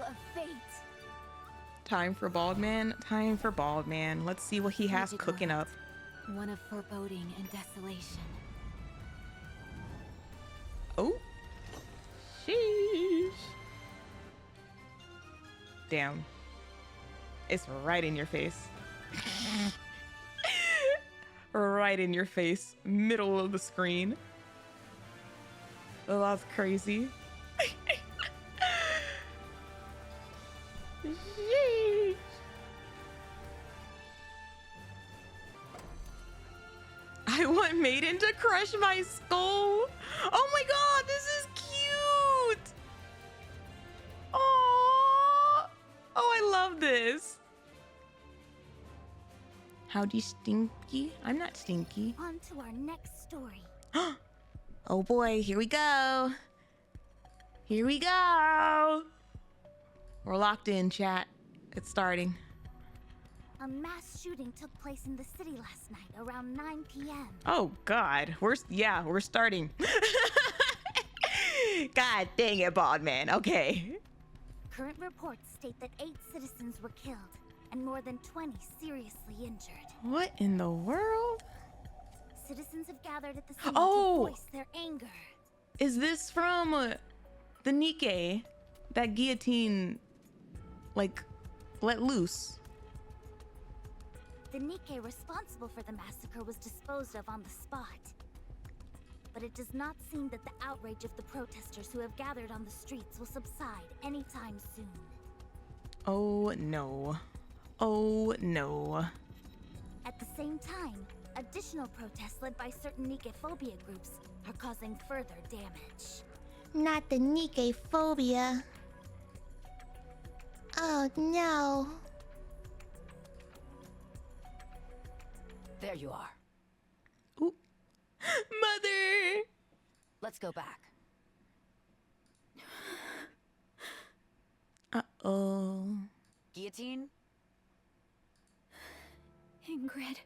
of fate. Time for bald man. Time for bald man. Let's see what he has cooking up. One of foreboding and desolation. Oh. Sheesh. Damn. It's right in your face. Right in your face. Middle of the screen. Oh, that's crazy. Sheesh. I want Maiden to crush my skull. Oh my god, this is cute. Oh, I love this. Howdy, Stinky. I'm not Stinky. On to our next story. Oh boy, here we go. Here we go. We're locked in, chat. It's starting. A mass shooting took place in the city last night around 9 p.m. Oh god, we're starting. God dang it, bald man. Okay. Current reports state that 8 citizens were killed and more than 20 seriously injured. What in the world? Citizens have gathered at the scene to voice their anger. Is this from the NIKKE that Guillotine, like, let loose? The NIKKE responsible for the massacre was disposed of on the spot. But it does not seem that the outrage of the protesters who have gathered on the streets will subside anytime soon. Oh no. Oh no. At the same time, additional protests led by certain NIKKE phobia groups are causing further damage. Not the NIKKE phobia. Oh no. There you are. Ooh. Mother! Let's go back. Uh-oh. Guillotine? Ingrid.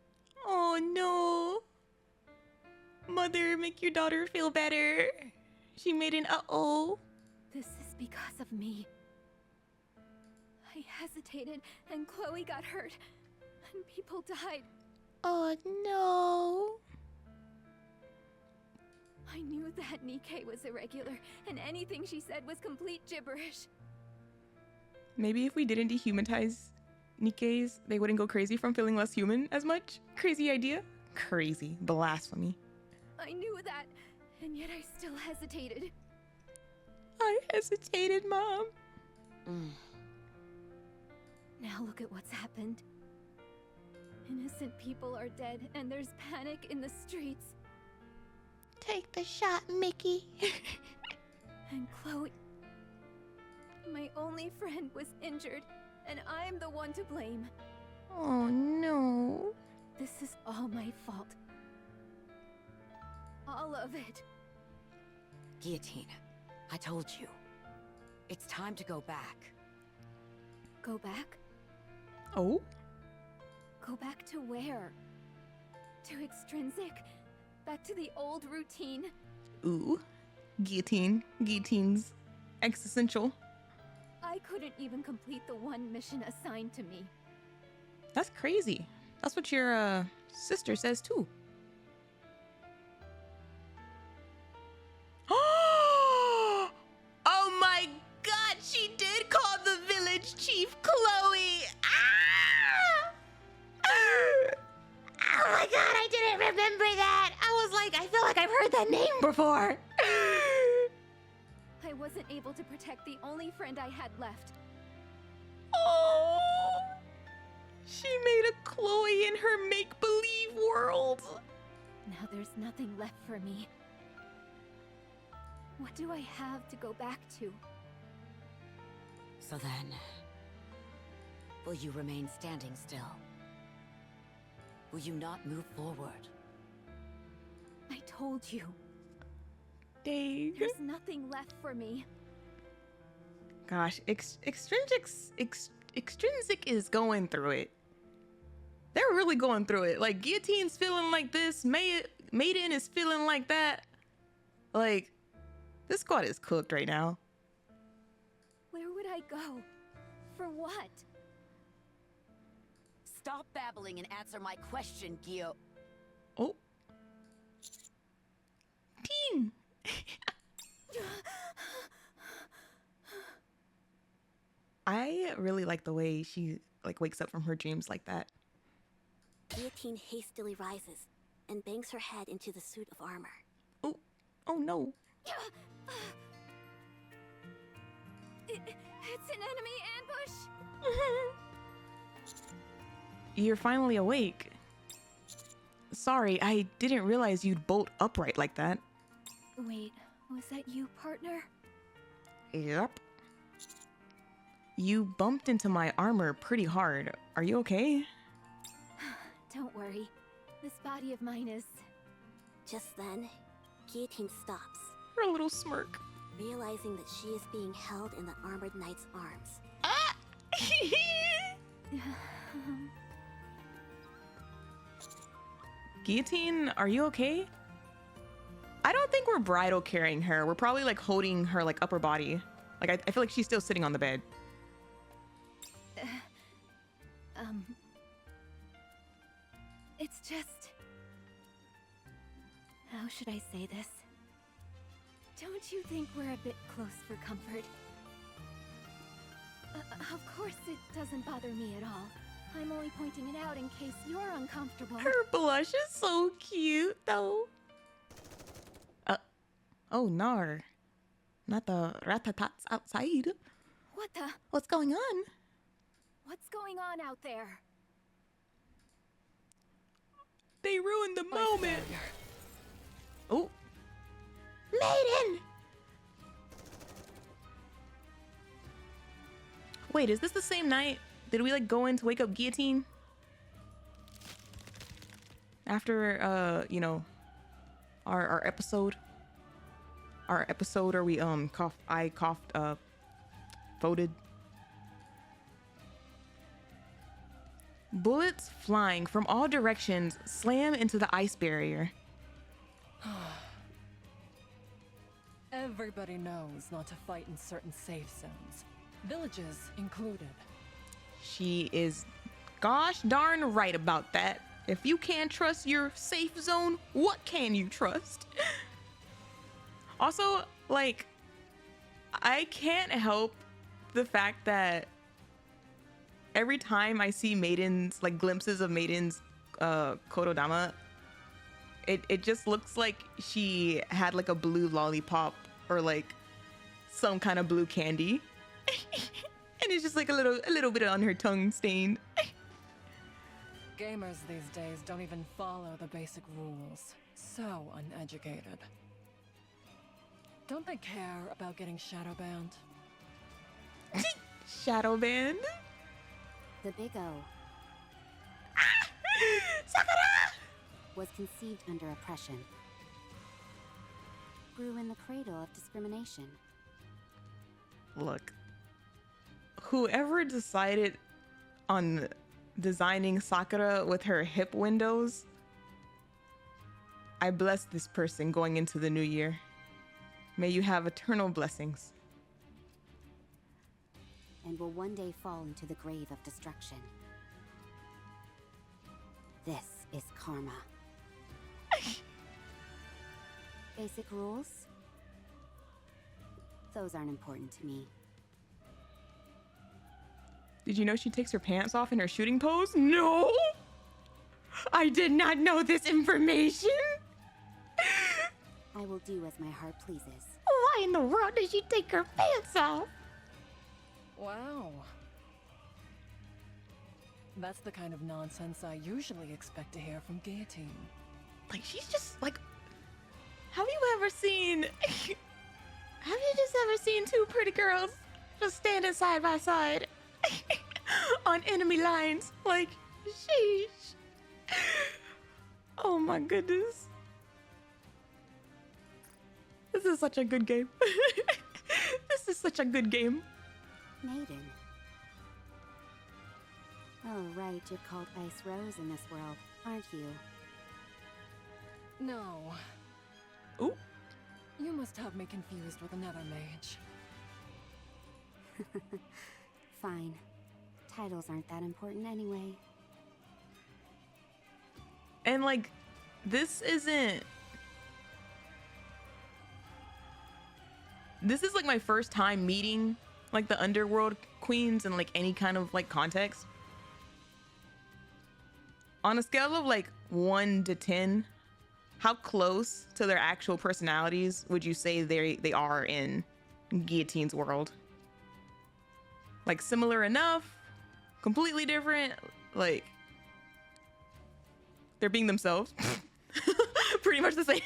Oh no. Mother, make your daughter feel better. She made an uh-oh. This is because of me. I hesitated and Chloe got hurt and people died. Oh no. I knew that NIKKE was irregular and anything she said was complete gibberish. Maybe if we didn't dehumanize NIKKEs, they wouldn't go crazy from feeling less human as much. Crazy idea. Crazy. Blasphemy. I knew that, and yet I still hesitated. I hesitated, Mom. Now look at what's happened. Innocent people are dead, and there's panic in the streets. Take the shot, Mickey. And Chloe, my only friend, was injured, and I'm the one to blame. Oh no. This is all my fault. All of it. Guillotine, I told you. It's time to go back. Go back? Oh? Go back to where? To extrinsic? Back to the old routine? Ooh. Guillotine. Guillotine's existential. I couldn't even complete the one mission assigned to me. That's crazy. That's what your sister says too. Oh my god, she did call the village chief Chloe. Ah! Oh my god, I didn't remember that. I was like, I feel like I've heard that name before. I wasn't able to protect the only friend I had left. Oh, she made a Chloe in her make-believe world. Now there's nothing left for me. What do I have to go back to? So then, will you remain standing still? Will you not move forward? I told you. Dang. There's nothing left for me. Gosh, extrinsic is going through it. They're really going through it. Like, Guillotine's feeling like this. Maiden is feeling like that. Like, this squad is cooked right now. Where would I go? For what? Stop babbling and answer my question, Gyo. Oh. Teen. I really like the way she like wakes up from her dreams like that. Guillotine hastily rises and bangs her head into the suit of armor. Oh, oh no. It's an enemy ambush! You're finally awake. Sorry, I didn't realize you'd bolt upright like that. Wait, was that you, partner? Yep. You bumped into my armor pretty hard. Are you okay? Don't worry. This body of mine is... Just then, Guillotine stops, Her little smirk. realizing that she is being held in the armored knight's arms. Ah! Guillotine, are you okay? I don't think we're bridal carrying her. We're probably like holding her like upper body. Like I feel like she's still sitting on the bed. It's just... How should I say this? Don't you think we're a bit close for comfort? Of course it doesn't bother me at all. I'm only pointing it out in case you're uncomfortable. Her blush is so cute though. Oh nar. Not the rat-a-tats outside. What the? What's going on? What's going on out there? They ruined the moment. Oh. Maiden! Wait, is this the same night? Did we like go in to wake up Guillotine? After you know, our episode. Our episode where we coughed, voted. Bullets flying from all directions slam into the ice barrier. Everybody knows not to fight in certain safe zones, villages included. She is gosh darn right about that. If you can't trust your safe zone, what can you trust? Also, like, I can't help the fact that every time I see Maidens, like glimpses of Maiden's Kododama, it just looks like she had like a blue lollipop or like some kind of blue candy. And it's just like a little bit on her tongue stained. Gamers these days don't even follow the basic rules. So uneducated. Don't they care about getting shadow banned? Shadow band. The Big O Sakura! was conceived under oppression, grew in the cradle of discrimination. Look, whoever decided on designing Sakura with her hip windows, I bless this person going into the new year. May you have eternal blessings. And will one day fall into the grave of destruction. This is karma. Basic rules? Those aren't important to me. Did you know she takes her pants off in her shooting pose? No! I did not know this information! I will do as my heart pleases. Why in the world did she take her pants off? Wow. That's the kind of nonsense I usually expect to hear from Guillotine. Like, she's just like... Have you ever seen... Have you just ever seen two pretty girls just standing side by side on enemy lines? Like, sheesh. Oh my goodness. This is such a good game. This is such a good game. Maiden. Oh, right, you're called Ice Rose in this world, aren't you? No. Ooh. You must have me confused with another mage. Fine. Titles aren't that important anyway. And like, this is like my first time meeting like the underworld queens in like any kind of like context. On a scale of like 1 to 10, how close to their actual personalities would you say they are in Guillotine's world? Like similar enough, completely different, like they're being themselves. Pretty much the same.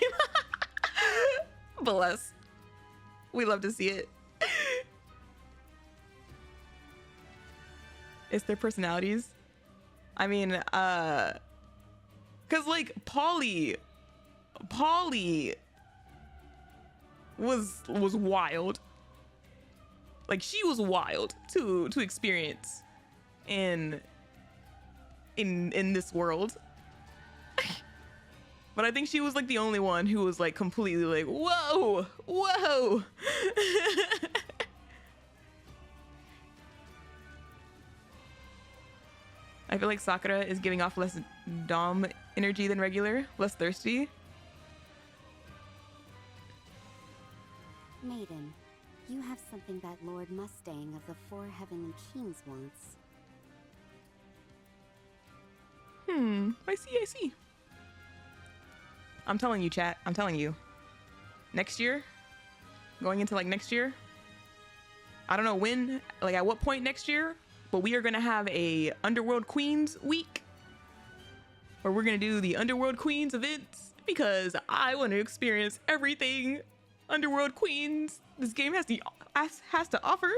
But less. We love to see it. It's their personalities. I mean, cause like Polly was wild. Like she was wild to experience in this world. But I think she was like the only one who was like completely like, whoa. I feel like Sakura is giving off less Dom energy than regular, less thirsty. Maiden, you have something that Lord Mustang of the Four Heavenly Kings wants. I see. I'm telling you, chat. I'm telling you. Next year, going into like next year, I don't know when, like at what point next year, but we are gonna have a Underworld Queens week where we're gonna do the Underworld Queens events because I want to experience everything Underworld Queens this game has to offer,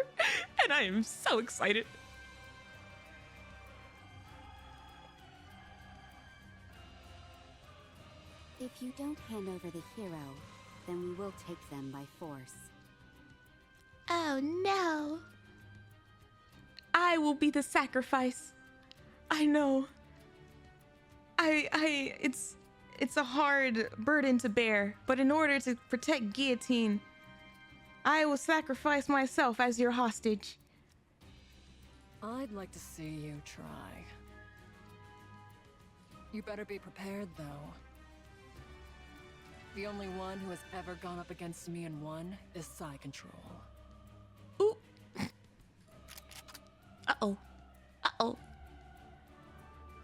and I am so excited. If you don't hand over the hero, then we will take them by force. Oh no. I will be the sacrifice. I know. It's a hard burden to bear, but in order to protect Guillotine, I will sacrifice myself as your hostage. I'd like to see you try. You better be prepared, though. The only one who has ever gone up against me and won is Psy Control. Ooh. Uh-oh.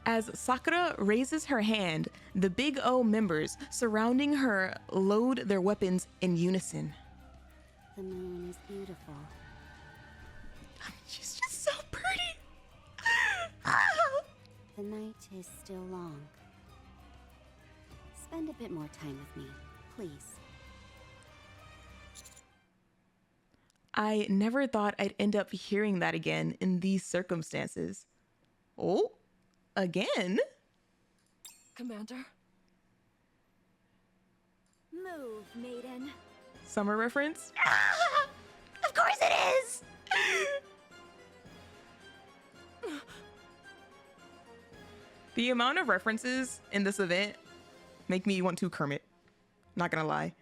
As Sakura raises her hand, the Big O members surrounding her load their weapons in unison. The moon is beautiful. She's just so pretty. The night is still long. Spend a bit more time with me, please. I never thought I'd end up hearing that again in these circumstances. Oh, again? Commander? Move, Maiden. Summer reference? Of course it is! The amount of references in this event make me want to Kermit. Not gonna lie.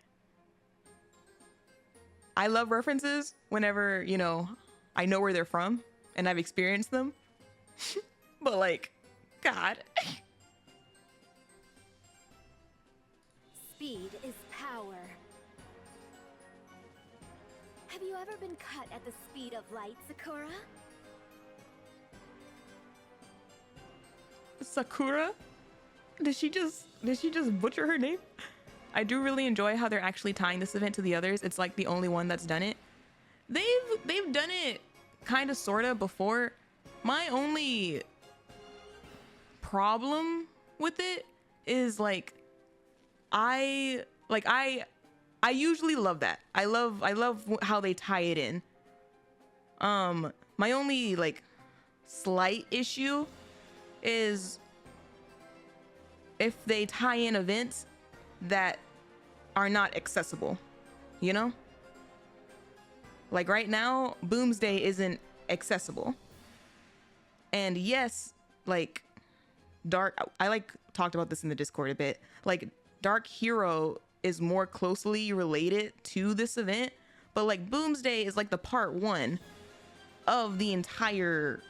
I love references whenever, you know, I know where they're from and I've experienced them. But like, God. Speed is power. Have you ever been cut at the speed of light, Sakura? Sakura? Did she just butcher her name? I do really enjoy how they're actually tying this event to the others. It's like the only one that's done it. They've done it kind of sorta before. My only problem with it is like I usually love that. I love how they tie it in. My only like slight issue is if they tie in events that are not accessible, you know? Like right now, Boomsday isn't accessible. And yes, like Dark, I like talked about this in the Discord a bit. Like Dark Hero is more closely related to this event, but like Boomsday is like the part one. of the entire,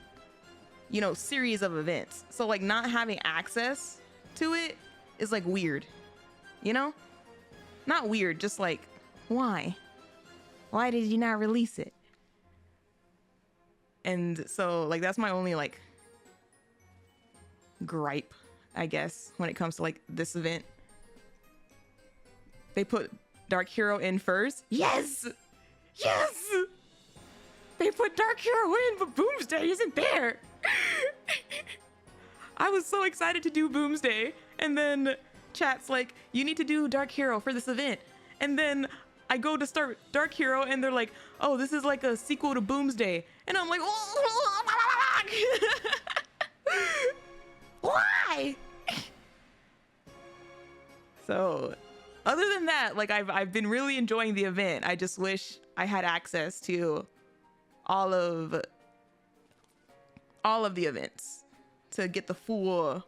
you know, series of events. So like not having access to it is like weird, you know? Not weird, just like, why? Why did you not release it? And so like that's my only like gripe, I guess, when it comes to like this event. They put Dark Hero in first. Yes! Yes! They put Dark Hero in, but Boomsday isn't there. I was so excited to do Boomsday, and then chat's like, you need to do Dark Hero for this event. And then I go to start Dark Hero, and they're like, oh, this is like a sequel to Boomsday. And I'm like, why? So, other than that, like I've been really enjoying the event. I just wish I had access to all of the events to get the full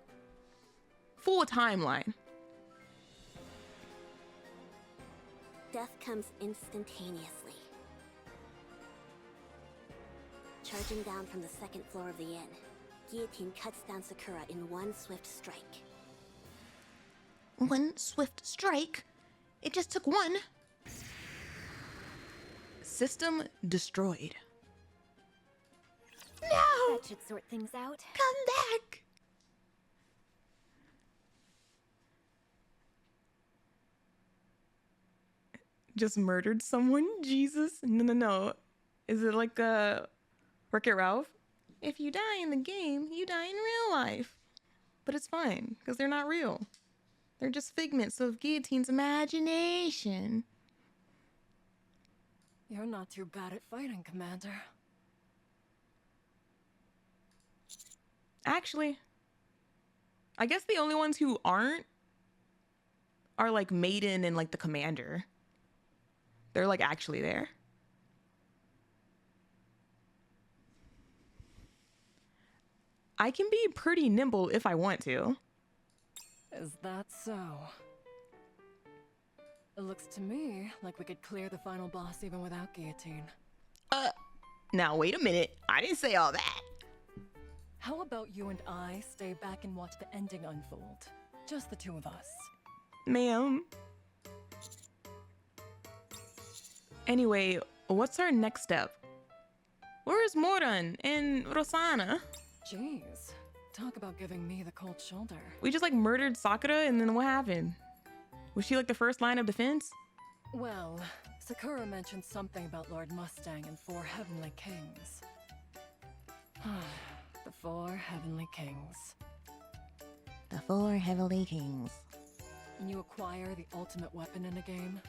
timeline. Death comes instantaneously. Charging down from the second floor of the inn, Guillotine cuts down Sakura in one swift strike. One swift strike? It just took one. System destroyed. No! That should sort things out. Come back! Just murdered someone? Jesus. No. Is it like Wreck-It Ralph? If you die in the game, you die in real life. But it's fine, because they're not real. They're just figments of Guillotine's imagination. You're not too bad at fighting, Commander. Actually, I guess the only ones who aren't are like Maiden and like the Commander. They're like actually there. I can be pretty nimble if I want to. Is that so? It looks to me like we could clear the final boss even without Guillotine. Now wait a minute. I didn't say all that. How about you and I stay back and watch the ending unfold? Just the two of us. Ma'am. Anyway, what's our next step? Where's Moran and Rosanna? Jeez, talk about giving me the cold shoulder. We just like murdered Sakura and then what happened? Was she like the first line of defense? Well, Sakura mentioned something about Lord Mustang and 4 Heavenly Kings. The 4 Heavenly Kings. The 4 Heavenly Kings. When you acquire the ultimate weapon in a game,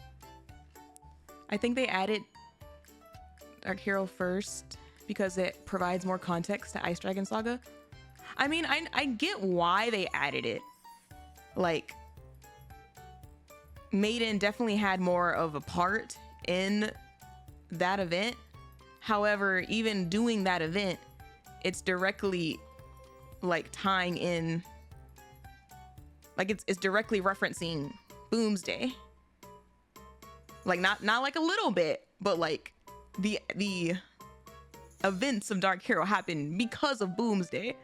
I think they added Dark Hero first because it provides more context to Ice Dragon Saga. I mean, I get why they added it. Like, Maiden definitely had more of a part in that event. However, even doing that event, it's directly like tying in, like it's directly referencing Boomsday. Like not like a little bit, but like the events of Dark Hero happen because of Boomsday.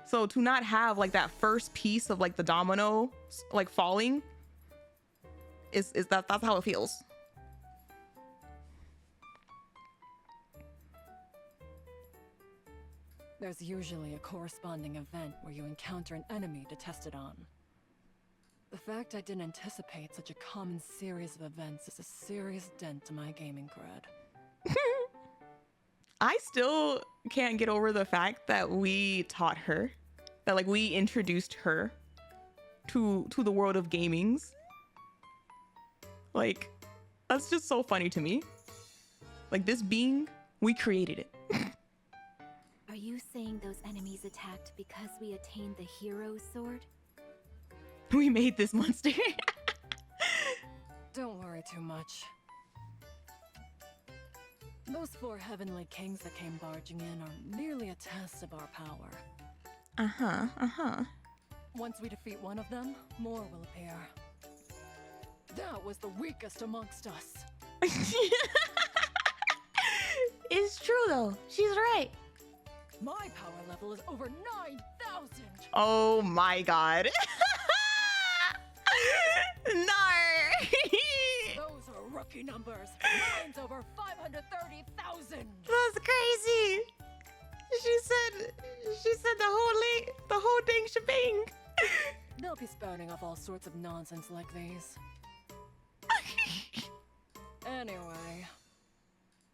So to not have like that first piece of like the domino like falling is that's how it feels. there's usually a corresponding event where you encounter an enemy to test it on. The fact I didn't anticipate such a common series of events is a serious dent to my gaming cred. I still can't get over the fact that we taught her, that like we introduced her to the world of gamings. Like, that's just so funny to me. Like, this being, we created it. Are you saying those enemies attacked because we attained the hero sword? We made this monster. Don't worry too much. Those 4 heavenly kings that came barging in are merely a test of our power. Once we defeat one of them, more will appear. That was the weakest amongst us. It's true though. She's right. My power level is over 9,000. Oh my god. Nar. Those are rookie numbers. Mine's over 530,000. That's crazy. She said the whole dang shebang. They'll be spouting off all sorts of nonsense like these. Anyway,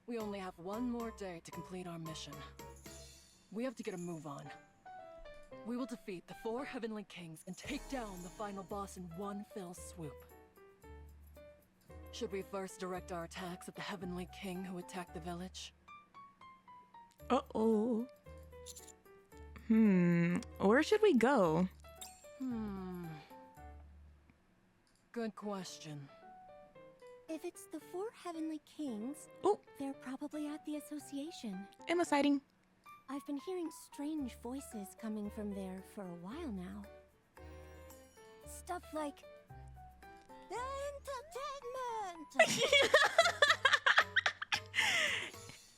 we only have one more day to complete our mission. We have to get a move on. We will defeat the 4 Heavenly Kings and take down the final boss in one fell swoop. Should we first direct our attacks at the Heavenly King who attacked the village? Uh-oh. Where should we go? Good question. If it's the 4 Heavenly Kings, Oh, they're probably at the association. Emma sighting. I've been hearing strange voices coming from there for a while now. Stuff like entertainment.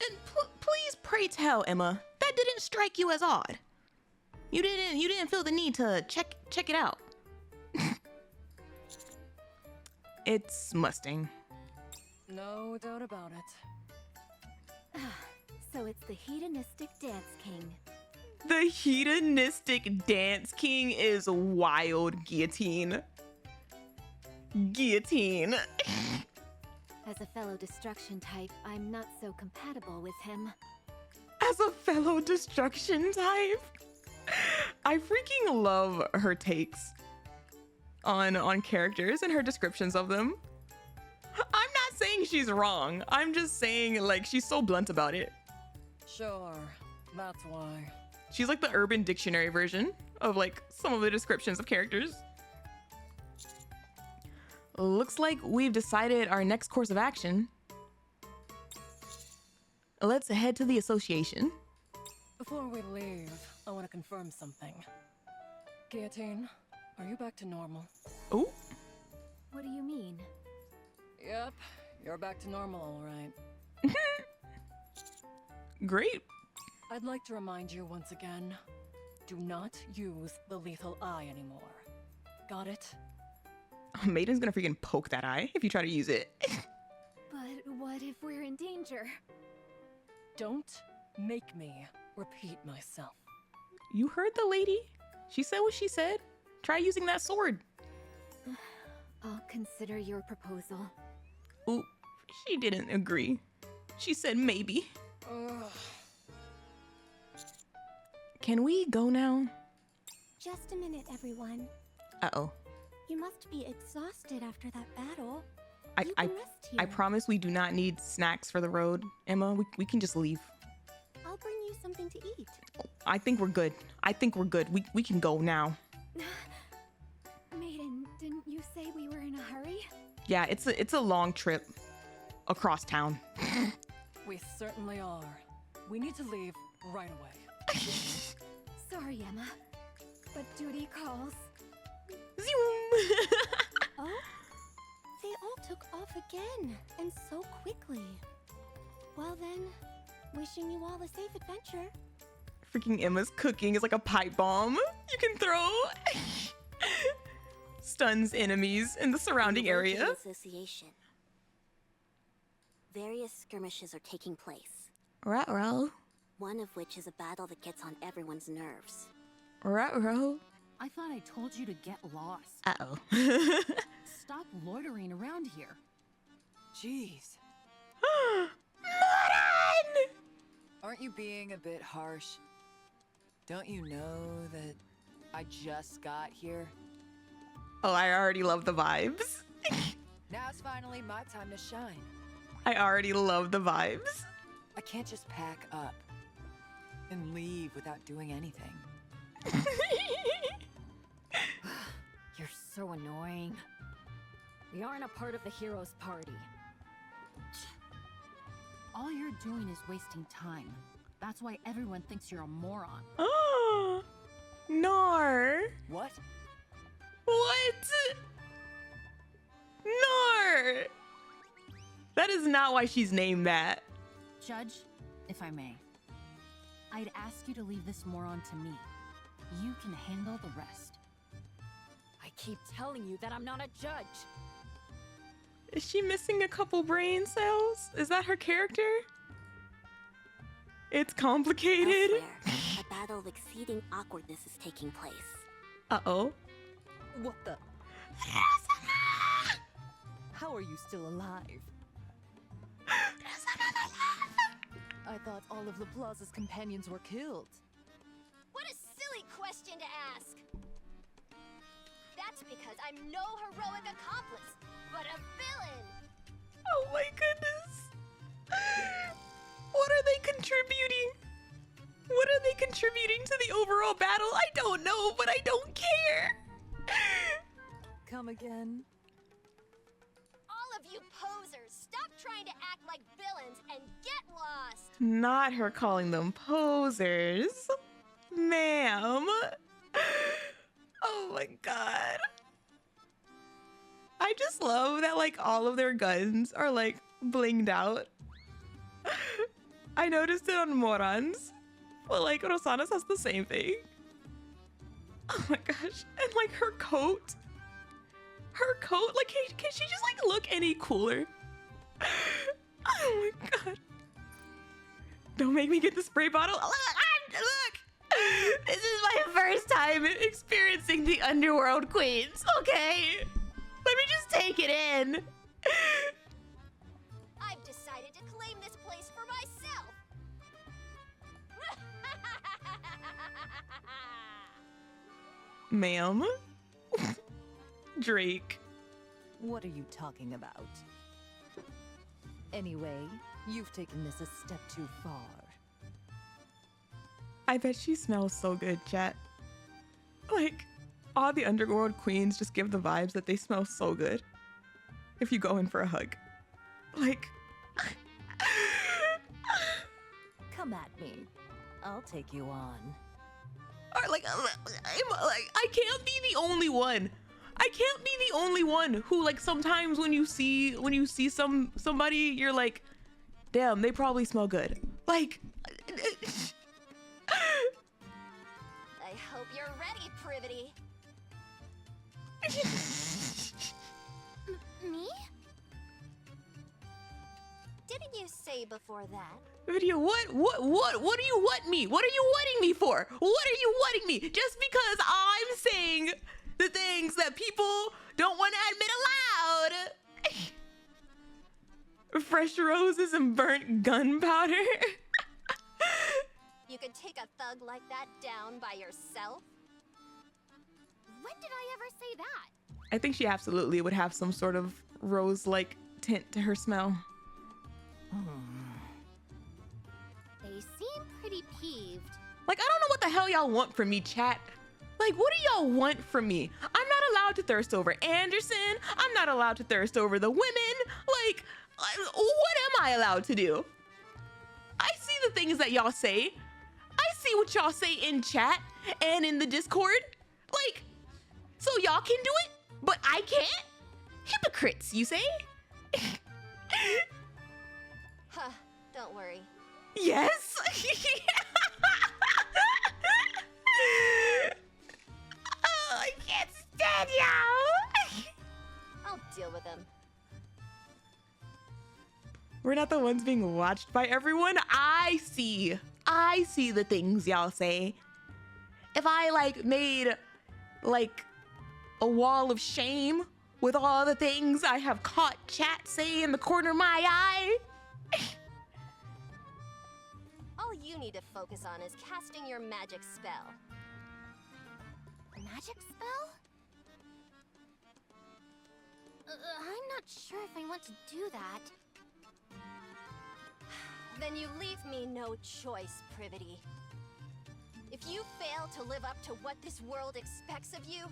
And please pray tell, Emma, that didn't strike you as odd. You didn't feel the need to check it out. It's Mustang. No doubt about it. So it's the hedonistic dance king. The hedonistic dance king is wild, Guillotine. Guillotine. As a fellow destruction type, I'm not so compatible with him. As a fellow destruction type, I freaking love her takes on characters and her descriptions of them. I'm not saying she's wrong. I'm just saying, like, she's so blunt about it. Sure, that's why. She's like the Urban Dictionary version of like some of the descriptions of characters. Looks like we've decided our next course of action. Let's head to the association. Before we leave, I want to confirm something. Guillotine, are you back to normal? Oh, What do you mean? Yep, you're back to normal, all right. great. I'd like to remind you once again, do not use the lethal eye anymore. Got it? Maiden's gonna freaking poke that eye if you try to use it. But what if we're in danger? Don't make me repeat myself. You heard the lady? She said what she said. Try using that sword. I'll consider your proposal. Ooh, she didn't agree. She said maybe. Ugh. Can we go now? Just a minute, everyone. Uh-oh. You must be exhausted after that battle. I You can rest here. I promise we do not need snacks for the road, Emma. We can just leave. I'll bring you something to eat. I think we're good. I think we're good. We can go now. Maiden, didn't you say we were in a hurry? Yeah, it's a long trip across town. We certainly are. We need to leave right away. Sorry, Emma, but duty calls. Zoom. Oh? They all took off again, and so quickly. Well then, wishing you all a safe adventure. Freaking Emma's cooking is like a pipe bomb you can throw. Stuns enemies in the surrounding On the way to the area. Association. Various skirmishes are taking place, Ruh-roh. one of which is a battle that gets on everyone's nerves. Ruh-roh. I thought I told you to get lost. Uh-oh. Stop loitering around here. Jeez. Maiden! Aren't you being a bit harsh? Don't you know that I just got here? Oh, I already love the vibes. Now it's finally my time to shine. I already love the vibes. I can't just pack up and leave without doing anything. You're so annoying. We aren't a part of the hero's party. All you're doing is wasting time. That's why everyone thinks you're a moron. Oh, Nar. What? What? Nar. That is not why she's named that. Judge, if I may. I'd ask you to leave this moron to me. You can handle the rest. I keep telling you that I'm not a judge. Is she missing a couple brain cells? Is that her character? It's complicated. Elsewhere, a battle of exceeding awkwardness is taking place. Uh-oh. What the? How are you still alive? I thought all of La Plaza's companions were killed. What a silly question to ask! That's because I'm no heroic accomplice, but a villain! Oh my goodness. What are they contributing? What are they contributing to the overall battle? I don't know, but I don't care. Come again? All of you posers, stop trying to act like villains and get lost! Not her calling them posers. Ma'am. Oh my god. I just love that like all of their guns are like blinged out. I noticed it on Moran's, but like Rosana's has the same thing. Oh my gosh. And like her coat, like can she just like look any cooler? Oh my god. Don't make me get the spray bottle. Look, this is my first time experiencing the Underworld Queens, okay? Let me just take it in. I've decided to claim this place for myself! Ma'am? Drake. What are you talking about? Anyway, you've taken this a step too far. I bet she smells so good, chat. Like, all the Underworld Queens just give the vibes that they smell so good. If you go in for a hug. Like... Come at me. I'll take you on. Or like, I can't be the only one. I can't be the only one who like sometimes when you see somebody, you're like, damn, they probably smell good. Like... I hope you're ready, Privity. Me? Didn't you say before that? Video, what do you want me? What are you wanting me for? What are you wanting me? Just because I'm saying the things that people don't want to admit aloud. Fresh roses and burnt gunpowder. You could take a thug like that down by yourself? When did I ever say that? I think she absolutely would have some sort of rose-like tint to her smell. They seem pretty peeved. Like, I don't know what the hell y'all want from me, chat. Like, what do y'all want from me? I'm not allowed to thirst over Anderson. I'm not allowed to thirst over the women. Like, what am I allowed to do? I see the things that y'all say. I see what y'all say in chat and in the Discord. Like, so y'all can do it, but I can't? Hypocrites, you say? Huh, don't worry. Yes. Oh, I can't stand y'all. I'll deal with them. We're not the ones being watched by everyone. I see the things y'all say. If I like made like a wall of shame with all the things I have caught chat say in the corner of my eye. All you need to focus on is casting your magic spell. Magic spell? I'm not sure if I want to do that. Then you leave me no choice, Privity. If you fail to live up to what this world expects of you,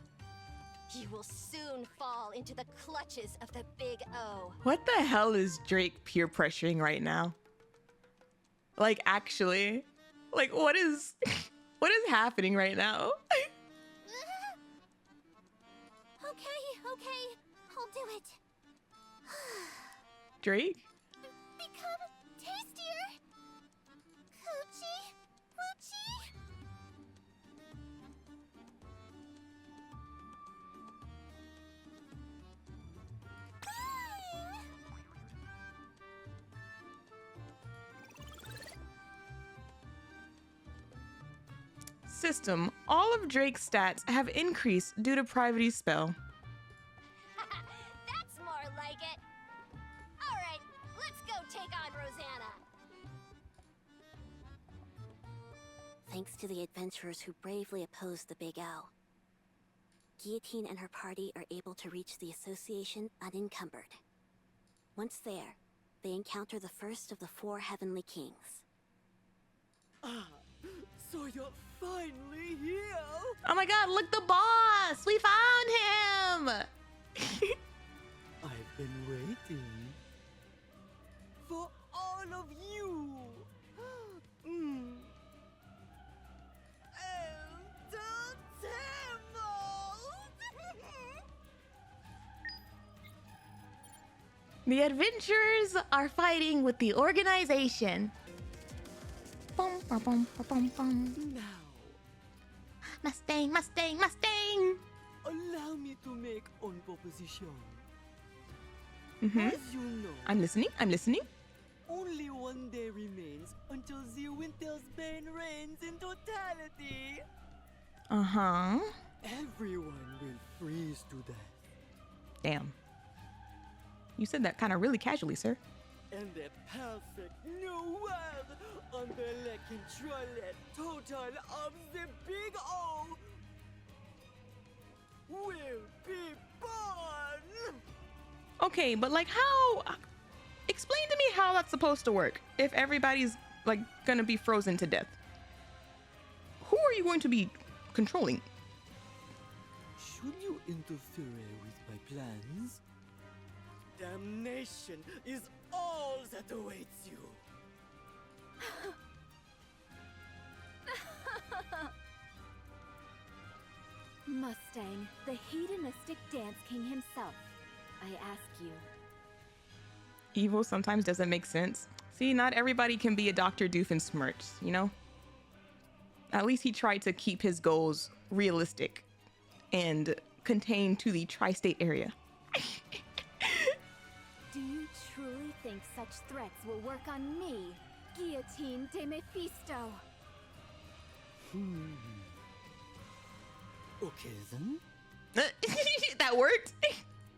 you will soon fall into the clutches of the Big O. What the hell is Drake peer pressuring right now? Like, actually, like, what is happening right now? Okay, I'll do it. Drake? Become tastier? System, all of Drake's stats have increased due to Private's spell. That's more like it. All right, let's go take on Rosanna. Thanks to the adventurers who bravely opposed the Big O, Guillotine and her party are able to reach the association unencumbered. Once there, they encounter the first of the 4 Heavenly Kings. Ah, so you're finally here! Oh my god, look, the boss! We found him! I've been waiting for all of you. The adventurers are fighting with the organization. Bum, bum, bum, bum, bum. Now, Mustang, Mustang, Mustang! allow me to make one proposition. Mm-hmm. As you know, I'm listening, I'm listening. only one day remains until the Winter's Bane reigns in totality. Uh-huh. Everyone will freeze to death. Damn. You said that kind of really casually, sir. And the perfect new world under the controlled total of the Big O will be born. Okay, but like how... Explain to me how that's supposed to work if everybody's like gonna be frozen to death. Who are you going to be controlling? Should you interfere with my plans, damnation is all that awaits you. Mustang, the hedonistic dance king himself. I ask you. Evil sometimes doesn't make sense. See, not everybody can be a Dr. Doofenshmirtz, you know? At least he tried to keep his goals realistic and contained to the tri-state area. Do you truly think such threats will work on me, Guillotine de Mephisto? Okay then, That worked?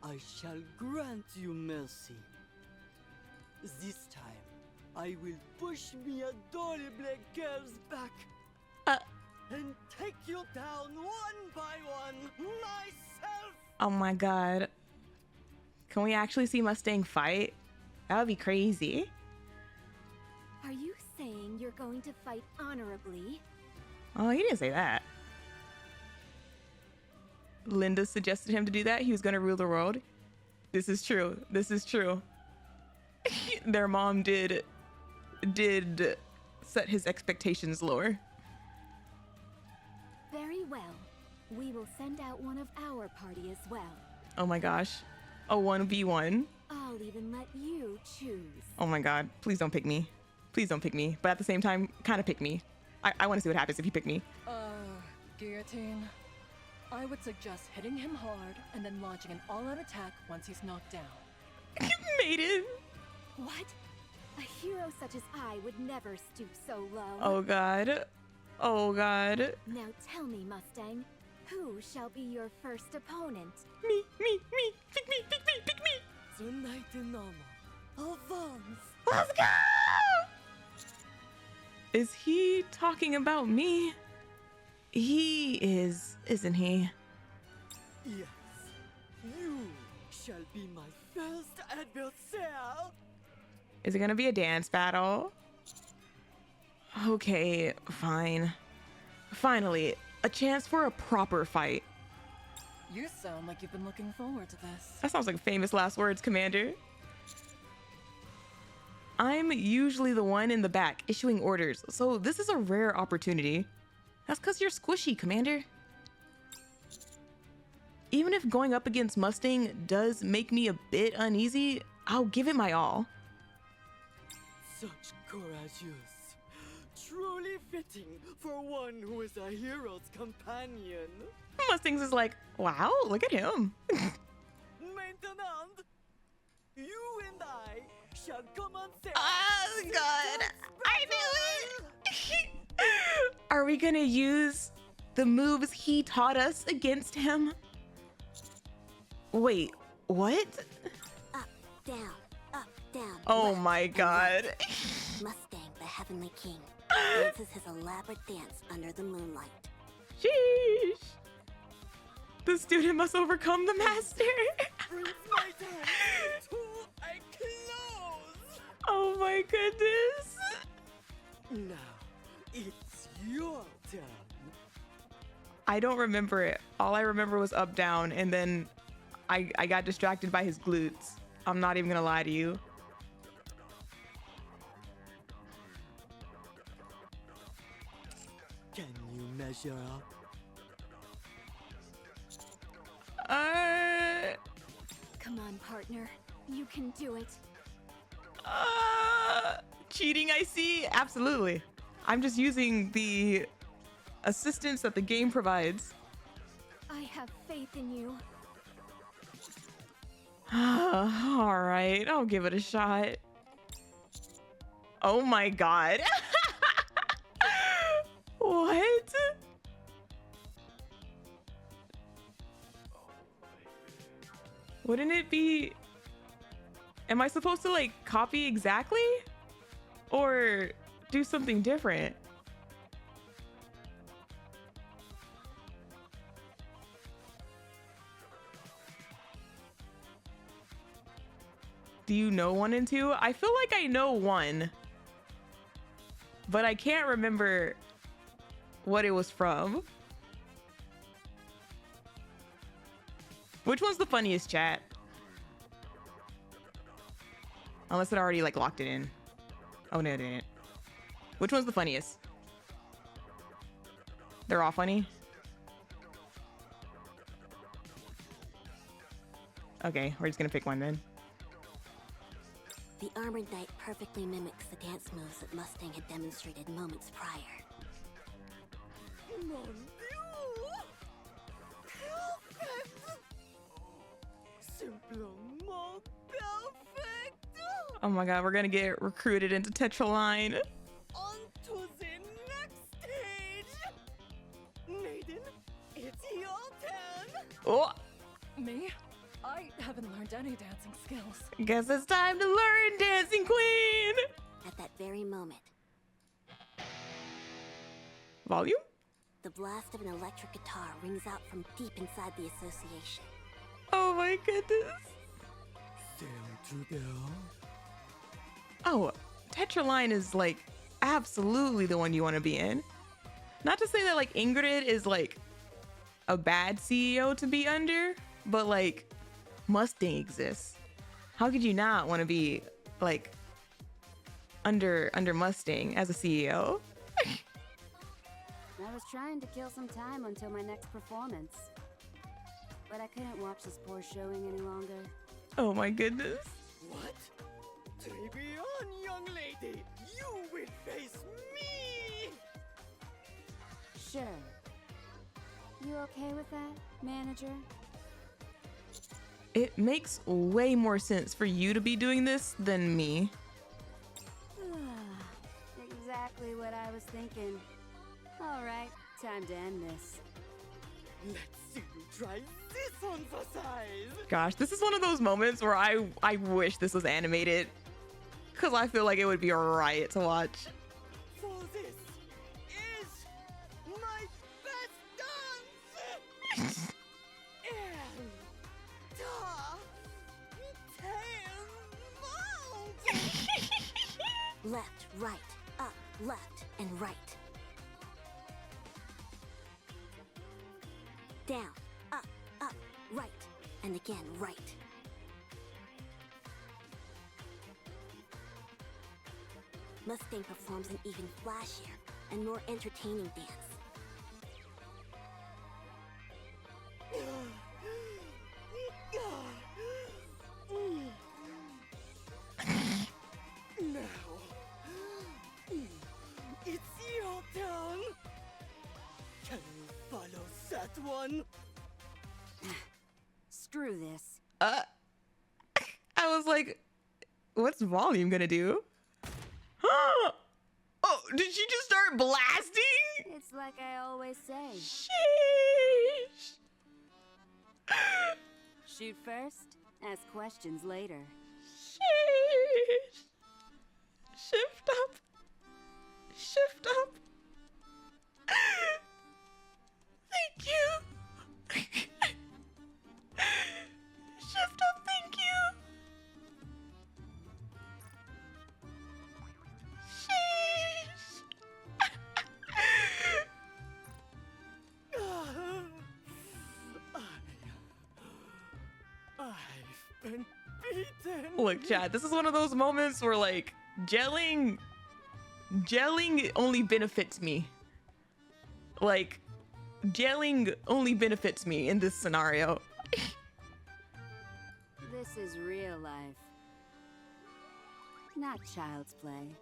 I shall grant you mercy. This time, I will push me adorable girls back and take you down one by one myself. Oh my god. Can we actually see Mustang fight? That would be crazy. Are you saying you're going to fight honorably? Oh, he didn't say that. Linda suggested him to do that. He was going to rule the world. This is true. This is true. Their mom did set his expectations lower. Very well. We will send out one of our party as well. Oh my gosh. A 1v1. I'll even let you choose. Oh my god. Please don't pick me. Please don't pick me. But at the same time, kind of pick me. I want to see what happens if you pick me. Guillotine. I would suggest hitting him hard and then launching an all-out attack once he's knocked down. Maiden. What? A hero such as I would never stoop so low. Oh god. Oh god. Now tell me, Mustang, who shall be your first opponent? Me. Pick me. Tonight in Normal. Avance. Let's go! Is he talking about me? He is, isn't he? Yes, you shall be my first adversary. Is it gonna be a dance battle? Okay, fine. Finally, a chance for a proper fight. You sound like you've been looking forward to this. That sounds like famous last words, Commander. I'm usually the one in the back issuing orders, so this is a rare opportunity. That's because you're squishy, Commander. Even if going up against Mustang does make me a bit uneasy, I'll give it my all. Such courageous. Truly fitting for one who is a hero's companion. Mustang's is like, wow, look at him. Maintenant, you and I shall commence. Oh, God. I knew it. Are we gonna use the moves he taught us against him? Wait, what? Up, down, Oh left, my and god. right. Mustang, the Heavenly King, dances his elaborate dance under the moonlight. Sheesh. The student must overcome the master. Brings my dance to a close. Oh my goodness. Now, it's your turn. I don't remember it. All I remember was up, down, and then I got distracted by his glutes. I'm not even gonna lie to you. Can you measure up? Come on, partner. You can do it. Cheating, I see. Absolutely. I'm just using the assistance that the game provides. I have faith in you. All right, I'll give it a shot. Oh my god. What? Wouldn't it be... Am I supposed to like copy exactly? Or do something different? Do you know 1 and 2? I feel like I know 1, but I can't remember what it was from. Which one's the funniest, chat? Unless it already like locked it in. Oh no, it didn't. Which one's the funniest? They're all funny? Okay, we're just gonna pick one then. The Armored Knight perfectly mimics the dance moves that Mustang had demonstrated moments prior. Mon Dieu! Perfect! Simplement perfect! Oh my god, we're gonna get recruited into Tetraline. On to the next stage! Maiden, it's your turn! Oh, Me? I haven't learned any dancing skills. guess it's time to learn, Dancing Queen! At that very moment, Volume? the blast of an electric guitar rings out from deep inside the association. Oh my goodness. Oh, Tetraline is like absolutely the one you want to be in. Not to say that like Ingrid is like a bad CEO to be under, but like Mustang exists. How could you not want to be like under Mustang as a CEO? I was trying to kill some time until my next performance, but I couldn't watch this poor showing any longer. Oh my goodness. What? Take me on, young lady! You will face me! Sure. You okay with that, manager? It makes way more sense for you to be doing this than me. Exactly what I was thinking. All right, time to end this. Let's see you try this on for size! Gosh, this is one of those moments where I wish this was animated. Because I feel like it would be a riot to watch. For this is my best dance! Left, right, up, left, and right. Down, up, right, and again right. Mustang performs an even flashier and more entertaining dance. Now, it's your turn. Can you follow that one? Screw this. I was like, what's volume gonna do? Oh, did she just start blasting? It's Just like I always say. Sheesh. Shoot first, ask questions later. Sheesh. Shift up. Shift up. Thank you. Shift up, thank you. Sheesh. I've been beaten. Look, Chad, this is one of those moments where like gelling only benefits me. Like gelling only benefits me in this scenario. This is real life. Not child's play.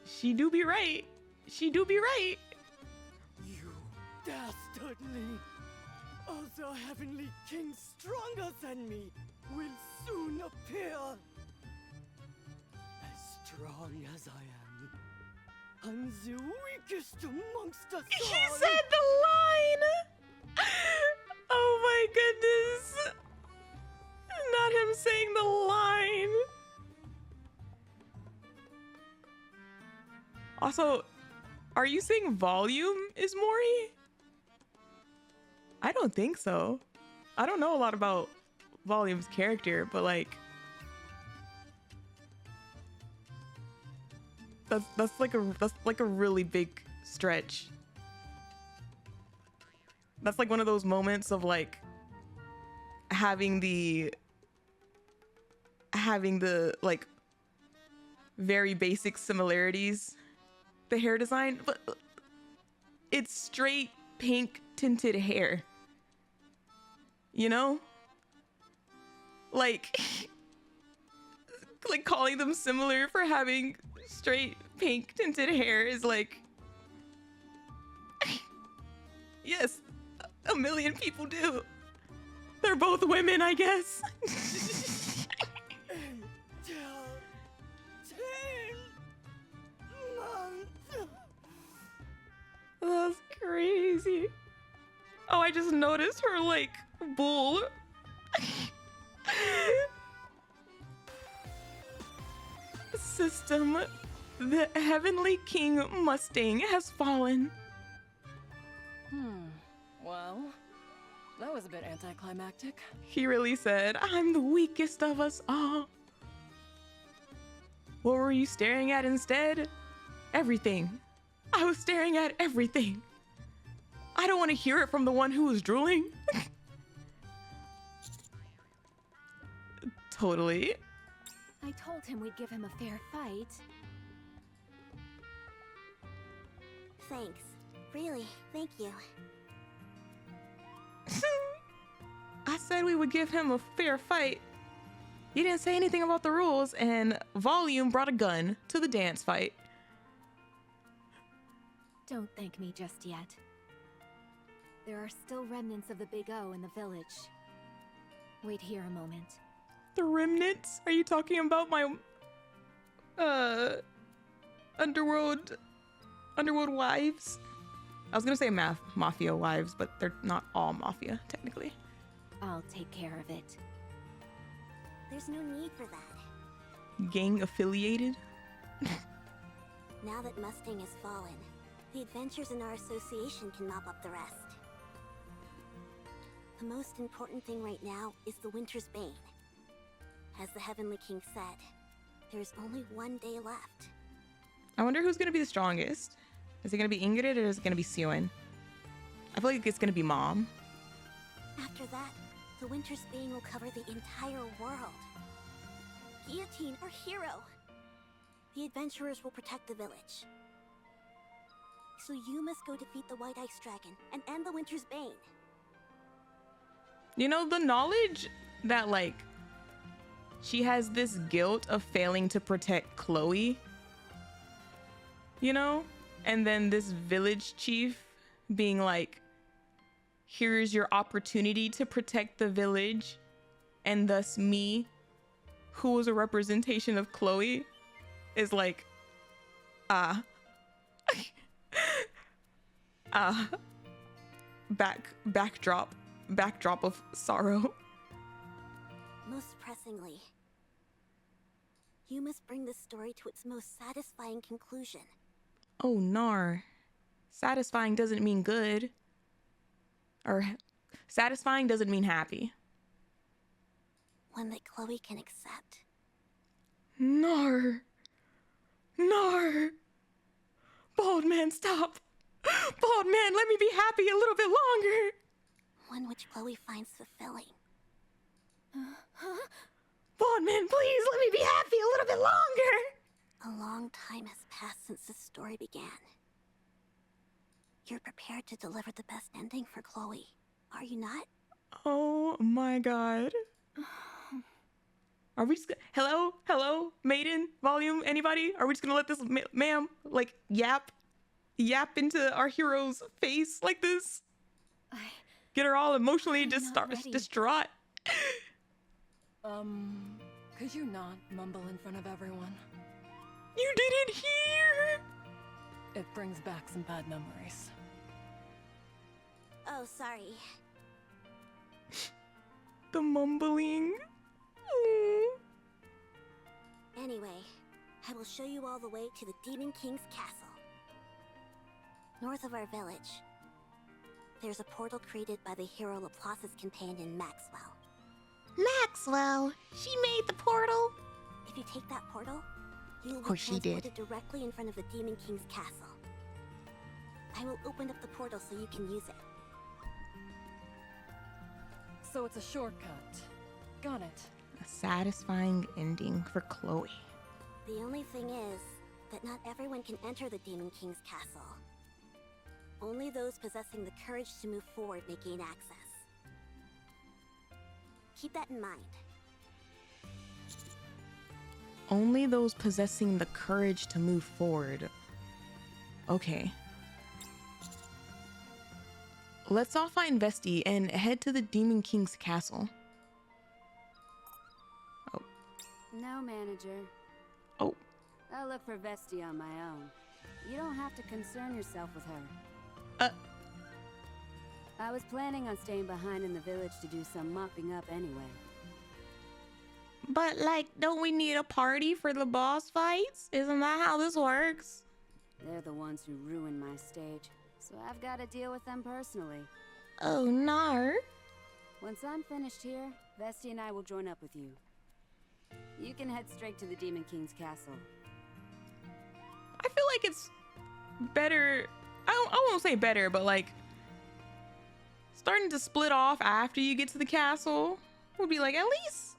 She do be right. She do be right. You dastardly! Also, Heavenly King stronger than me will soon appear. As strong as I am, I'm the weakest amongst us all. He said the line. Oh my goodness. Not him saying the line. Also, are you saying volume is Mori? I don't think so. I don't know a lot about Volume's character, but like that's like a really big stretch. That's like one of those moments of like having the like very basic similarities, the hair design, but it's straight pink tinted hair, you know, like calling them similar for having straight pink tinted hair is like yes, a million people do. They're both women, I guess. That's crazy. Oh, I just noticed her like bull. System, the Heavenly King Mustang has fallen. Well, that was a bit anticlimactic. He really said, I'm the weakest of us all. What were you staring at instead? Everything. I was staring at everything. I don't want to hear it from the one who was drooling. Totally. I told him we'd give him a fair fight. Thanks. Really, thank you. I said we would give him a fair fight. You didn't say anything about the rules, and Volume brought a gun to the dance fight. Don't thank me just yet. There are still remnants of the Big O in the village. Wait here a moment. The remnants? Are you talking about my underworld wives? I was gonna say mafia wives, but they're not all mafia technically. I'll take care of it. There's no need for that. Gang affiliated? Now that Mustang has fallen, the adventures in our association can mop up the rest. The most important thing right now is the Winter's Bane. As the Heavenly King said, there's only one day left. I wonder who's gonna be the strongest. Is it gonna be Ingrid or is it gonna be Syuen? I feel like it's gonna be Mom. After that, the Winter's Bane will cover the entire world. Guillotine, our hero. The adventurers will protect the village. So you must go defeat the White Ice Dragon and end the Winter's Bane. You know, the knowledge that like she has this guilt of failing to protect Chloe, you know, and then this village chief being like, here's your opportunity to protect the village, and thus me, who was a representation of Chloe, is like, backdrop of sorrow. Most pressingly, you must bring this story to its most satisfying conclusion. Oh, nar. Satisfying doesn't mean good. Or satisfying doesn't mean happy. One that Chloe can accept. Nar. Nar. Bald man, stop. Bald man, let me be happy a little bit longer. One which Chloe finds fulfilling. Bald man, please let me be happy a little bit longer. A long time has passed since this story began. You're prepared to deliver the best ending for Chloe, are you not? Oh my god. Are we just hello, Maiden, volume, anybody? Are we just gonna let this ma'am like yap into our hero's face like this? Get her all emotionally distraught. Could you not mumble in front of everyone? You didn't hear! It brings back some bad memories. Oh, sorry. The mumbling. Anyway, I will show you all the way to the Demon King's castle. North of our village, there's a portal created by the hero Laplace's companion Maxwell. Maxwell, she made the portal. If you take that portal, you will be course she did. transported directly in front of the Demon King's castle. I will open up the portal so you can use it. So it's a shortcut. Got it. A satisfying ending for Chloe. The only thing is that not everyone can enter the Demon King's castle. Only those possessing the courage to move forward may gain access. Keep that in mind. Only those possessing the courage to move forward. Okay. Let's all find Vesti and head to the Demon King's castle. Oh. No, manager. Oh. I'll look for Vesti on my own. You don't have to concern yourself with her. I was planning on staying behind in the village to do some mopping up anyway. But, like, don't we need a party for the boss fights? Isn't that how this works? They're the ones who ruined my stage, so I've got to deal with them personally. Oh, no. Once I'm finished here, Vesti and I will join up with you. You can head straight to the Demon King's castle. I feel like it's better. I won't say better, but like starting to split off after you get to the castle would be like at least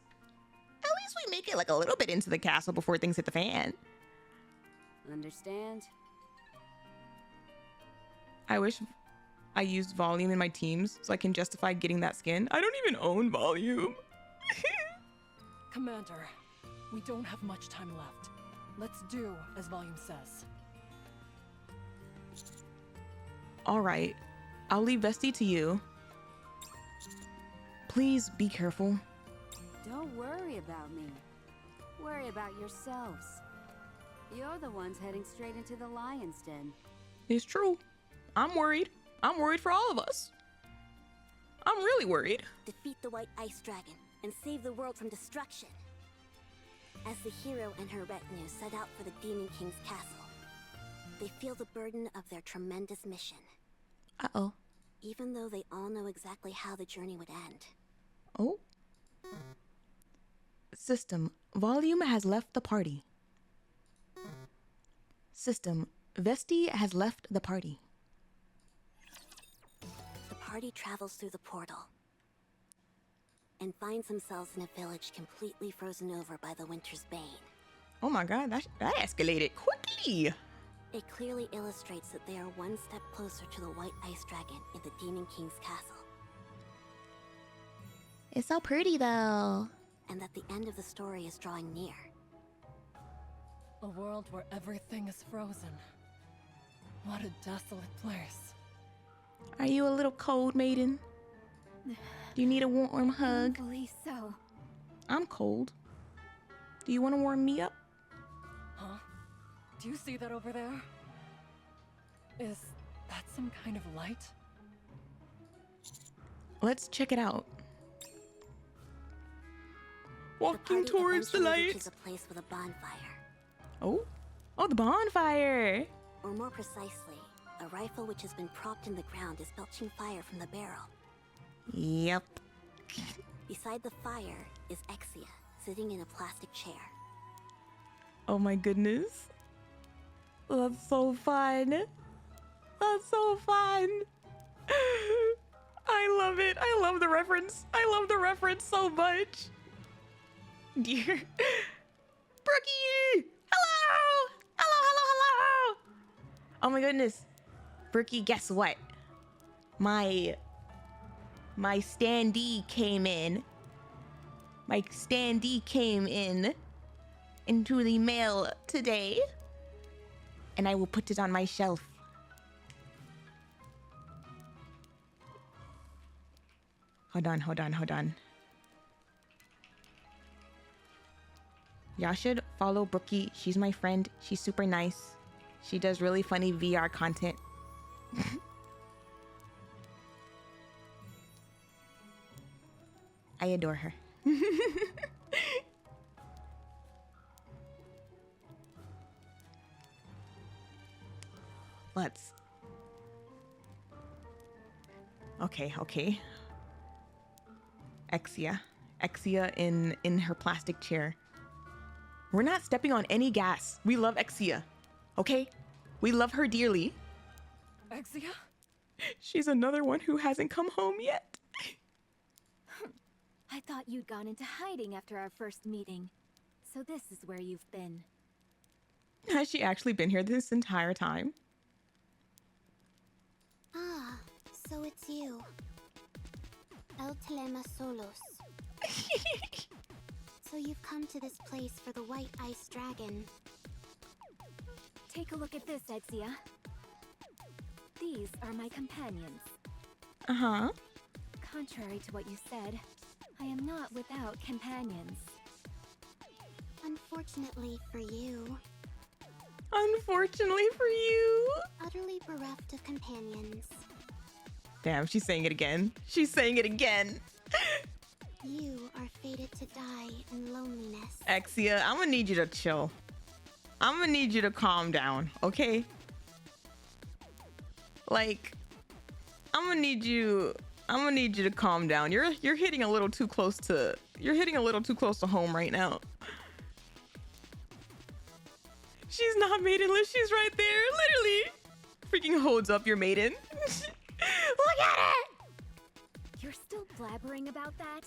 we make it like a little bit into the castle before things hit the fan. Understand? I wish I used volume in my teams so I can justify getting that skin. I don't even own volume. Commander, we don't have much time left. Let's do as volume says. All right, I'll leave Vesti to you. Please be careful. Don't worry about me. Worry about yourselves. You're the ones heading straight into the lion's den. It's true. I'm worried. I'm worried for all of us. I'm really worried. Defeat the White Ice Dragon and save the world from destruction. As the hero and her retinue set out for the Demon King's castle, they feel the burden of their tremendous mission. Uh-oh. Even though they all know exactly how the journey would end. Oh. System, volume has left the party. System, Vesti has left the party. The party travels through the portal and finds themselves in a village completely frozen over by the winter's bane. Oh my god, that escalated quickly. It clearly illustrates that they are one step closer to the White Ice Dragon in the Demon King's castle. It's so pretty though. And that the end of the story is drawing near. A world where everything is frozen. What a desolate place. Are you a little cold, Maiden? Do you need a warm hug? I believe so. I'm cold. Do you want to warm me up? Huh? Do you see that over there? Is that some kind of light? Let's check it out. Walking the party towards the eventually light. reaches a place with a bonfire. Oh, the bonfire. Or more precisely, a rifle which has been propped in the ground is belching fire from the barrel. Yep. Beside the fire is Exia, sitting in a plastic chair. Oh my goodness. That's so fun. That's so fun. I love it. I love the reference. I love the reference so much. Dear Brookie! Hello! Hello! Oh my goodness. Brookie, guess what? My standee came in. My standee came in into the mail today. And I will put it on my shelf. Hold on. Y'all should follow Brookie. She's my friend. She's super nice. She does really funny VR content. I adore her. Let's... Okay. Exia in her plastic chair. We're not stepping on any gas. We love Exia. Okay? We love her dearly. Exia? She's another one who hasn't come home yet. I thought you'd gone into hiding after our first meeting. So this is where you've been. Has she actually been here this entire time? Ah, so it's you. El Telema Solos. So you've come to this place for the White Ice Dragon. Take a look at this, Exia. These are my companions. Uh-huh. Contrary to what you said, I am not without companions. Unfortunately for you. Unfortunately for you. Utterly bereft of companions. Damn, she's saying it again. She's saying it again. You are fated to die in loneliness. Exia, I'm gonna need you to chill. I'm gonna need you to calm down, okay? Like, I'm gonna need you to calm down. You're hitting a little too close to home right now. She's not maidenless, she's right there, literally. Freaking holds up your maiden. Look at it! You're still blabbering about that?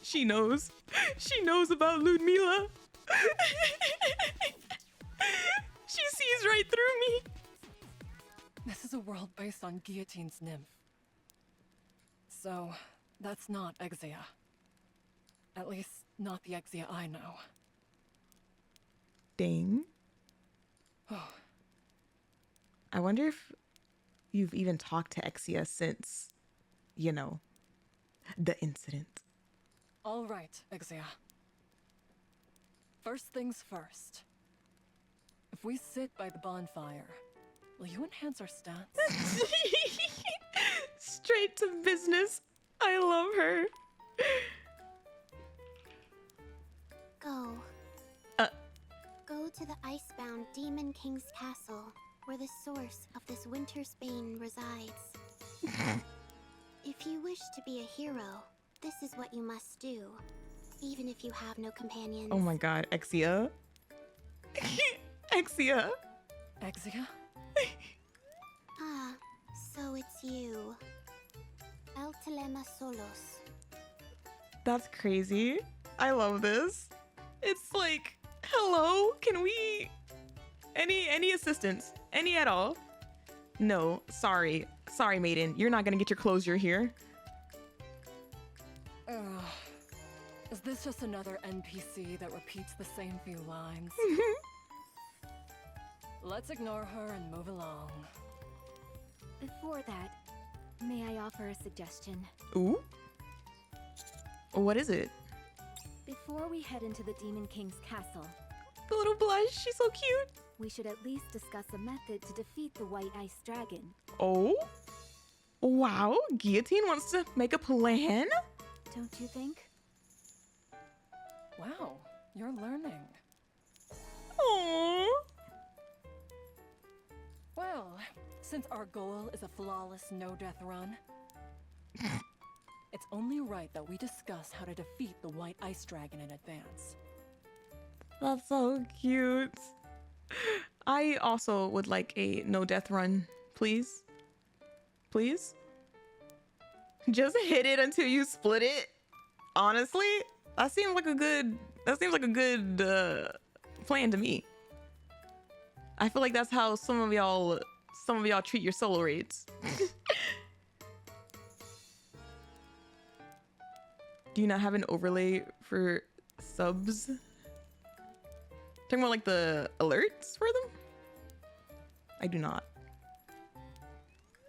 She knows. She knows about Ludmila. She sees right through me. This is a world based on Guillotine's nymph. So, that's not Exia. At least, not the Exia I know. Dang. I wonder if you've even talked to Exia since, you know, the incident. All right, Exia. First things first. If we sit by the bonfire, will you enhance our stats? Straight to business. I love her. Go. Go to the icebound Demon King's castle, where the source of this winter's bane resides. If you wish to be a hero, this is what you must do, even if you have no companions. Oh my god, Exia. Exia. Exia? Ah, so it's you. El Telema Solos. That's crazy. I love this. It's like, hello, can we... Any assistance? Any at all? No, sorry. Sorry, Maiden. You're not gonna get your closure here. Is this just another NPC that repeats the same few lines? Let's ignore her and move along. Before that, may I offer a suggestion? Ooh? What is it? Before we head into the Demon King's castle... The little blush, she's so cute. we should at least discuss a method to defeat the White Ice Dragon. Oh? Wow, Guillotine wants to make a plan? Don't you think? Wow, you're learning. Aww. Well, since our goal is a flawless no-death run, it's only right that we discuss how to defeat the White Ice Dragon in advance. That's so cute. I also would like a no-death run, please. Please? Just hit it until you split it. Honestly, that seems like a good plan to me. I feel like that's how some of y'all treat your solo raids. Do you not have an overlay for subs? Talking about like the alerts for them? I do not.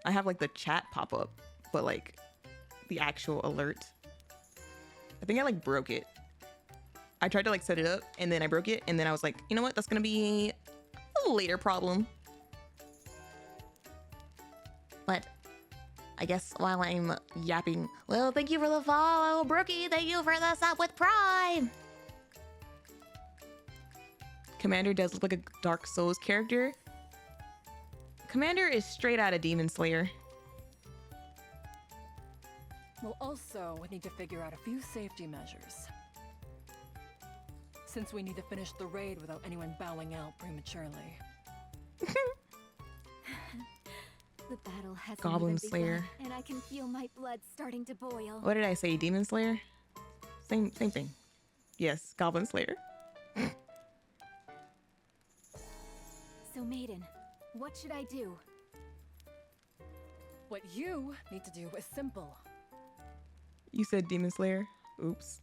I have like the chat pop up, but like the actual alert. I think I like broke it. I tried to like set it up and then I broke it and then I was like, you know what? That's gonna be a later problem. But I guess while I'm yapping, well, thank you for the follow, Brookie. Thank you for the sub with Prime. Commander does look like a Dark Souls character. Commander is straight out of Demon Slayer. We'll also need to figure out a few safety measures, since we need to finish the raid without anyone bowing out prematurely. The battle has Goblin Slayer. and I can feel my blood starting to boil. What did I say? Demon Slayer? Same thing. Yes, Goblin Slayer. So Maiden, what should I do? What you need to do is simple. You said Demon Slayer? Oops.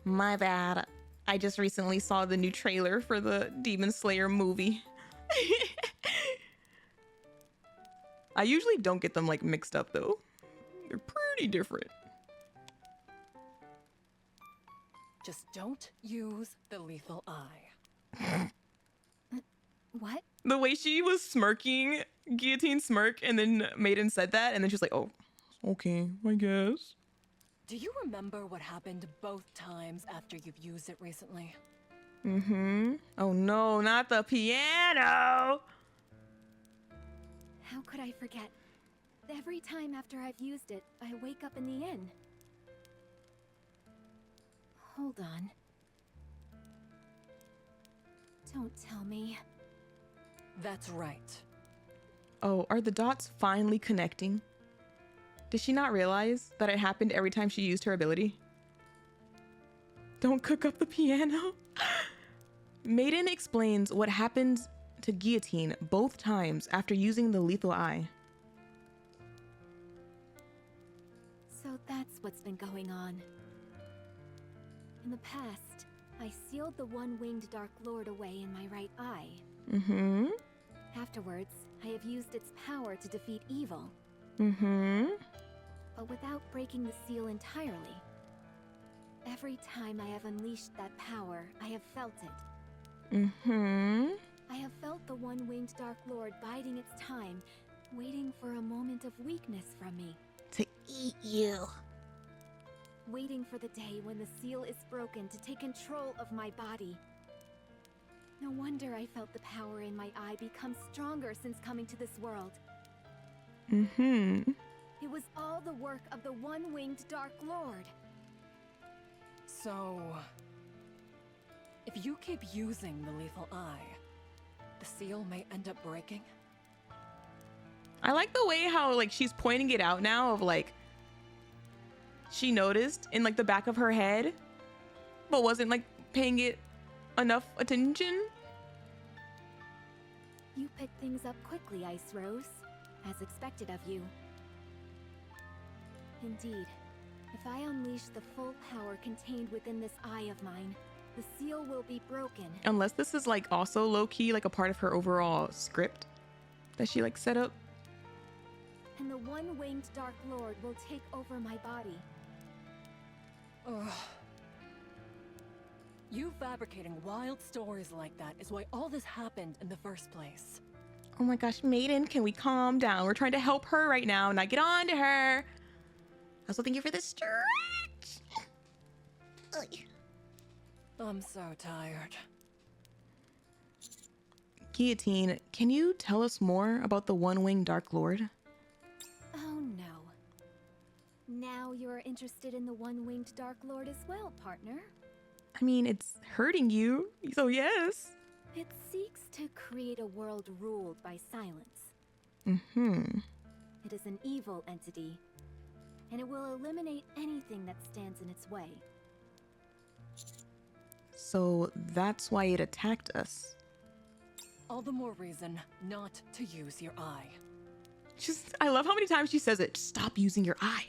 My bad. I just recently saw the new trailer for the Demon Slayer movie. I usually don't get them like mixed up though. They're pretty different. Just don't use the lethal eye. What? The way she was smirking, Guillotine smirk, and then Maiden said that, and then she's like, oh, okay, I guess. Do you remember what happened both times after you've used it recently? Mm-hmm. Oh no, not the piano! How could I forget? Every time after I've used it, I wake up in the inn. Hold on. Don't tell me. That's right. Oh, are the dots finally connecting? Did she not realize that it happened every time she used her ability? Don't cook up the piano. Maiden explains what happened to Guillotine both times after using the lethal eye. So that's what's been going on. In the past, I sealed the one-winged Dark Lord away in my right eye. Mm-hmm. Afterwards, I have used its power to defeat evil. Mm-hmm. But without breaking the seal entirely. Every time I have unleashed that power, I have felt it. Mm-hmm. I have felt the one-winged Dark Lord biding its time, waiting for a moment of weakness from me. To eat you. Waiting for the day when the seal is broken to take control of my body. No wonder I felt the power in my eye become stronger since coming to this world. Mm-hmm. It was all the work of the one-winged Dark Lord. So, if you keep using the lethal eye, the seal may end up breaking? I like the way how like she's pointing it out now of like she noticed in like the back of her head but wasn't like paying it enough attention. You picked things up quickly, Ice Rose, as expected of you. Indeed, if I unleash the full power contained within this eye of mine, the seal will be broken. Unless this is like also low-key like a part of her overall script that she like set up. And the one-winged Dark Lord will take over my body. Ugh. You fabricating wild stories like that is why all this happened in the first place. Oh my gosh, Maiden, can we calm down? We're trying to help her right now, not get on to her. Also, thank you for the stretch. I'm so tired. Guillotine, can you tell us more about the One-Winged Dark Lord? Oh no. Now you're interested in the One-Winged Dark Lord as well, partner. I mean, it's hurting you, so yes. It seeks to create a world ruled by silence. Mm-hmm. It is an evil entity, and it will eliminate anything that stands in its way. So that's why it attacked us. All the more reason not to use your eye. I love how many times she says it. Just stop using your eye.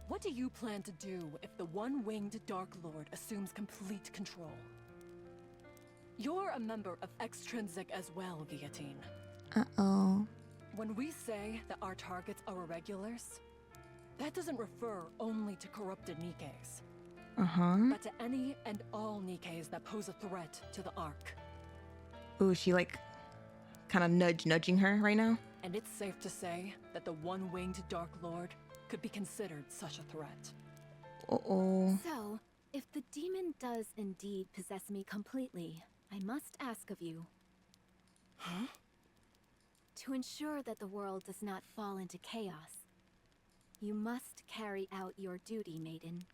What do you plan to do if the One-Winged Dark Lord assumes complete control? You're a member of Extrinsic as well, Guillotine. Uh-oh. When we say that our targets are irregulars, that doesn't refer only to corrupted NIKKEs. Uh-huh. But to any and all NIKKEs that pose a threat to the Ark. Ooh, is she like kind of nudging her right now? And it's safe to say that the One-Winged Dark Lord could be considered such a threat. Uh-oh. So, if the demon does indeed possess me completely, I must ask of you. Huh? To ensure that the world does not fall into chaos, you must carry out your duty, Maiden.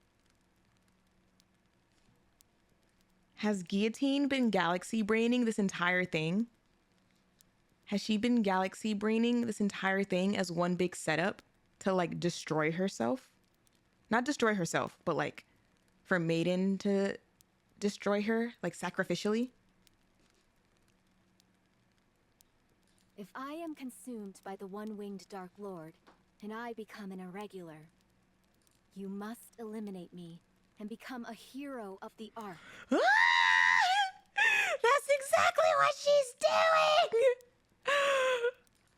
Has Guillotine been galaxy braining this entire thing? Has she been galaxy braining this entire thing as one big setup to like destroy herself? Not destroy herself, but like for Maiden to destroy her, like sacrificially? If I am consumed by the One-Winged Dark Lord, and I become an irregular, you must eliminate me and become a hero of the Ark. That's exactly what she's doing!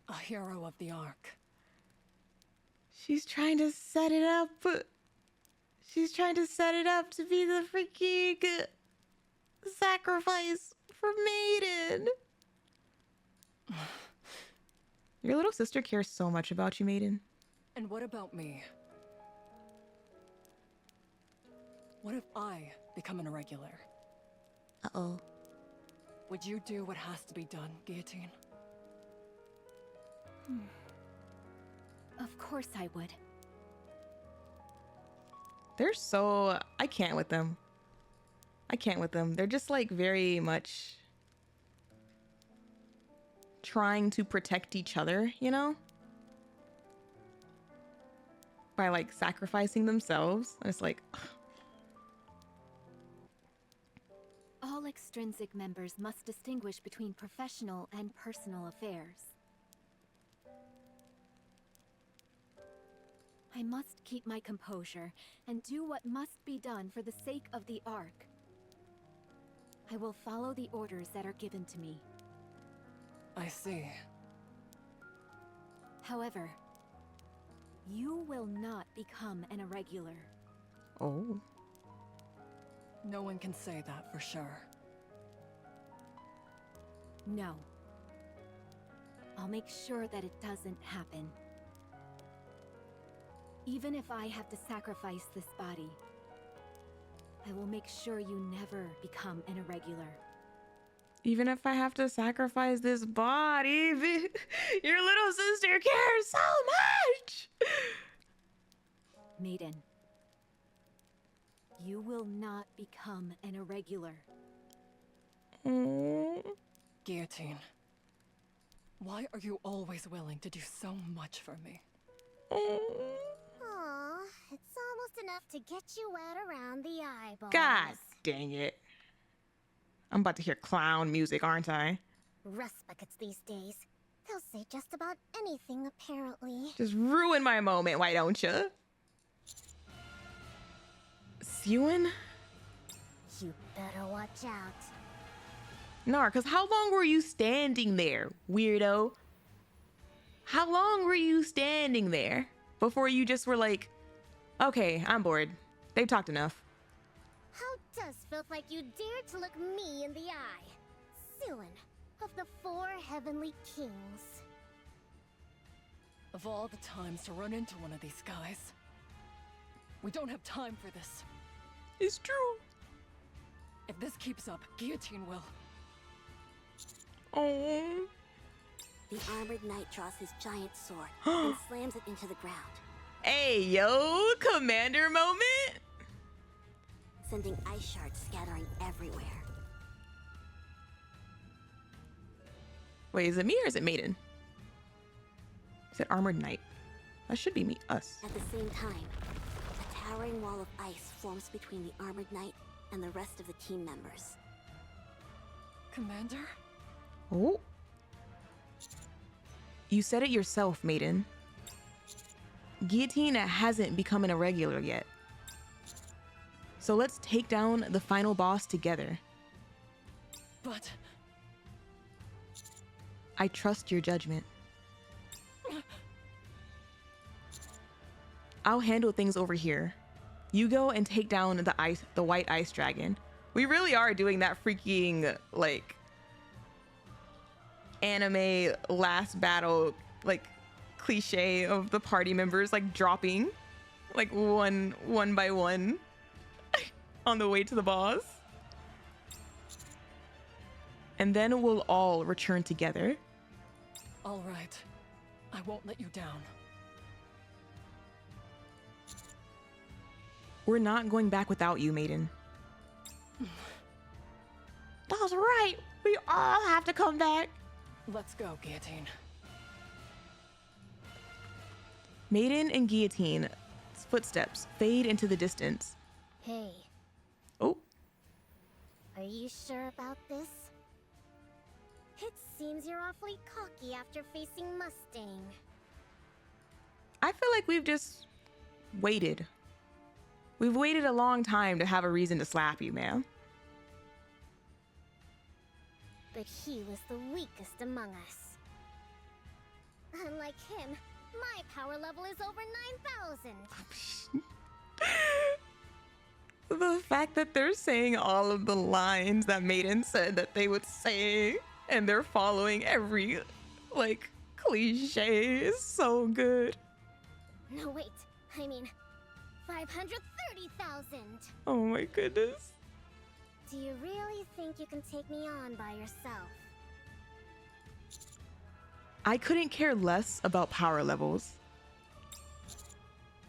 A hero of the Ark. She's trying to set it up. She's trying to set it up to be the freaking sacrifice for Maiden. Your little sister cares so much about you, Maiden. And what about me? What if I become an irregular? Uh-oh. Would you do what has to be done, Guillotine? Of course I would. They're so... I can't with them. I can't with them. They're just like very much trying to protect each other, you know? By like sacrificing themselves. And it's like... All extrinsic members must distinguish between professional and personal affairs. I must keep my composure and do what must be done for the sake of the Ark. I will follow the orders that are given to me. I see. However, you will not become an irregular. Oh. No one can say that for sure. No. I'll make sure that it doesn't happen. Even if I have to sacrifice this body, I will make sure you never become an irregular. Even if I have to sacrifice this body, your little sister cares so much! Maiden, you will not become an irregular. Guillotine, why are you always willing to do so much for me? Aw, it's almost enough to get you wet around the eyeballs. God dang it. I'm about to hear clown music, aren't I? Rust buckets these days. They'll say just about anything, apparently. Just ruin my moment, why don't you? Syuen? You better watch out. Nah, because how long were you standing there, weirdo? How long were you standing there before you just were like, okay, I'm bored. They've talked enough. How Just felt like you dared to look me in the eye. Syuen, of the 4 heavenly kings. Of all the times to run into one of these guys, we don't have time for this. It's true. If this keeps up, Guillotine will. Oh. The armored knight draws his giant sword and slams it into the ground. Hey, yo, commander moment. Sending ice shards scattering everywhere. Wait, is it me or is it Maiden? Is it armored knight? That should be me, us. At the same time, a towering wall of ice forms between the armored knight and the rest of the team members. Commander? Oh. You said it yourself, Maiden. Guillotine hasn't become an irregular yet. So let's take down the final boss together. But... I trust your judgment. I'll handle things over here. You go and take down the white ice dragon. We really are doing that freaking, like, anime last battle, like, cliche of the party members, like, dropping, like, one by one on the way to the boss. And then we'll all return together. All right. I won't let you down. We're not going back without you, Maiden. That's right. We all have to come back. Let's go, Guillotine. Maiden and Guillotine's footsteps fade into the distance. Hey. Oh. Are you sure about this? It seems you're awfully cocky after facing Mustang. I feel like we've just waited. We've waited a long time to have a reason to slap you, ma'am. But he was the weakest among us. Unlike him, my power level is over 9,000. The fact that they're saying all of the lines that Maiden said that they would say, and they're following every, like, cliche is so good. No, wait. I mean, 530,000. Oh my goodness. Do you really think you can take me on by yourself? I couldn't care less about power levels.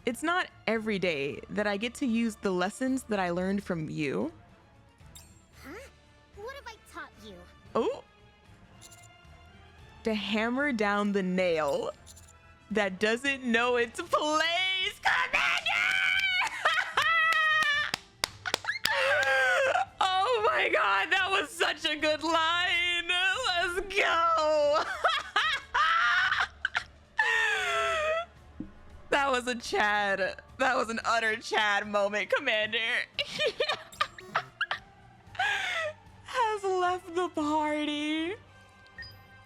It's not every day that I get to use the lessons that I learned from you. Huh? What have I taught you? Oh. To hammer down the nail that doesn't know its place, Commander! Oh my god, that was such a good line! Let's go! That was a Chad. That was an utter Chad moment, Commander. Has left the party.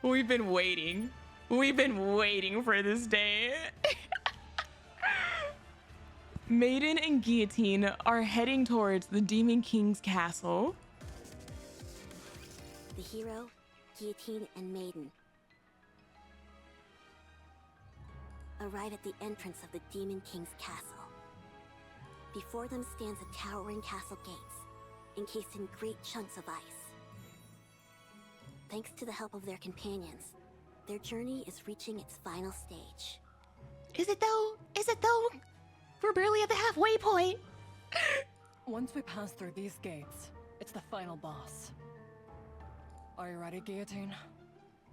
We've been waiting. We've been waiting for this day. Maiden and Guillotine are heading towards the Demon King's castle. The hero, Guillotine, and Maiden arrive at the entrance of the Demon King's castle. Before them stands a towering castle gates, encased in great chunks of ice. Thanks to the help of their companions, their journey is reaching its final stage. Is it though? Is it though? We're barely at the halfway point. Once we pass through these gates, it's the final boss. Are you ready, Guillotine?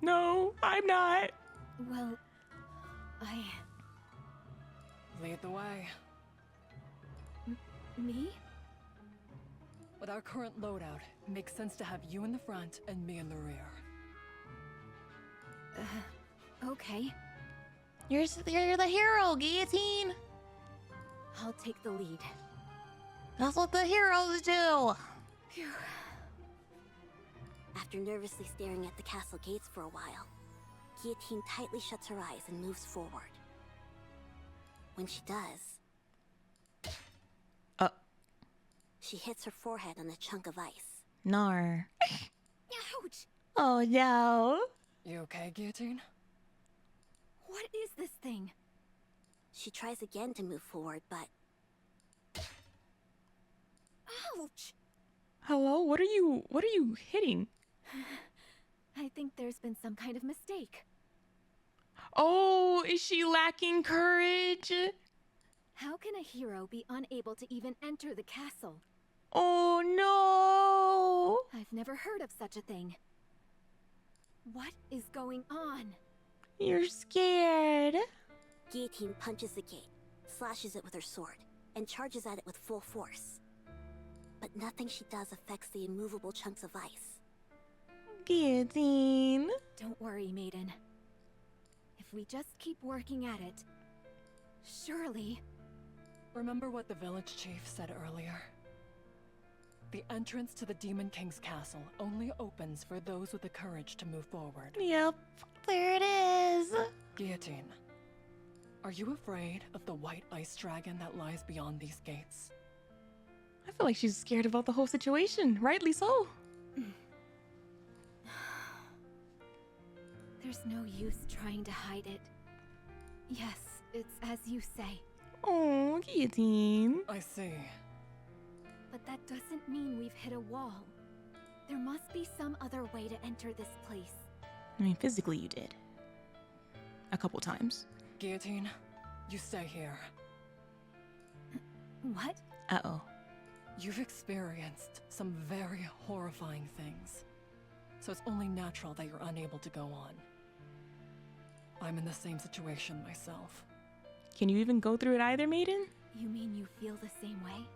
No, I'm not. Well, Lead the way. Me? With our current loadout, it makes sense to have you in the front and me in the rear. Okay. You're the hero, Guillotine. I'll take the lead. That's what the heroes do. Phew. After nervously staring at the castle gates for a while, Guillotine tightly shuts her eyes and moves forward. When she does, She hits her forehead on a chunk of ice. Nar. Ouch! Oh no. You okay, Guillotine? What is this thing? She tries again to move forward, but... Ouch! Hello, what are you hitting? I think there's been some kind of mistake. Oh, is she lacking courage? How can a hero be unable to even enter the castle? Oh no! I've never heard of such a thing. What is going on? You're scared. Guillotine punches the gate, slashes it with her sword, and charges at it with full force. But nothing she does affects the immovable chunks of ice. Guillotine. Don't worry, Maiden. If we just keep working at it, surely... Remember what the village chief said earlier? The entrance to the Demon King's castle only opens for those with the courage to move forward. Yep, there it is. Guillotine, are you afraid of the white ice dragon that lies beyond these gates? I feel like she's scared about the whole situation, rightly so. There's no use trying to hide it. Yes, it's as you say. Oh, Guillotine. I see. But that doesn't mean we've hit a wall. There must be some other way to enter this place. I mean, physically you did. A couple times. Guillotine, you stay here. What? Uh-oh. You've experienced some very horrifying things. So it's only natural that you're unable to go on. I'm in the same situation myself. Can you even go through it either, Maiden? You mean you feel the same way?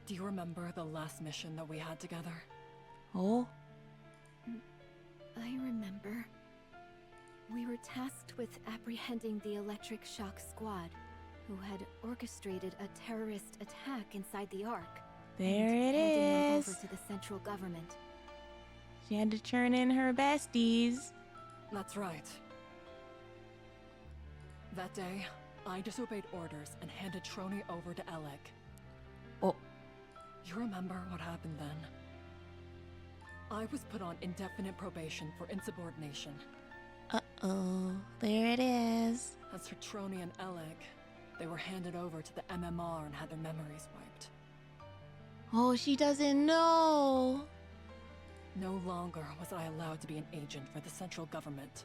Do you remember the last mission that we had together? Oh? I remember. We were tasked with apprehending the Electric Shock Squad, who had orchestrated a terrorist attack inside the Ark. There and it handing them is. over to the central government. She had to turn in her besties. That's right. That day, I disobeyed orders and handed Chuuni over to Alec. Oh. You remember what happened then? I was put on indefinite probation for insubordination. Uh-oh, there it is. As for Chuuni and Alec, they were handed over to the MMR and had their memories wiped. Oh, she doesn't know. No longer was I allowed to be an agent for the central government.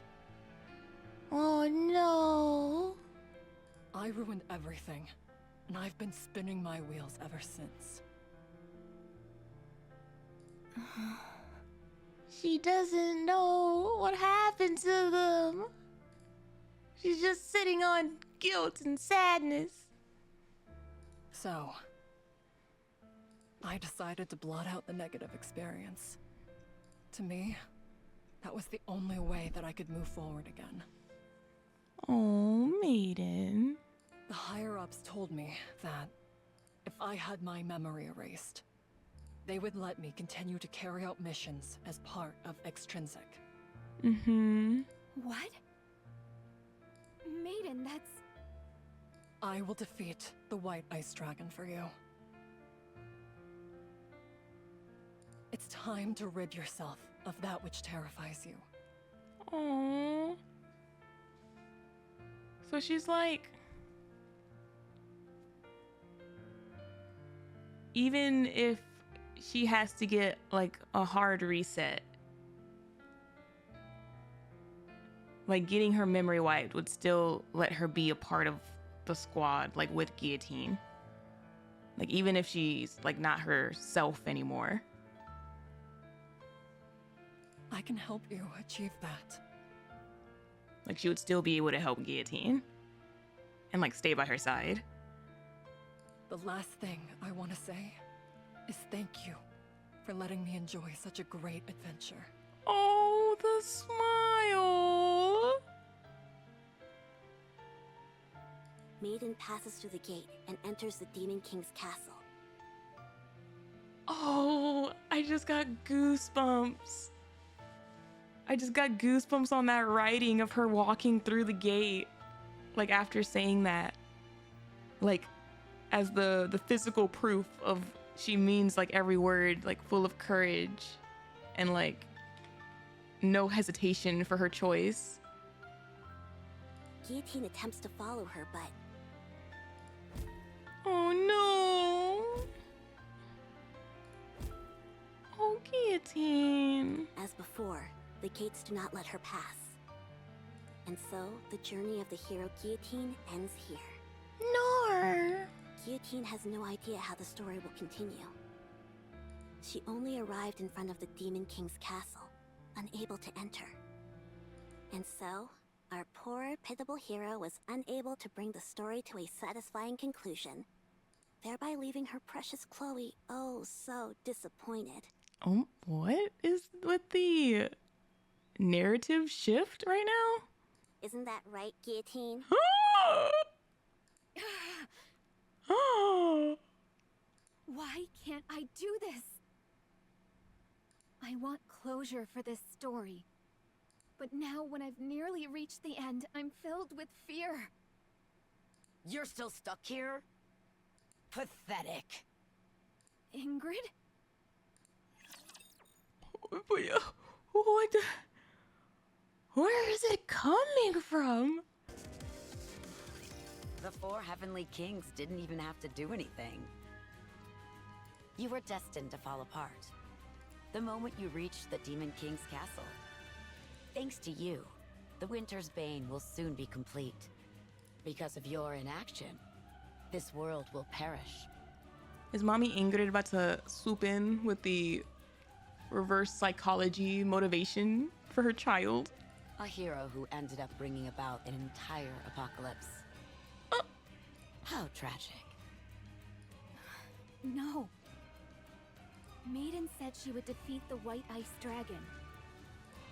Oh no. I ruined everything, and I've been spinning my wheels ever since. She doesn't know what happened to them. She's just sitting on guilt and sadness. So, I decided to blot out the negative experience. To me, that was the only way that I could move forward again. Oh, Maiden. The higher-ups told me that if I had my memory erased, they would let me continue to carry out missions as part of Extrinsic. Mm-hmm. What? Maiden, that's... I will defeat the White Ice Dragon for you. It's time to rid yourself of that which terrifies you. Aww. So she's like... Even if she has to get, like, a hard reset, like, getting her memory wiped would still let her be a part of the squad, like, with Guillotine. Like, even if she's, like, not herself anymore. I can help you achieve that. Like, she would still be able to help Guillotine. And, like, stay by her side. The last thing I want to say is thank you for letting me enjoy such a great adventure. Oh, the smile! Maiden passes through the gate and enters the Demon King's castle. Oh, I just got goosebumps. I just got goosebumps on that writing of her walking through the gate. Like, after saying that. Like, as the physical proof of she means like every word, like full of courage and like no hesitation for her choice. Guillotine attempts to follow her, but... Oh no! Oh, Guillotine. As before, the gates do not let her pass. And so, the journey of the hero Guillotine ends here. No! Guillotine has no idea how the story will continue. She only arrived in front of the Demon King's castle, unable to enter. And so, our poor, pitiable hero was unable to bring the story to a satisfying conclusion, thereby leaving her precious Chloe oh so disappointed. What is with the narrative shift right now? Isn't that right, Guillotine? Why can't I do this? I want closure for this story. But now when I've nearly reached the end, I'm filled with fear. You're still stuck here? Pathetic. Ingrid? What the... Where is it coming from? The 4 heavenly kings didn't even have to do anything. You were destined to fall apart. The moment you reached the Demon King's castle. Thanks to you, the Winter's Bane will soon be complete. Because of your inaction, this world will perish. Is Mommy Ingrid about to swoop in with the reverse psychology motivation for her child? A hero who ended up bringing about an entire apocalypse. How tragic. No. Maiden said she would defeat the White Ice Dragon.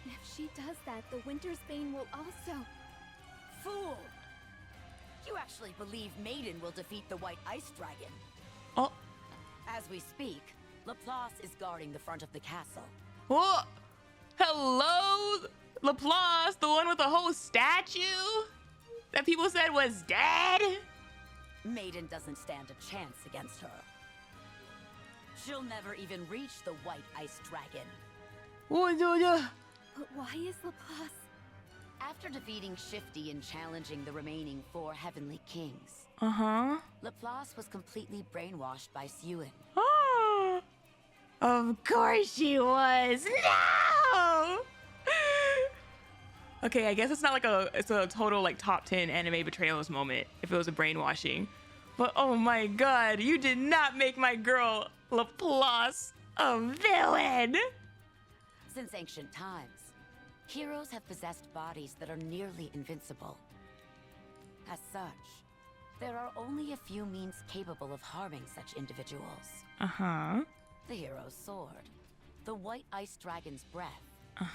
If she does that, the Winter's Bane will also... Fool! You actually believe Maiden will defeat the White Ice Dragon? Oh. As we speak, Laplace is guarding the front of the castle. What? Hello? Laplace, the one with the whole statue that people said was dead? Maiden doesn't stand a chance against her. She'll never even reach the White Ice Dragon. But why is Laplace... After defeating Shifty and challenging the remaining 4 heavenly kings, Laplace was completely brainwashed by Syuen. Oh, of course she was. No. Okay, I guess it's not like it's a total like top 10 anime betrayals moment if it was a brainwashing. But oh my god, you did not make my girl Laplace a villain. Since ancient times, heroes have possessed bodies that are nearly invincible. As such, there are only a few means capable of harming such individuals. The hero's sword, the White Ice Dragon's breath,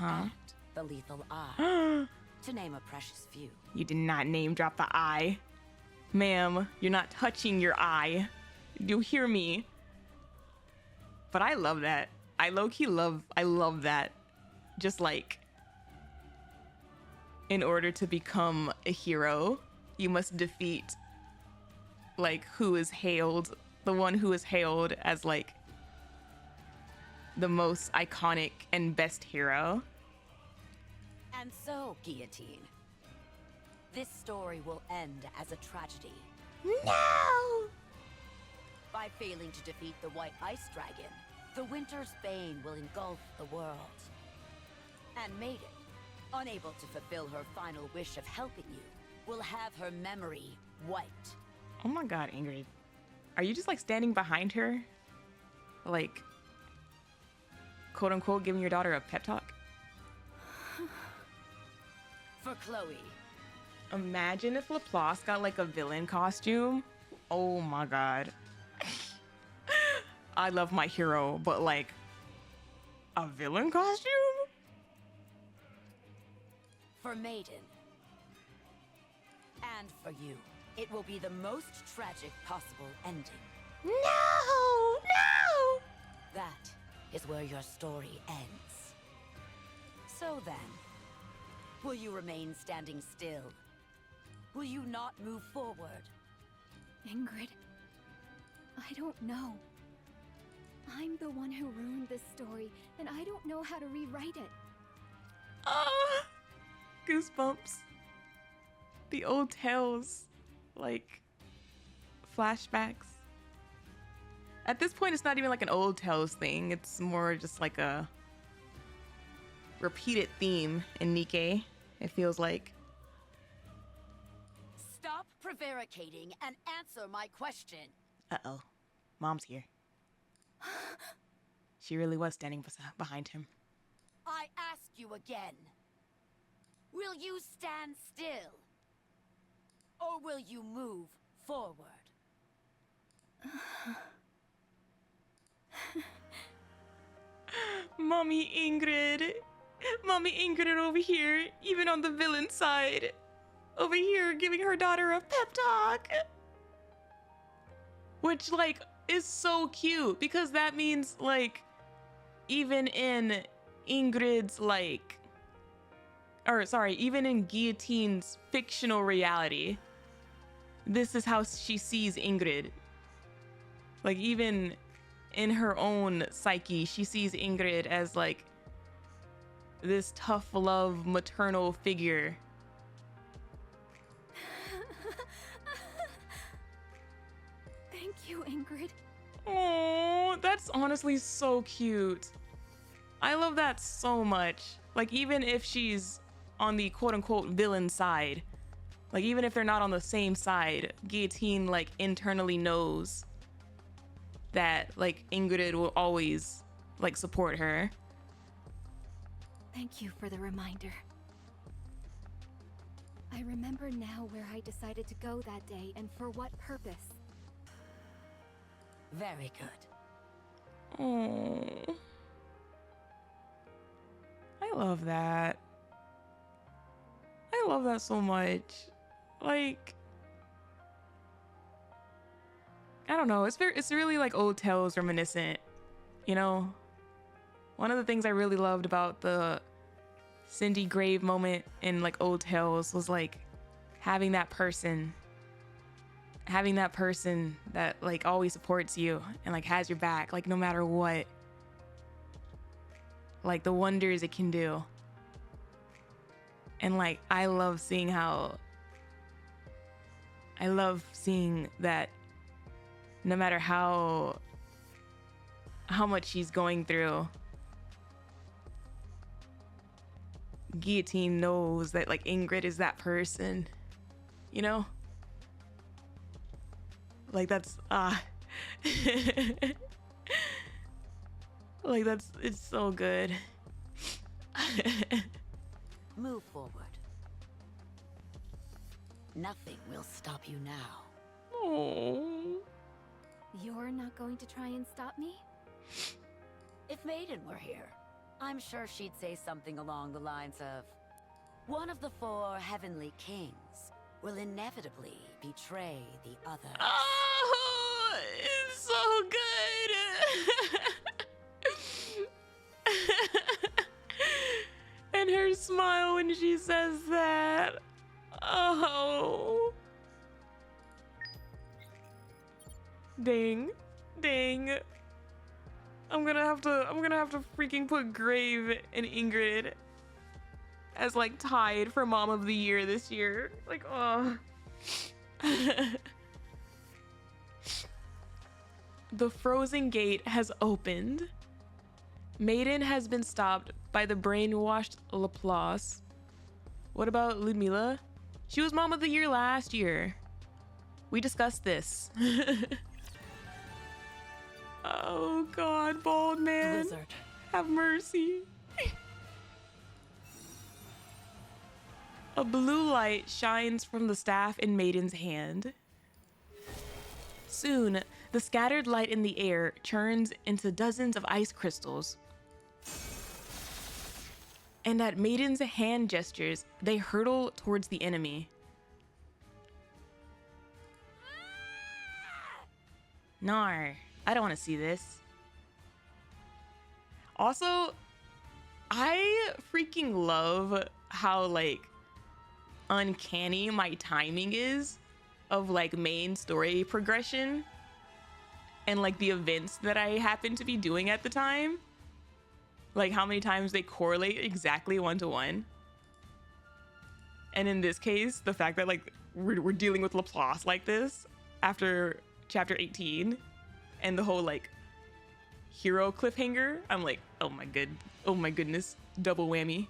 and the lethal eye, to name a precious few. You did not name drop the eye. Ma'am, you're not touching your eye. You hear me? But I love that. I low-key love that. Just like, in order to become a hero, you must defeat like the one who is hailed as like the most iconic and best hero. And so, Guillotine, this story will end as a tragedy. No! By failing to defeat the White Ice Dragon, the Winter's Bane will engulf the world. And Maiden, unable to fulfill her final wish of helping you, will have her memory wiped. Oh my god, Ingrid. Are you just like standing behind her? Like, quote unquote, giving your daughter a pep talk? For Chloe. Imagine if Laplace got like a villain costume. Oh my god. I love my hero, but like a villain costume? For Maiden. And for you. It will be the most tragic possible ending. No! No! That is where your story ends. So then, will you remain standing still? Will you not move forward? Ingrid, I don't know. I'm the one who ruined this story, and I don't know how to rewrite it. Ah, goosebumps. The old tales, like flashbacks. At this point, it's not even like an old tales thing. It's more just like a repeated theme in NIKKE, it feels like. Stop prevaricating and answer my question. Uh-oh. Mom's here. She really was standing behind him. I ask you again. Will you stand still? Or will you move forward? Mommy Ingrid. Mommy Ingrid over here, even on the villain side. Over here, giving her daughter a pep talk. Which, like, is so cute, because that means, like, even in Ingrid's, like, or sorry, even in Guillotine's fictional reality, this is how she sees Ingrid. Like, even in her own psyche, she sees Ingrid as, like, this tough love maternal figure. Thank you, Ingrid. Oh, that's honestly so cute. I love that so much. Like, even if she's on the quote-unquote villain side, like, even if they're not on the same side, Guillotine, like, internally knows that, like, Ingrid will always, like, support her. Thank you for the reminder. I remember now where I decided to go that day and for what purpose. Very good. Oh, I love that. I love that so much. Like, I don't know. It's really like old tales reminiscent, you know? One of the things I really loved about the Cindy grave moment in like old tales was like having that person that like always supports you and like has your back, like no matter what, like the wonders it can do. And like I love seeing that no matter how much she's going through, Guillotine knows that like Ingrid is that person, you know? Like that's like it's so good. Move forward. Nothing will stop you now. Oh. You're not going to try and stop me? If Maiden were here, I'm sure she'd say something along the lines of, one of the 4 heavenly kings will inevitably betray the other. Oh, it's so good. And her smile when she says that. Oh. Dang. I'm gonna have to freaking put Grave and Ingrid as like tied for Mom of the Year this year. Like, oh. The frozen gate has opened. Maiden has been stopped by the brainwashed Laplace. What about Ludmilla? She was Mom of the Year last year. We discussed this. Oh God, bald man. Blizzard. Have mercy. A blue light shines from the staff in Maiden's hand. Soon, the scattered light in the air churns into dozens of ice crystals. And at Maiden's hand gestures, they hurtle towards the enemy. Nar, I don't want to see this. Also, I freaking love how like uncanny my timing is of like main story progression. and like the events that I happen to be doing at the time. Like how many times they correlate exactly 1-to-1. And in this case, the fact that like we're dealing with Laplace like this after chapter 18 and the whole like hero cliffhanger, I'm like, oh my goodness, double whammy.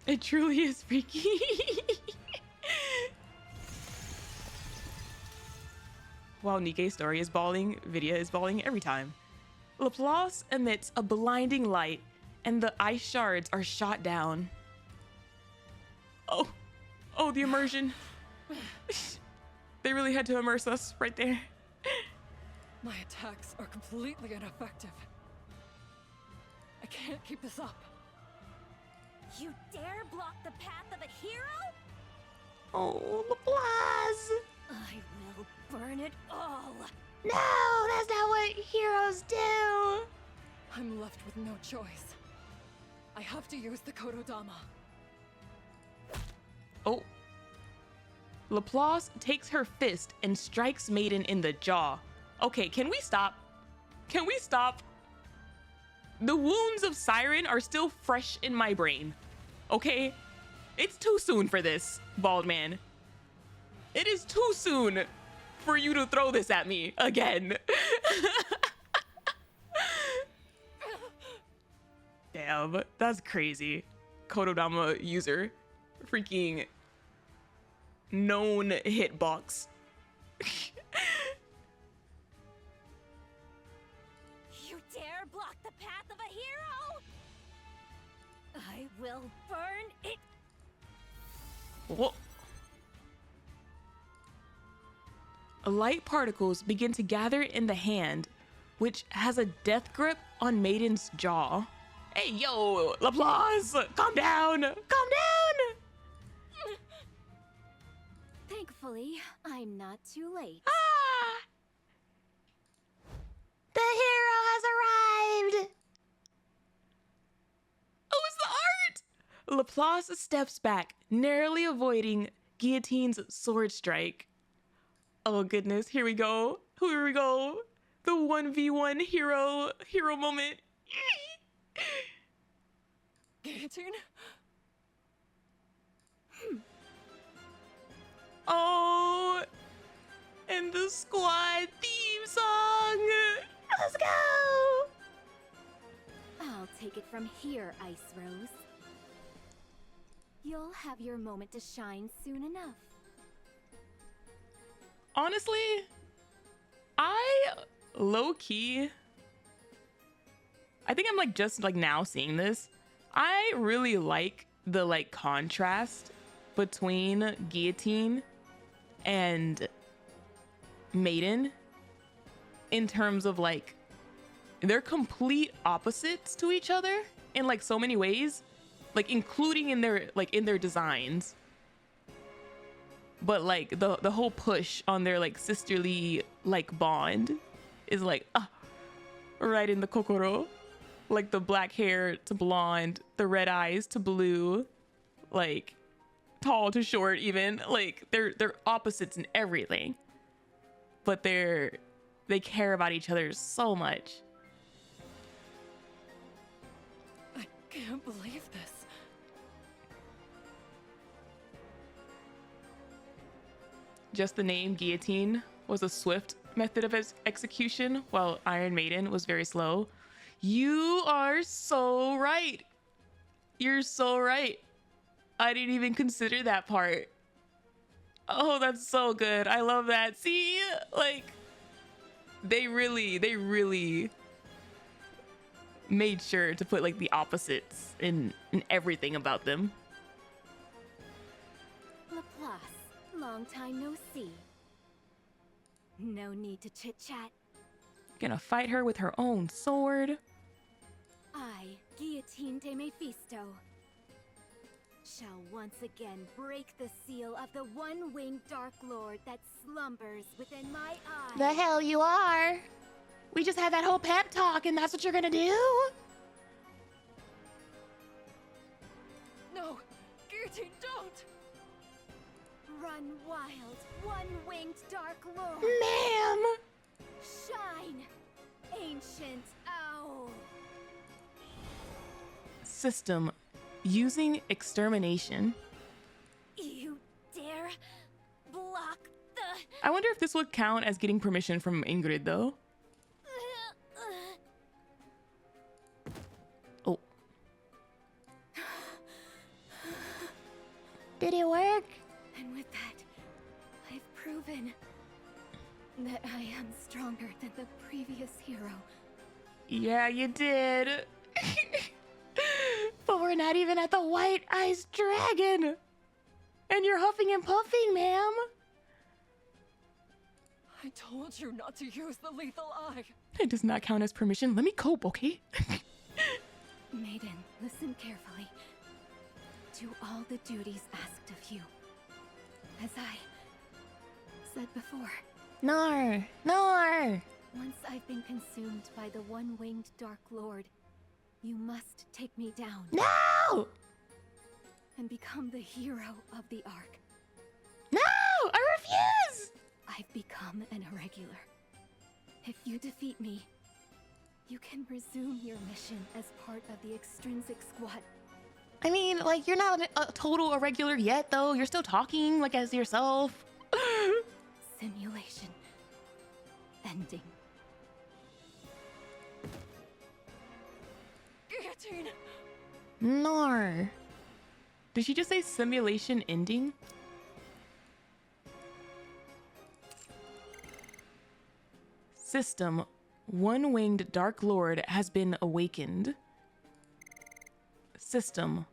It truly is freaky. While NIKKE's story is bawling, Vidya is bawling every time. Laplace emits a blinding light, and the ice shards are shot down. Oh, the immersion. They really had to immerse us right there. My attacks are completely ineffective. I can't keep this up. You dare block the path of a hero? Oh, Laplace! I will burn it all. No, that's not what heroes do! I'm left with no choice. I have to use the Kododama. Oh. Laplace takes her fist and strikes Maiden in the jaw. Okay, can we stop? Can we stop? The wounds of Syuen are still fresh in my brain. Okay? It's too soon for this, bald man. It is too soon for you to throw this at me again. Damn, that's crazy. Kododama user. Freaking known hitbox. You dare block the path of a hero? I will burn it. Whoa. Light particles begin to gather in the hand, which has a death grip on Maiden's jaw. Hey, yo, Laplace, calm down, calm down. Thankfully, I'm not too late. Ah! The hero has arrived! Oh, it's the art! Laplace steps back, narrowly avoiding Guillotine's sword strike. Oh goodness, here we go. Here we go. The 1v1 hero moment. Guillotine? Oh, and the squad theme song. Let's go. I'll take it from here, Ice Rose. You'll have your moment to shine soon enough. Honestly, I low-key, I think I'm like just like now seeing this. I really like the like contrast between Guillotine and Maiden in terms of like they're complete opposites to each other in like so many ways, like including in their designs. But like the whole push on their like sisterly like bond is like right in the kokoro. Like the black hair to blonde, the red eyes to blue, like tall to short even. Like they're opposites in everything. But they care about each other so much. I can't believe this. Just the name Guillotine was a swift method of execution, while Iron Maiden was very slow. You are so right. You're so right. I didn't even consider that part. Oh, that's so good. I love that. See, like, they really made sure to put like the opposites in everything about them. Laplace, long time no see. No need to chit-chat. Gonna fight her with her own sword. I, Guillotine de Mephisto, shall once again break the seal of the one-winged Dark Lord that slumbers within my eye. The hell you are! We just had that whole pep talk and that's what you're gonna do? No! Guillotine, don't! Run wild, one-winged Dark Lord. Ma'am! Shine, ancient owl. System using extermination. You dare block the... I wonder if this would count as getting permission from Ingrid, though. Oh. Did it work? And with that, I've proven that I am stronger than the previous hero. Yeah, you did. But we're not even at the White-Eyed Dragon. And you're huffing and puffing, ma'am. I told you not to use the lethal eye. It does not count as permission. Let me cope, okay? Maiden, listen carefully. Do all the duties asked of you. As I said before. Nar! Nar! Once I've been consumed by the one-winged Dark Lord, you must take me down. No! And become the hero of the Ark. No! I refuse! I've become an irregular. If you defeat me, you can resume your mission as part of the extrinsic squad. I mean, like, you're not a total irregular yet, though. You're still talking, like, as yourself. Simulation. Ending. Guillotine! Nar. Did she just say simulation ending? System, one-winged Dark Lord has been awakened. System,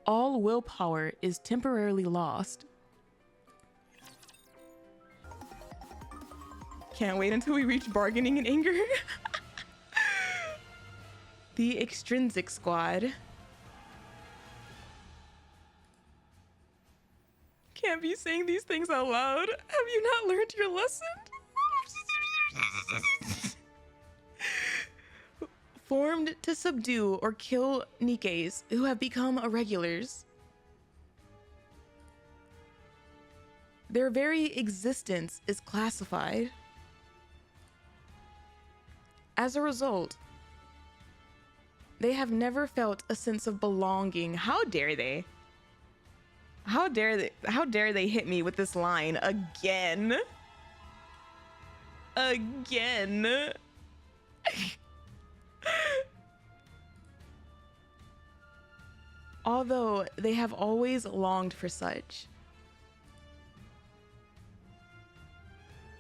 all willpower is temporarily lost. Can't wait until we reach bargaining in anger. The extrinsic squad. Can't be saying these things out loud. Have you not learned your lesson? Formed to subdue or kill NIKKEs who have become irregulars. Their very existence is classified. As a result, they have never felt a sense of belonging. How dare they? How dare they hit me with this line again? Again. Although they have always longed for such.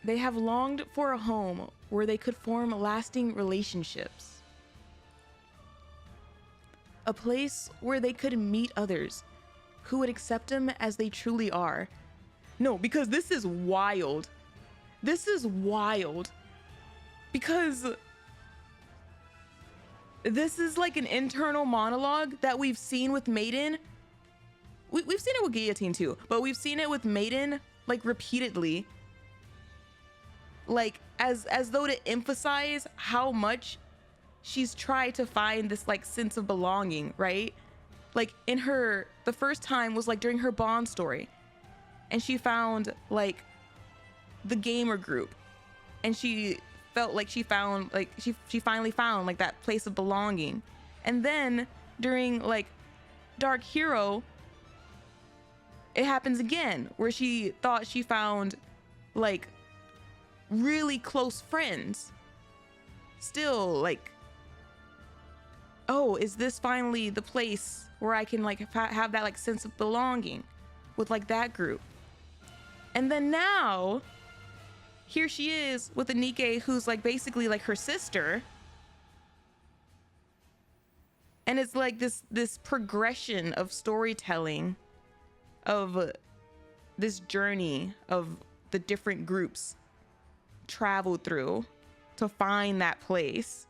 They have longed for a home where they could form lasting relationships. A place where they could meet others who would accept them as they truly are. No, because this is wild. This is wild. Because this is like an internal monologue that we've seen with Maiden. We've seen it with Guillotine too, but we've seen it with Maiden like repeatedly. Like as though to emphasize how much she's tried to find this like sense of belonging, right? Like in her, the first time was like during her Bond story, and she found like the gamer group, and she felt like she found like she finally found like that place of belonging. And then during like Dark Hero, it happens again where she thought she found like really close friends. Still like, oh, is this finally the place where I can like have that like sense of belonging with like that group? And then now here she is with a NIKKE who's like basically like her sister. And it's like this progression of storytelling of this journey of the different groups traveled through to find that place.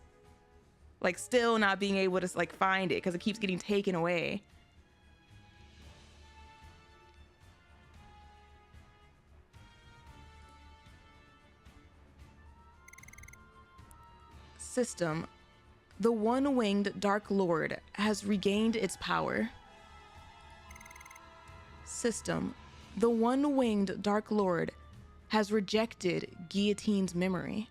Like still not being able to like find it because it keeps getting taken away. System, the one-winged Dark Lord has regained its power. System, the one-winged Dark Lord has rejected Guillotine's memory.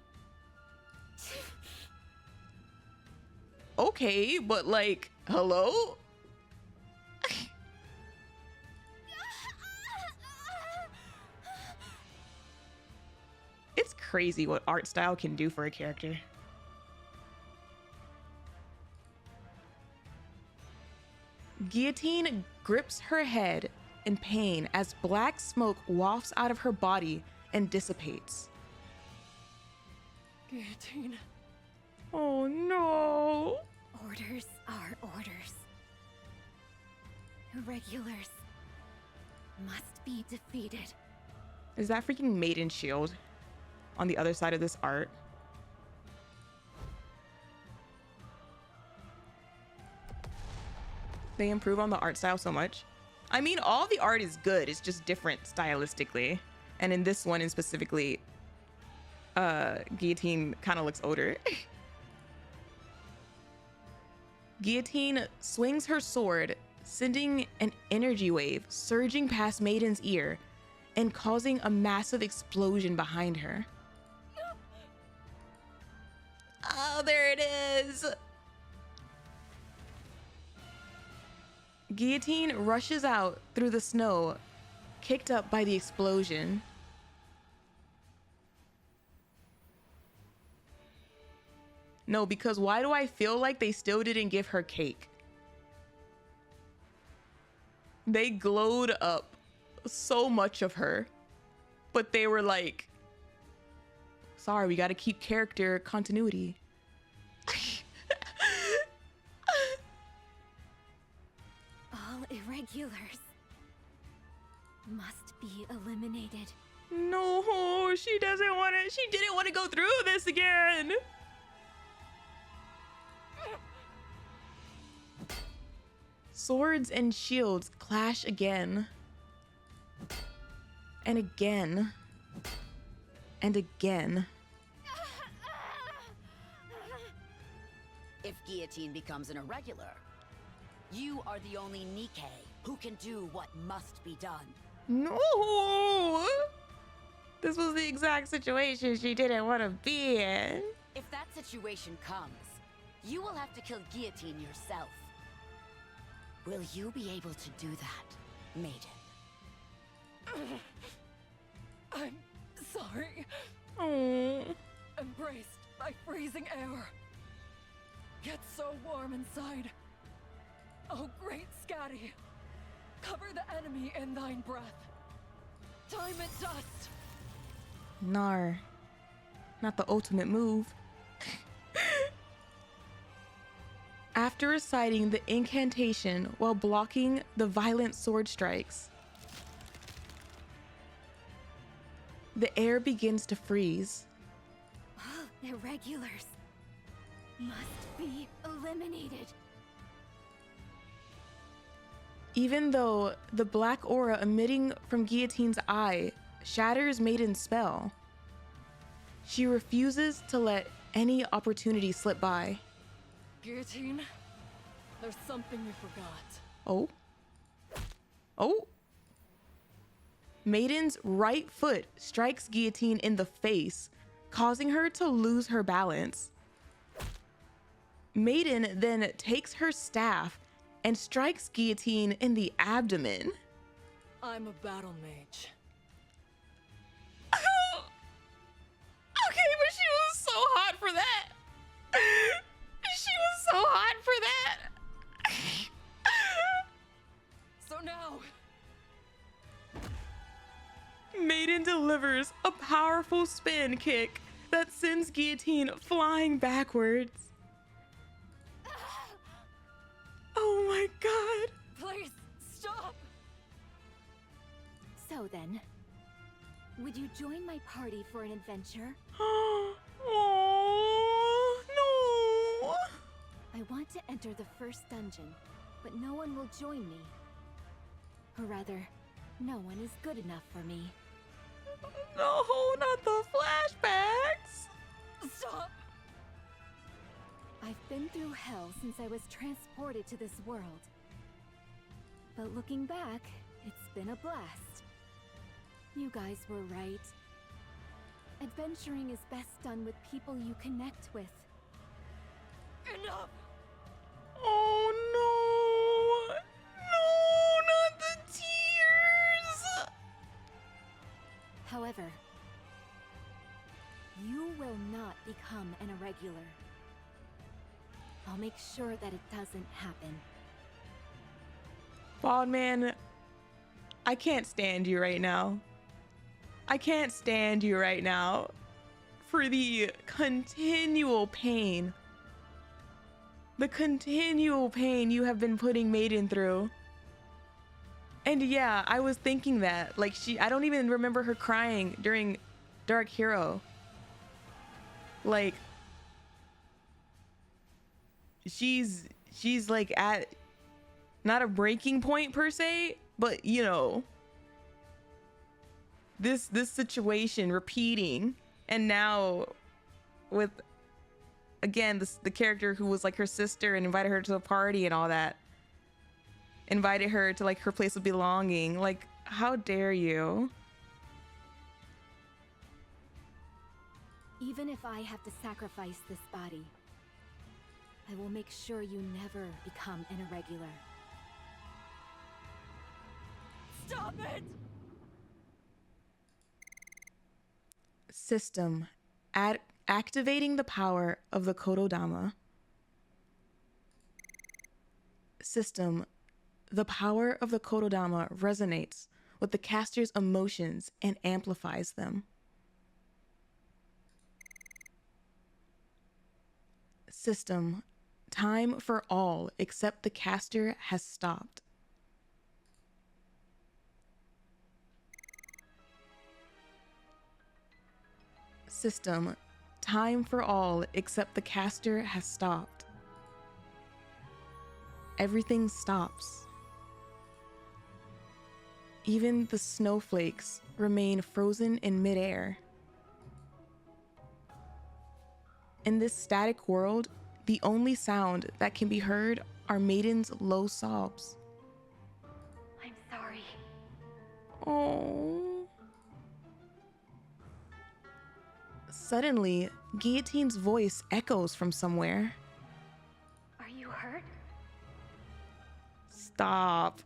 Okay, but like, hello? It's crazy what art style can do for a character. Guillotine grips her head in pain as black smoke wafts out of her body and dissipates. Guillotine. Oh no. Orders are orders. Irregulars must be defeated. Is that freaking Maiden shield on the other side of this art? They improve on the art style so much. I mean, all the art is good. It's just different stylistically. And in this one in specifically, Guillotine kind of looks older. Guillotine swings her sword, sending an energy wave surging past Maiden's ear and causing a massive explosion behind her. Oh, there it is. Guillotine rushes out through the snow, kicked up by the explosion. No, because why do I feel like they still didn't give her cake? They glowed up so much of her, but they were like, sorry, we gotta keep character continuity. All irregulars must be eliminated. No, she didn't want to go through this again. Swords and shields clash again. And again. And again. If Guillotine becomes an irregular, you are the only NIKKE who can do what must be done. No! This was the exact situation she didn't want to be in. If that situation comes, you will have to kill Guillotine yourself. Will you be able to do that, Maiden? I'm sorry. Oh. Embraced by freezing air. Yet so warm inside. Oh, great Scatty. Cover the enemy in thine breath. Time and dust. Nar. Not the ultimate move. After reciting the incantation while blocking the violent sword strikes, the air begins to freeze. All irregulars must be eliminated. Even though the black aura emitting from Guillotine's eye shatters Maiden's spell, she refuses to let any opportunity slip by. Guillotine, there's something you forgot. Oh. Oh. Maiden's right foot strikes Guillotine in the face, causing her to lose her balance. Maiden then takes her staff and strikes Guillotine in the abdomen. I'm a battle mage. Oh. Okay, but she was so hot for that. She was so hot for that. So now, Maiden delivers a powerful spin kick that sends Guillotine flying backwards. Oh my god. please stop. So then, would you join my party for an adventure? Oh, no. I want to enter the first dungeon, but no one will join me. Or rather, no one is good enough for me. No, not the flashbacks. Stop. I've been through hell since I was transported to this world. But looking back, it's been a blast. You guys were right. Adventuring is best done with people you connect with. Enough! Oh no! No, not the tears! However, you will not become an irregular. I'll make sure that it doesn't happen. Bald man, I can't stand you right now. I can't stand you right now for the continual pain. The continual pain you have been putting Maiden through. And yeah, I was thinking that. Like, I don't even remember her crying during Dark Hero. Like, she's like at, not a breaking point per se, but you know, this situation repeating, and now with, again, the character who was like her sister and invited her to the party and all that, invited her to like her place of belonging. Like, how dare you? Even if I have to sacrifice this body, I will make sure you never become an irregular. Stop it! System. Activating the power of the Kododama. System. The power of the Kododama resonates with the caster's emotions and amplifies them. System. Time for all except the caster has stopped. System. Time for all except the caster has stopped. Everything stops. Even the snowflakes remain frozen in midair. In this static world, the only sound that can be heard are Maiden's low sobs. I'm sorry. Oh. Suddenly, Guillotine's voice echoes from somewhere. Are you hurt? Stop.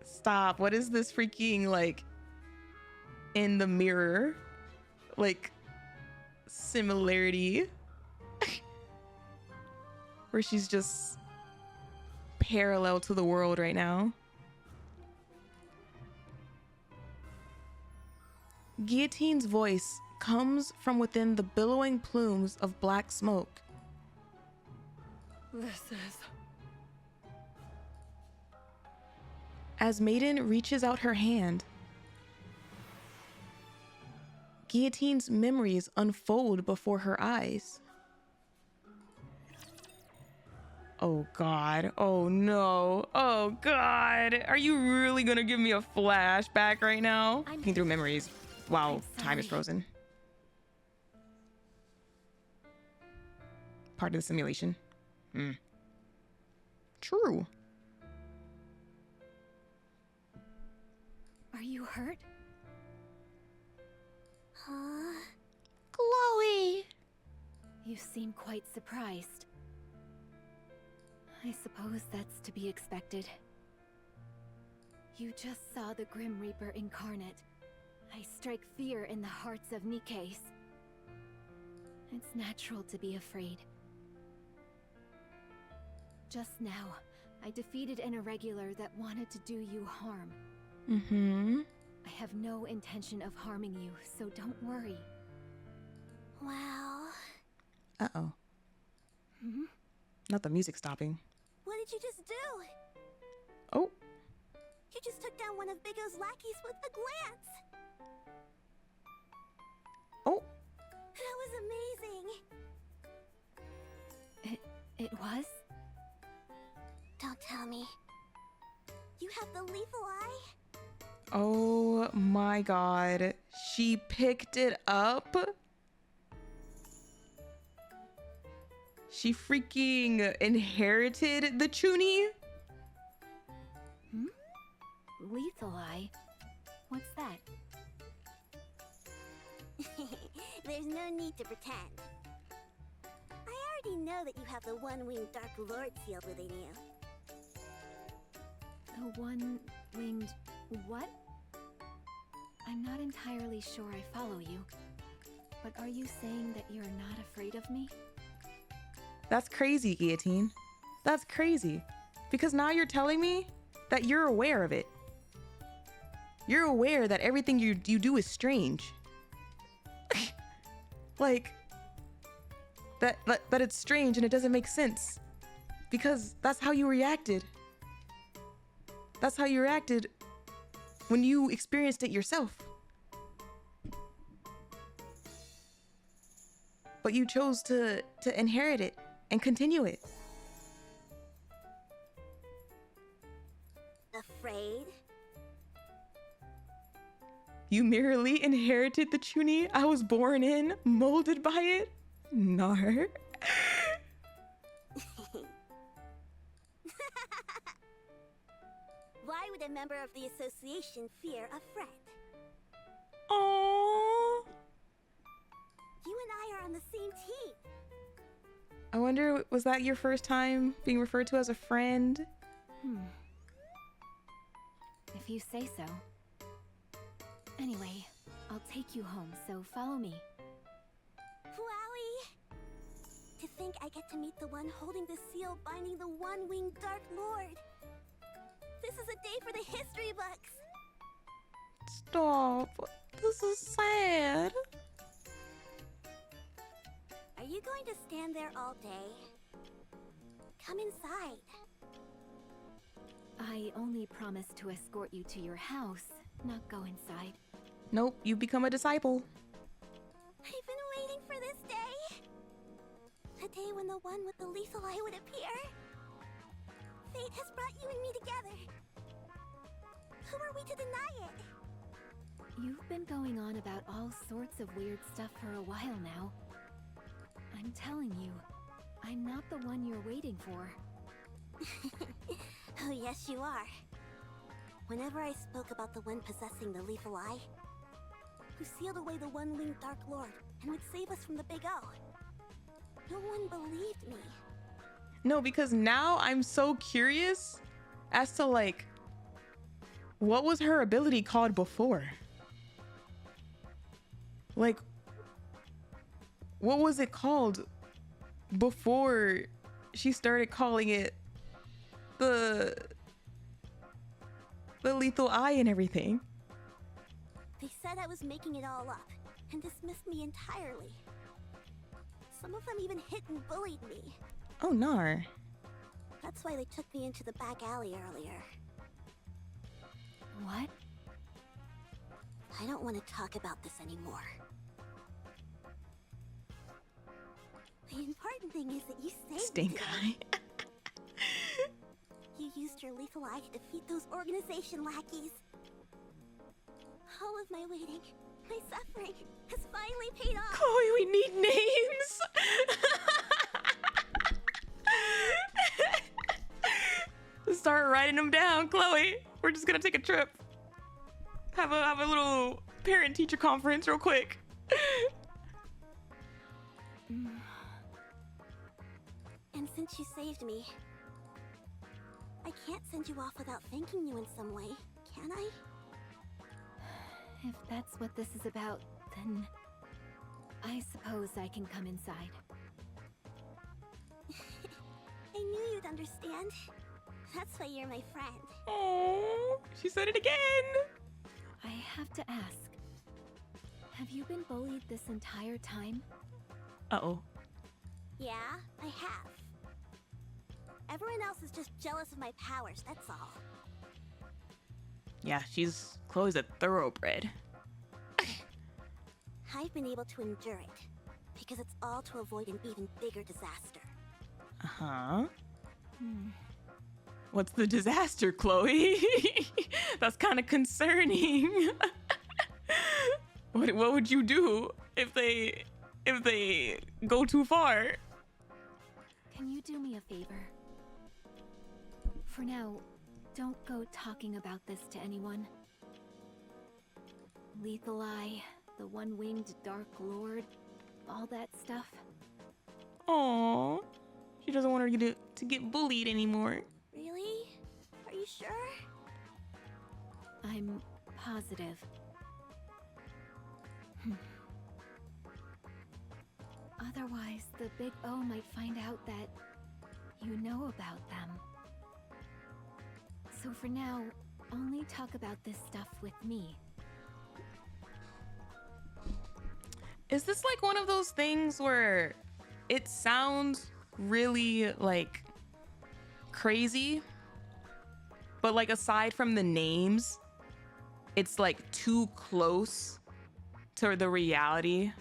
Stop. What is this freaking, like, in the mirror? Like, similarity? Where she's just parallel to the world right now. Guillotine's voice comes from within the billowing plumes of black smoke. This is... As Maiden reaches out her hand, Guillotine's memories unfold before her eyes. Oh God, oh no, oh God. Are you really gonna give me a flashback right now? Looking through memories. Wow, time is frozen. Part of the simulation. True. Are you hurt? Huh? Chloe! You seem quite surprised. I suppose that's to be expected. You just saw the Grim Reaper incarnate. I strike fear in the hearts of NIKKEs. It's natural to be afraid. Just now, I defeated an irregular that wanted to do you harm. I have no intention of harming you, so don't worry. Well... Uh-oh. Not the music stopping. What did you just do? Oh. You just took down one of Big O's lackeys with a glance! Oh. That was amazing! It was? Don't tell me. You have the lethal eye? Oh my God. She picked it up? She freaking inherited the Chuuni? Lethal eye? What's that? There's no need to pretend. I already know that you have the one-winged Dark Lord sealed within you. The one-winged what? I'm not entirely sure I follow you. But are you saying that you're not afraid of me? That's crazy, Guillotine. That's crazy. Because now you're telling me that you're aware of it. You're aware that everything you do is strange. Like, that it's strange and it doesn't make sense. Because that's how you reacted. That's how you reacted when you experienced it yourself. But you chose to inherit it and continue it. Afraid? You merely inherited the Chuuni I was born in, molded by it? Nar. Why would a member of the association fear a friend? Aww. You and I are on the same team. I wonder, was that your first time being referred to as a friend? If you say so. Anyway, I'll take you home, so follow me. Wowie! To think I get to meet the one holding the seal binding the one-winged Dark Lord. This is a day for the history books. Stop. This is sad. Are you going to stand there all day? Come inside. I only promised to escort you to your house, not go inside. Nope, you become a disciple. I've been waiting for this day. The day when the one with the lethal eye would appear. Fate has brought you and me together. Who are we to deny it? You've been going on about all sorts of weird stuff for a while now. I'm telling you, I'm not the one you're waiting for. Oh yes, you are. Whenever I spoke about the one possessing the lethal eye, who sealed away the one-winged Dark Lord and would save us from the Big O, no one believed me. No, because now I'm so curious as to, like, what was her ability called before? Like, what was it called before she started calling it the lethal eye and everything? They said I was making it all up and dismissed me entirely. Some of them even hit and bullied me. Oh, nar. That's why they took me into the back alley earlier. What? I don't want to talk about this anymore. The important thing is that you saved Stink me. eye. You used your lethal eye to defeat those organization lackeys. All of my waiting, my suffering, has finally paid off. Chloe, we need names. Start writing them down, Chloe. We're just gonna take a trip. Have a little parent-teacher conference real quick. And since you saved me, I can't send you off without thanking you in some way, can I? If that's what this is about, then I suppose I can come inside. I knew you'd understand. That's why you're my friend. Oh, she said it again. I have to ask, have you been bullied this entire time? Uh-oh. Yeah, I have. Everyone else is just jealous of my powers, that's all. Yeah, Chloe's a thoroughbred. I've been able to endure it, because it's all to avoid an even bigger disaster. Uh-huh. What's the disaster, Chloe? That's kind of concerning. What would you do if they go too far? Can you do me a favor? For now, don't go talking about this to anyone. Lethal Eye, the one-winged Dark Lord, all that stuff. Aww. She doesn't want her to get bullied anymore. Really? Are you sure? I'm positive. Otherwise, the Big O might find out that you know about them. So for now, only talk about this stuff with me. Is this like one of those things where it sounds really like crazy, but like aside from the names, it's like too close to the reality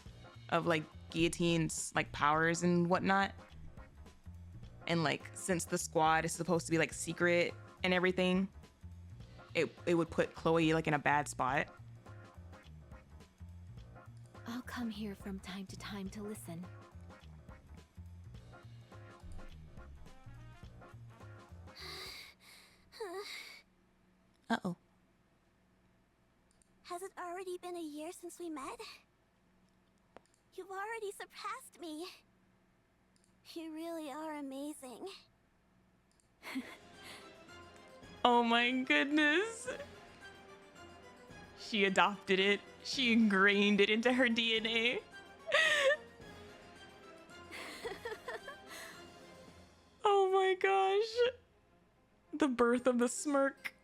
of like Guillotine's like powers and whatnot? And like since the squad is supposed to be like secret and everything, it would put Chloe like in a bad spot. I'll come here from time to time to listen. Uh-oh. Has it already been a year since we met? You've already surpassed me. You really are amazing. Oh my goodness. She adopted it. She ingrained it into her DNA. Oh my gosh. The birth of the smirk.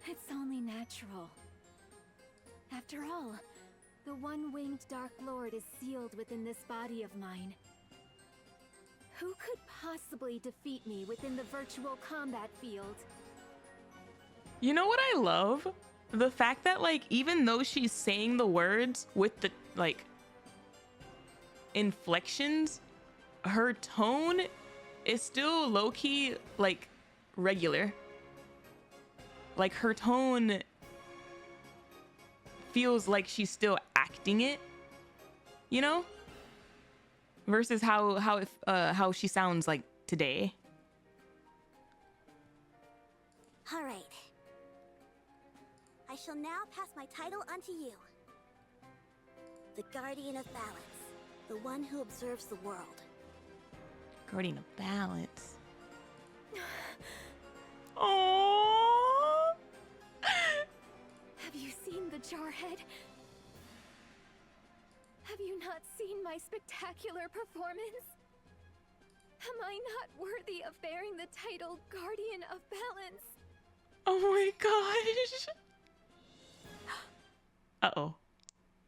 It's only natural. After all, the one-winged Dark Lord is sealed within this body of mine. Who could possibly defeat me within the virtual combat field? You know what I love? The fact that like even though she's saying the words with the like inflections, her tone is still low-key like regular. Like her tone feels like she's still acting it, you know? Versus how she sounds like today. All right. I shall now pass my title unto you. The Guardian of Balance, the one who observes the world. Guardian of Balance. Oh. Have you seen the Jarhead? Have you not seen my spectacular performance? Am I not worthy of bearing the title Guardian of Balance? Oh my gosh. Uh-oh.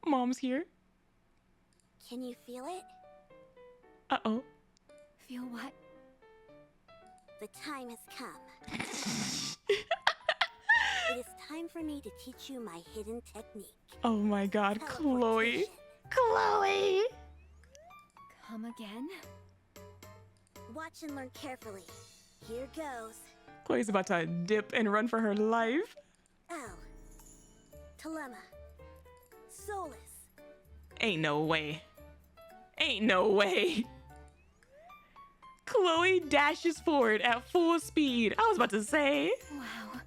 Mom's here. Can you feel it? Uh-oh. Feel what? The time has come. It is time for me to teach you my hidden technique. Oh my god, Chloe. Chloe! Come again? Watch and learn carefully. Here goes. Chloe's about to dip and run for her life. L. Dilemma. Solace. Ain't no way. Ain't no way. Chloe dashes forward at full speed. I was about to say. Wow.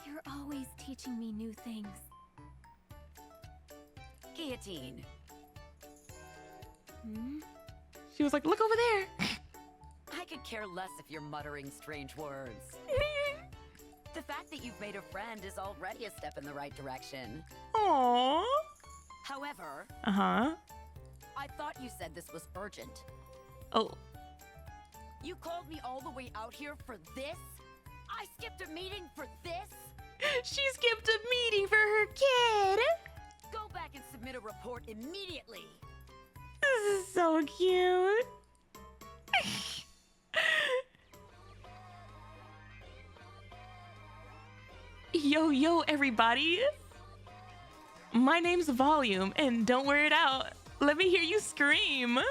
You're always teaching me new things. Guillotine. Hmm? She was like, look over there. I could care less if you're muttering strange words. The fact that you've made a friend is already a step in the right direction. Aww. However, Uh-huh. I thought you said this was urgent. Oh. You called me all the way out here for this? I skipped a meeting for this? She skipped a meeting for her kid. Go back and submit a report immediately. This is so cute. Yo, everybody. My name's Volume, and don't wear it out. Let me hear you scream. Wow.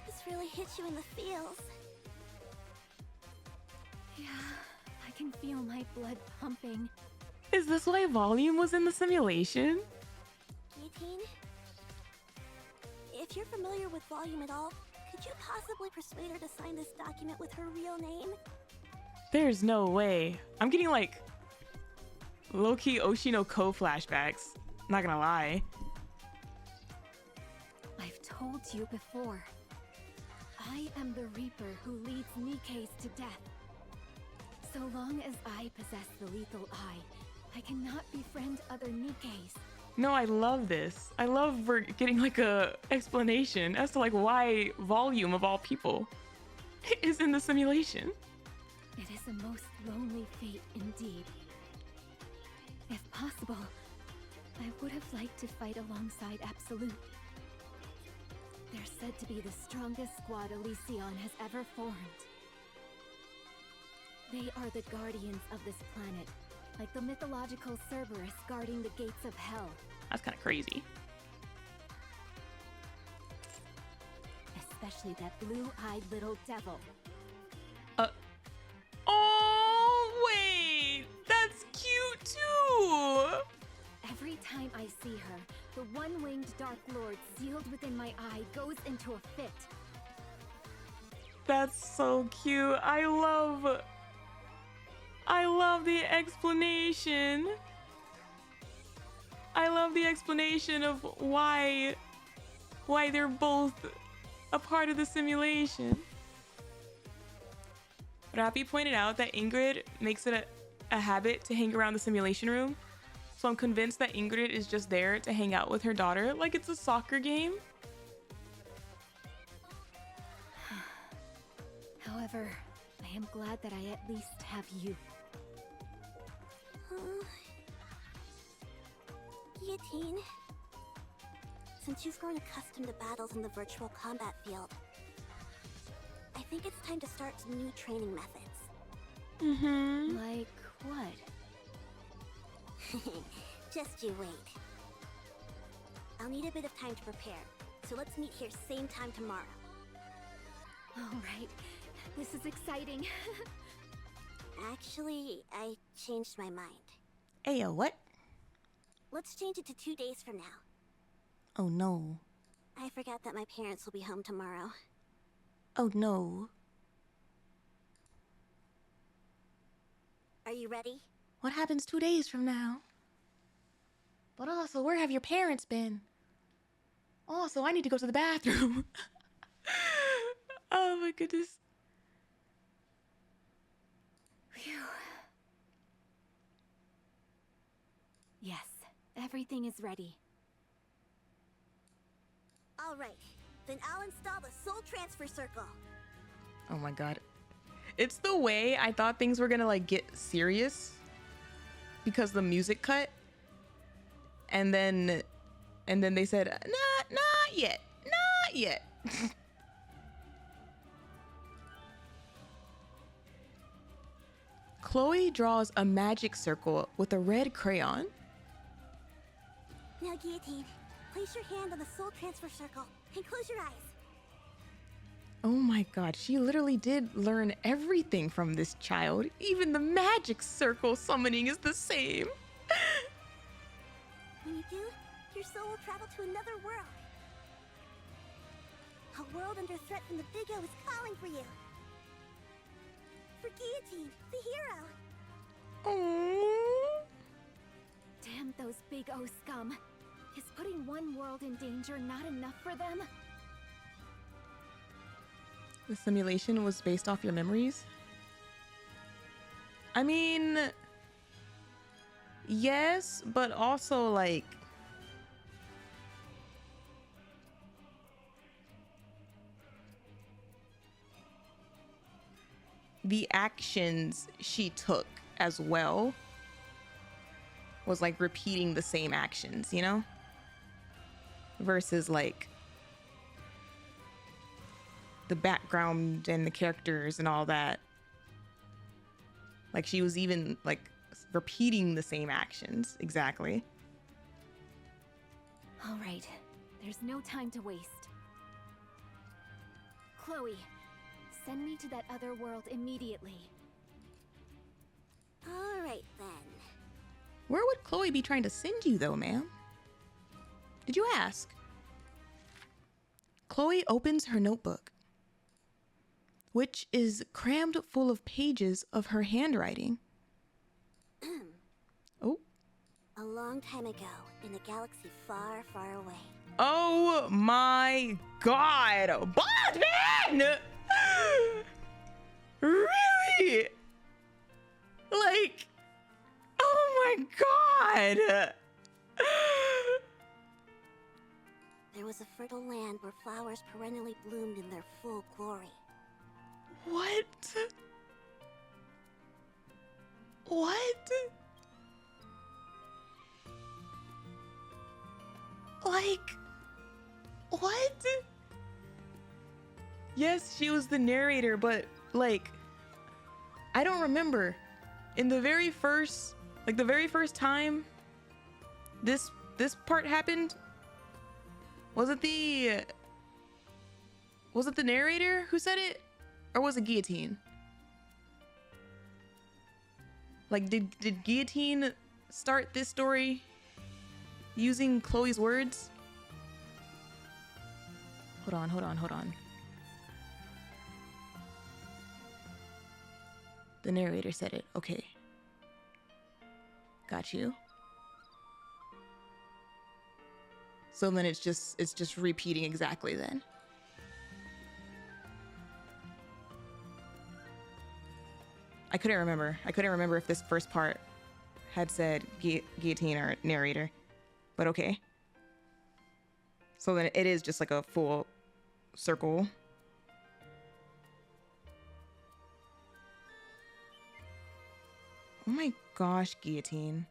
This really hits you in the feels. Yeah, I can feel my blood pumping. Is this why Volume was in the simulation? Guillotine? If you're familiar with Volume at all, could you possibly persuade her to sign this document with her real name? There's no way. I'm getting like Low-key Oshinoko flashbacks. Not gonna lie. I've told you before. I am the Reaper who leads NIKKEs to death. So long as I possess the lethal eye, I cannot befriend other NIKKEs. No, I love this. I love we're getting like a explanation as to like why Volume of all people is in the simulation. It is a most lonely fate indeed. If possible, I would have liked to fight alongside Absolute. They're said to be the strongest squad Elysion has ever formed. They are the guardians of this planet, like the mythological Cerberus guarding the gates of hell. That's kind of crazy. Especially that blue-eyed little devil. Oh, wait! That's cute too! Every time I see her, the one-winged Dark Lord sealed within my eye goes into a fit. That's so cute. I love the explanation. I love the explanation of why they're both a part of the simulation. Rappy pointed out that Ingrid makes it a habit to hang around the simulation room. So I'm convinced that Ingrid is just there to hang out with her daughter like it's a soccer game. However, I am glad that I at least have you. Guillotine, since you've grown accustomed to battles in the virtual combat field, I think it's time to start some new training methods. Mm-hmm. Like what? Just you wait. I'll need a bit of time to prepare, so let's meet here same time tomorrow. All right, this is exciting. Actually, I changed my mind. Ayo, what? Let's change it to 2 days from now. Oh no. I forgot that my parents will be home tomorrow. Oh no. Are you ready? What happens 2 days from now? But also, where have your parents been? Also, I need to go to the bathroom. Oh my goodness. Phew. Yes, everything is ready. All right, then I'll install the soul transfer circle. Oh my god. It's the way I thought things were gonna like get serious because the music cut. And then they said, not yet. Not yet. Chloe draws a magic circle with a red crayon. Now, Guillotine, place your hand on the soul transfer circle and close your eyes. Oh my god, she literally did learn everything from this child. Even the magic circle summoning is the same. When you do, your soul will travel to another world. A world under threat from the Big O is calling for you. For Guillotine, the hero. Oh. Damn those Big O scum. Is putting one world in danger not enough for them? The simulation was based off your memories? I mean, yes, but also like the actions she took as well was like repeating the same actions, you know? Versus like the background and the characters and all that. Like she was even like repeating the same actions exactly. All right, there's no time to waste. Chloe, send me to that other world immediately. All right then. Where would Chloe be trying to send you though, ma'am? Did you ask? Chloe opens her notebook, which is crammed full of pages of her handwriting. Oh. A long time ago, in a galaxy far, far away. Oh my god! Baldman! Really? Like, oh my god! There was a fertile land where flowers perennially bloomed in their full glory. What? What? Like, what? Yes, she was the narrator, but like, I don't remember. In the very first, like the very first time this part happened, was it the narrator who said it? Or was it Guillotine? Like, did Guillotine start this story using Chloe's words? Hold on. The narrator said it. Okay. Got you. So then it's just repeating exactly then. I couldn't remember if this first part had said Guillotine or narrator, but okay. So then it is just like a full circle. Oh my gosh, Guillotine.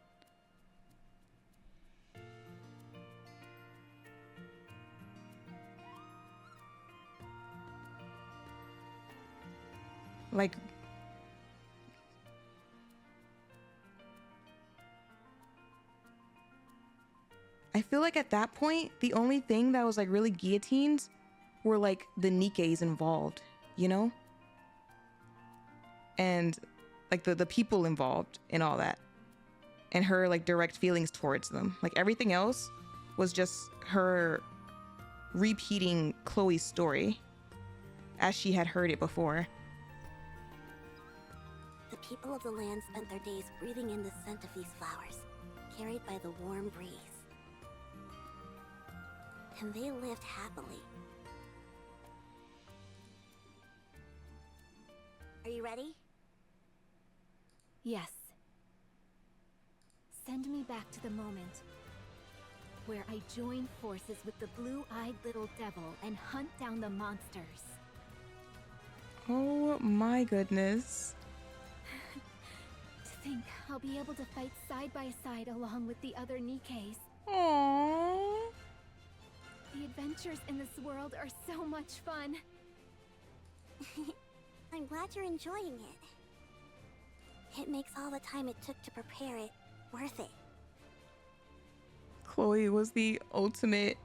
Like, I feel like at that point, the only thing that was like really guillotines were like the NIKKEs involved, you know? And like the people involved in all that. And her like direct feelings towards them. Like everything else was just her repeating Chloe's story as she had heard it before. The people of the land spent their days breathing in the scent of these flowers, carried by the warm breeze. And they lived happily. Are you ready? Yes. Send me back to the moment where I join forces with the blue-eyed little devil and hunt down the monsters. Oh my goodness. To think I'll be able to fight side by side along with the other NIKKEs. Aww. The adventures in this world are so much fun. I'm glad you're enjoying it. It makes all the time it took to prepare it worth it. Chloe was the ultimate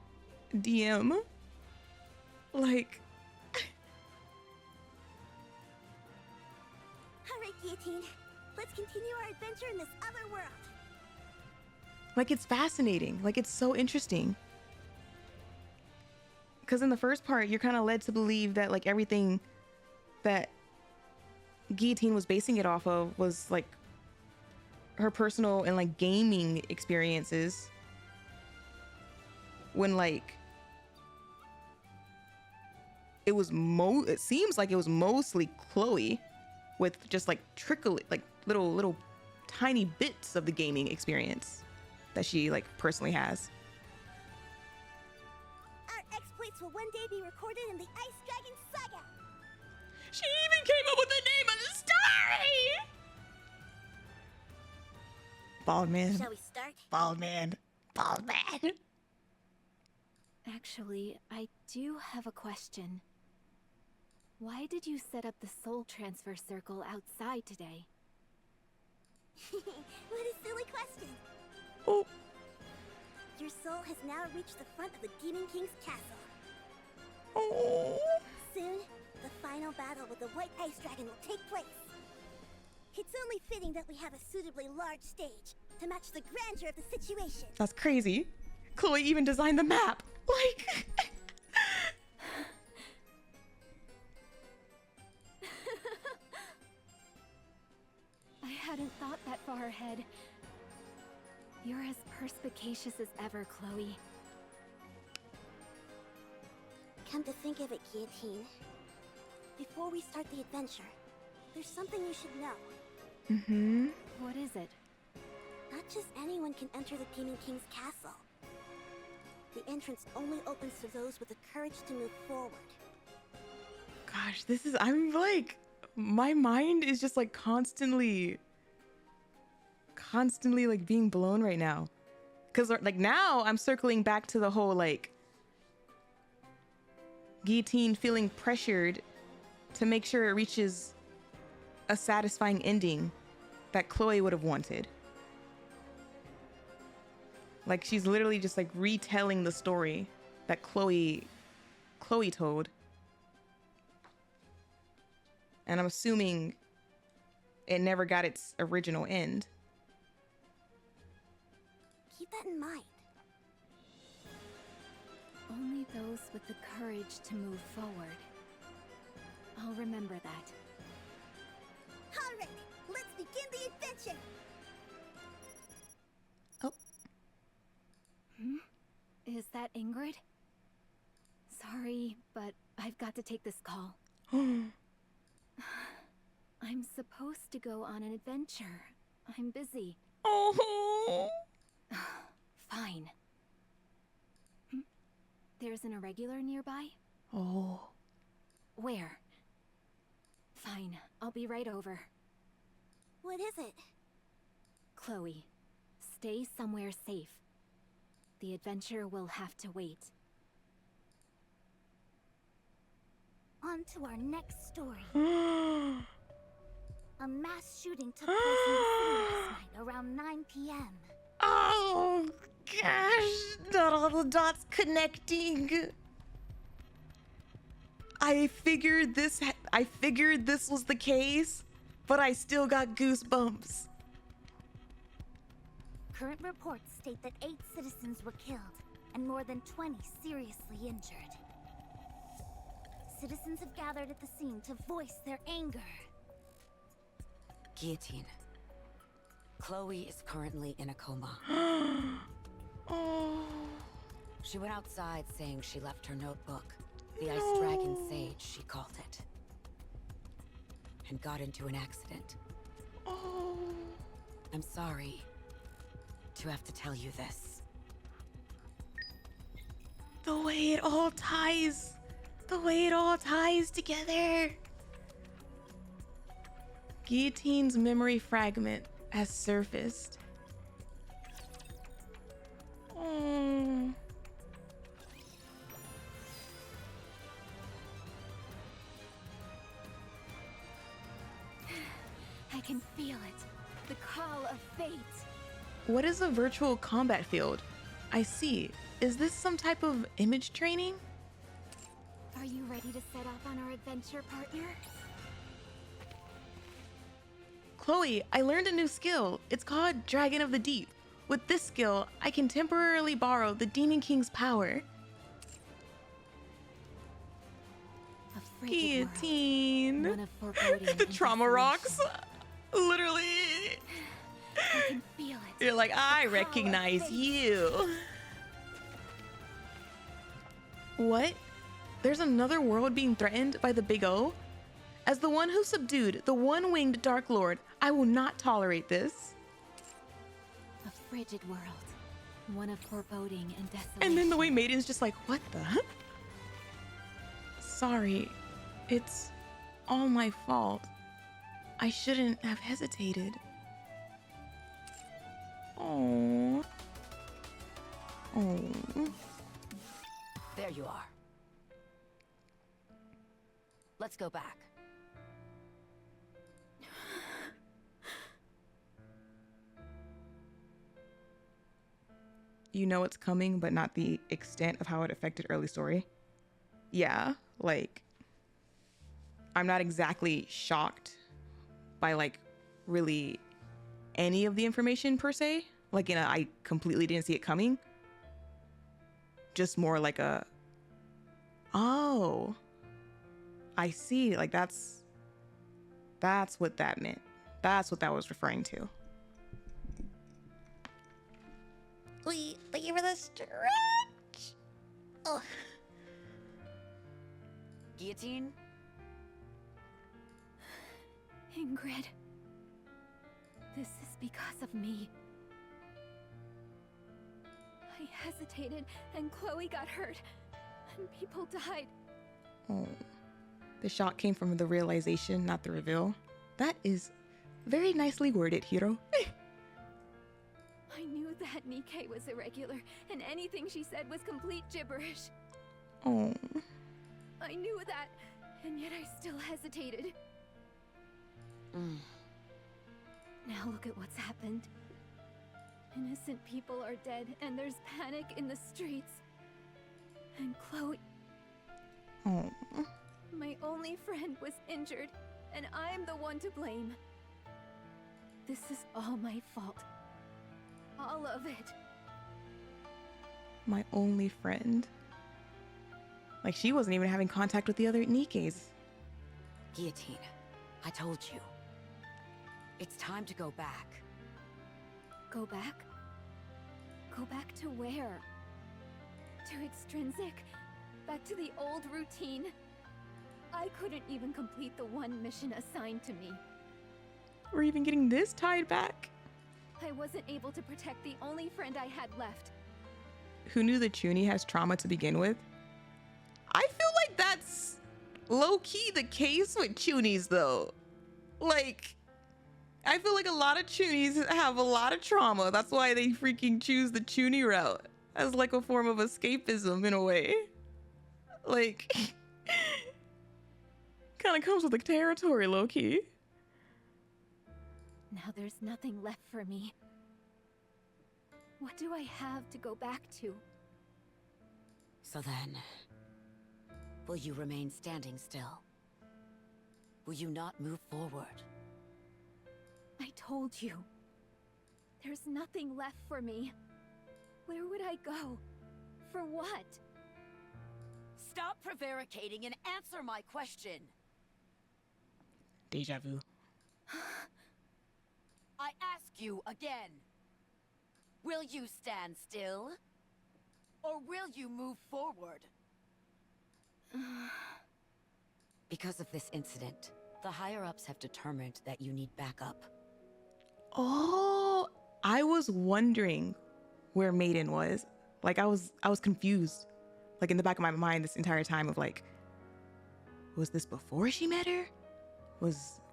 DM. Like... Alright, Guillotine. Let's continue our adventure in this other world. Like, it's fascinating. Like, it's so interesting. Because in the first part, you're kind of led to believe that, like, everything that Guillotine was basing it off of was, like, her personal and, like, gaming experiences. When, like, it seems like it was mostly Chloe with just, like, little tiny bits of the gaming experience that she, like, personally has. Our exploits will one day be recorded in the Ice Dragon Saga. She even came up with the name of the story! Bald man. Shall we start? Bald man. Bald man. Actually, I do have a question. Why did you set up the soul transfer circle outside today? What a silly question. Oh. Your soul has now reached the front of the Demon King's castle. Oh. Soon, the final battle with the White Ice Dragon will take place. It's only fitting that we have a suitably large stage to match the grandeur of the situation. That's crazy. Chloe even designed the map. Like... I hadn't thought that far ahead. You're as perspicacious as ever, Chloe. Come to think of it, Guillotine. Before we start the adventure, there's something you should know. Mm-hmm. What is it? Not just anyone can enter the Demon King's castle. The entrance only opens to those with the courage to move forward. Gosh, I'm like, my mind is just like constantly like being blown right now. Cause like now I'm circling back to the whole like Guillotine feeling pressured to make sure it reaches a satisfying ending that Chloe would have wanted. Like she's literally just like retelling the story that Chloe told. And I'm assuming it never got its original end. Keep that in mind. Only those with the courage to move forward. I'll remember that. Alright, let's begin the adventure! Oh. Is that Ingrid? Sorry, but I've got to take this call. I'm supposed to go on an adventure. I'm busy. Oh. Fine. There's an irregular nearby? Oh. Where? Fine, I'll be right over. What is it? Chloe, stay somewhere safe. The adventure will have to wait. On to our next story. A mass shooting took place in the city last night around 9 p.m. Oh gosh, not all the dots connecting. I figured this was the case, but I still got goosebumps. Current reports state that 8 citizens were killed and more than 20 seriously injured. Citizens have gathered at the scene to voice their anger. Guillotine. Chloe is currently in a coma. Oh. She went outside saying she left her notebook, the Ice Dragon Sage, she called it, and got into an accident. Oh. I'm sorry to have to tell you this. The way it all ties together. Guillotine's memory fragment has surfaced. Oh. I can feel it. The call of fate. What is a virtual combat field? I see. Is this some type of image training? Are you ready to set off on our adventure, partner? Chloe, I learned a new skill. It's called Dragon of the Deep. With this skill, I can temporarily borrow the Demon King's power. Guillotine. One of foreboding The trauma rocks. Literally. I can feel it. You're like, I recognize you. What? There's another world being threatened by the Big O? As the one who subdued the one-winged Dark Lord, I will not tolerate this. A frigid world. One of foreboding and desolation. And then the way Maiden's just like, what the? Sorry. It's all my fault. I shouldn't have hesitated. Oh. Oh. There you are. Let's go back. You know it's coming, but not the extent of how it affected early story. Yeah, like, I'm not exactly shocked by, like, really any of the information per se. Like, I completely didn't see it coming. Just more like a, oh, I see. Like, that's what that meant. That's what that was referring to. Thank you for the stretch. Oh. Guillotine? Ingrid. This is because of me. I hesitated, and Chloe got hurt, and people died. Oh. The shock came from the realization, not the reveal. That is very nicely worded, Hiro. I knew that NIKKE was irregular, and anything she said was complete gibberish. Oh. I knew that, and yet I still hesitated. Now look at what's happened. Innocent people are dead, and there's panic in the streets. And Chloe... Oh. My only friend was injured, and I'm the one to blame. This is all my fault. All of it. My only friend. Like, she wasn't even having contact with the other NIKKEs. Guillotine, I told you. It's time to go back. Go back? Go back to where? To Extrinsic? Back to the old routine? I couldn't even complete the one mission assigned to me. We're even getting this tied back. I wasn't able to protect the only friend I had left. Who knew that Chuuni has trauma to begin with? I feel like that's low-key the case with Chuunis, though. Like, I feel like a lot of Chuunis have a lot of trauma. That's why they freaking choose the Chuuni route as like a form of escapism in a way. Like, kind of comes with the territory, low-key. Now there's nothing left for me. What do I have to go back to? So then, will you remain standing still? Will you not move forward? I told you. There's nothing left for me. Where would I go? For what? Stop prevaricating and answer my question. Deja vu. I ask you again. Will you stand still? Or will you move forward? Because of this incident, the higher-ups have determined that you need backup. Oh, I was wondering where Maiden was. Like, I was confused. Like, in the back of my mind this entire time of like, was this before she met her?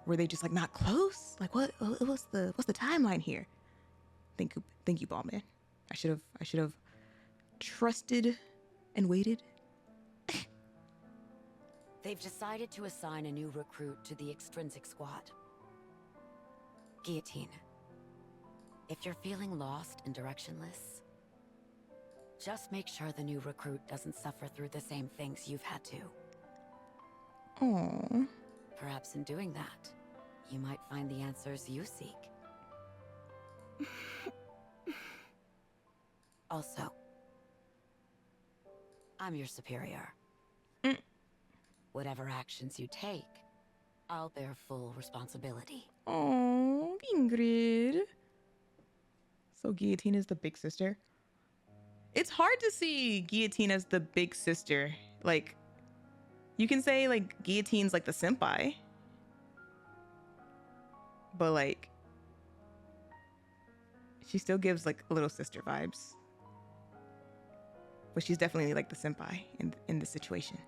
Were they just like not close? Like, what's the timeline here? Thank you, Ballman. I should have trusted and waited. They've decided to assign a new recruit to the Extrinsic Squad. Guillotine, if you're feeling lost and directionless, just make sure the new recruit doesn't suffer through the same things you've had to. Oh. Perhaps in doing that, you might find the answers you seek. Also, I'm your superior. Whatever actions you take, I'll bear full responsibility. Oh, Ingrid. So Guillotine is the big sister? It's hard to see Guillotine as the big sister. Like, you can say like Guillotine's like the senpai. But like, she still gives like little sister vibes. But she's definitely like the senpai in this situation.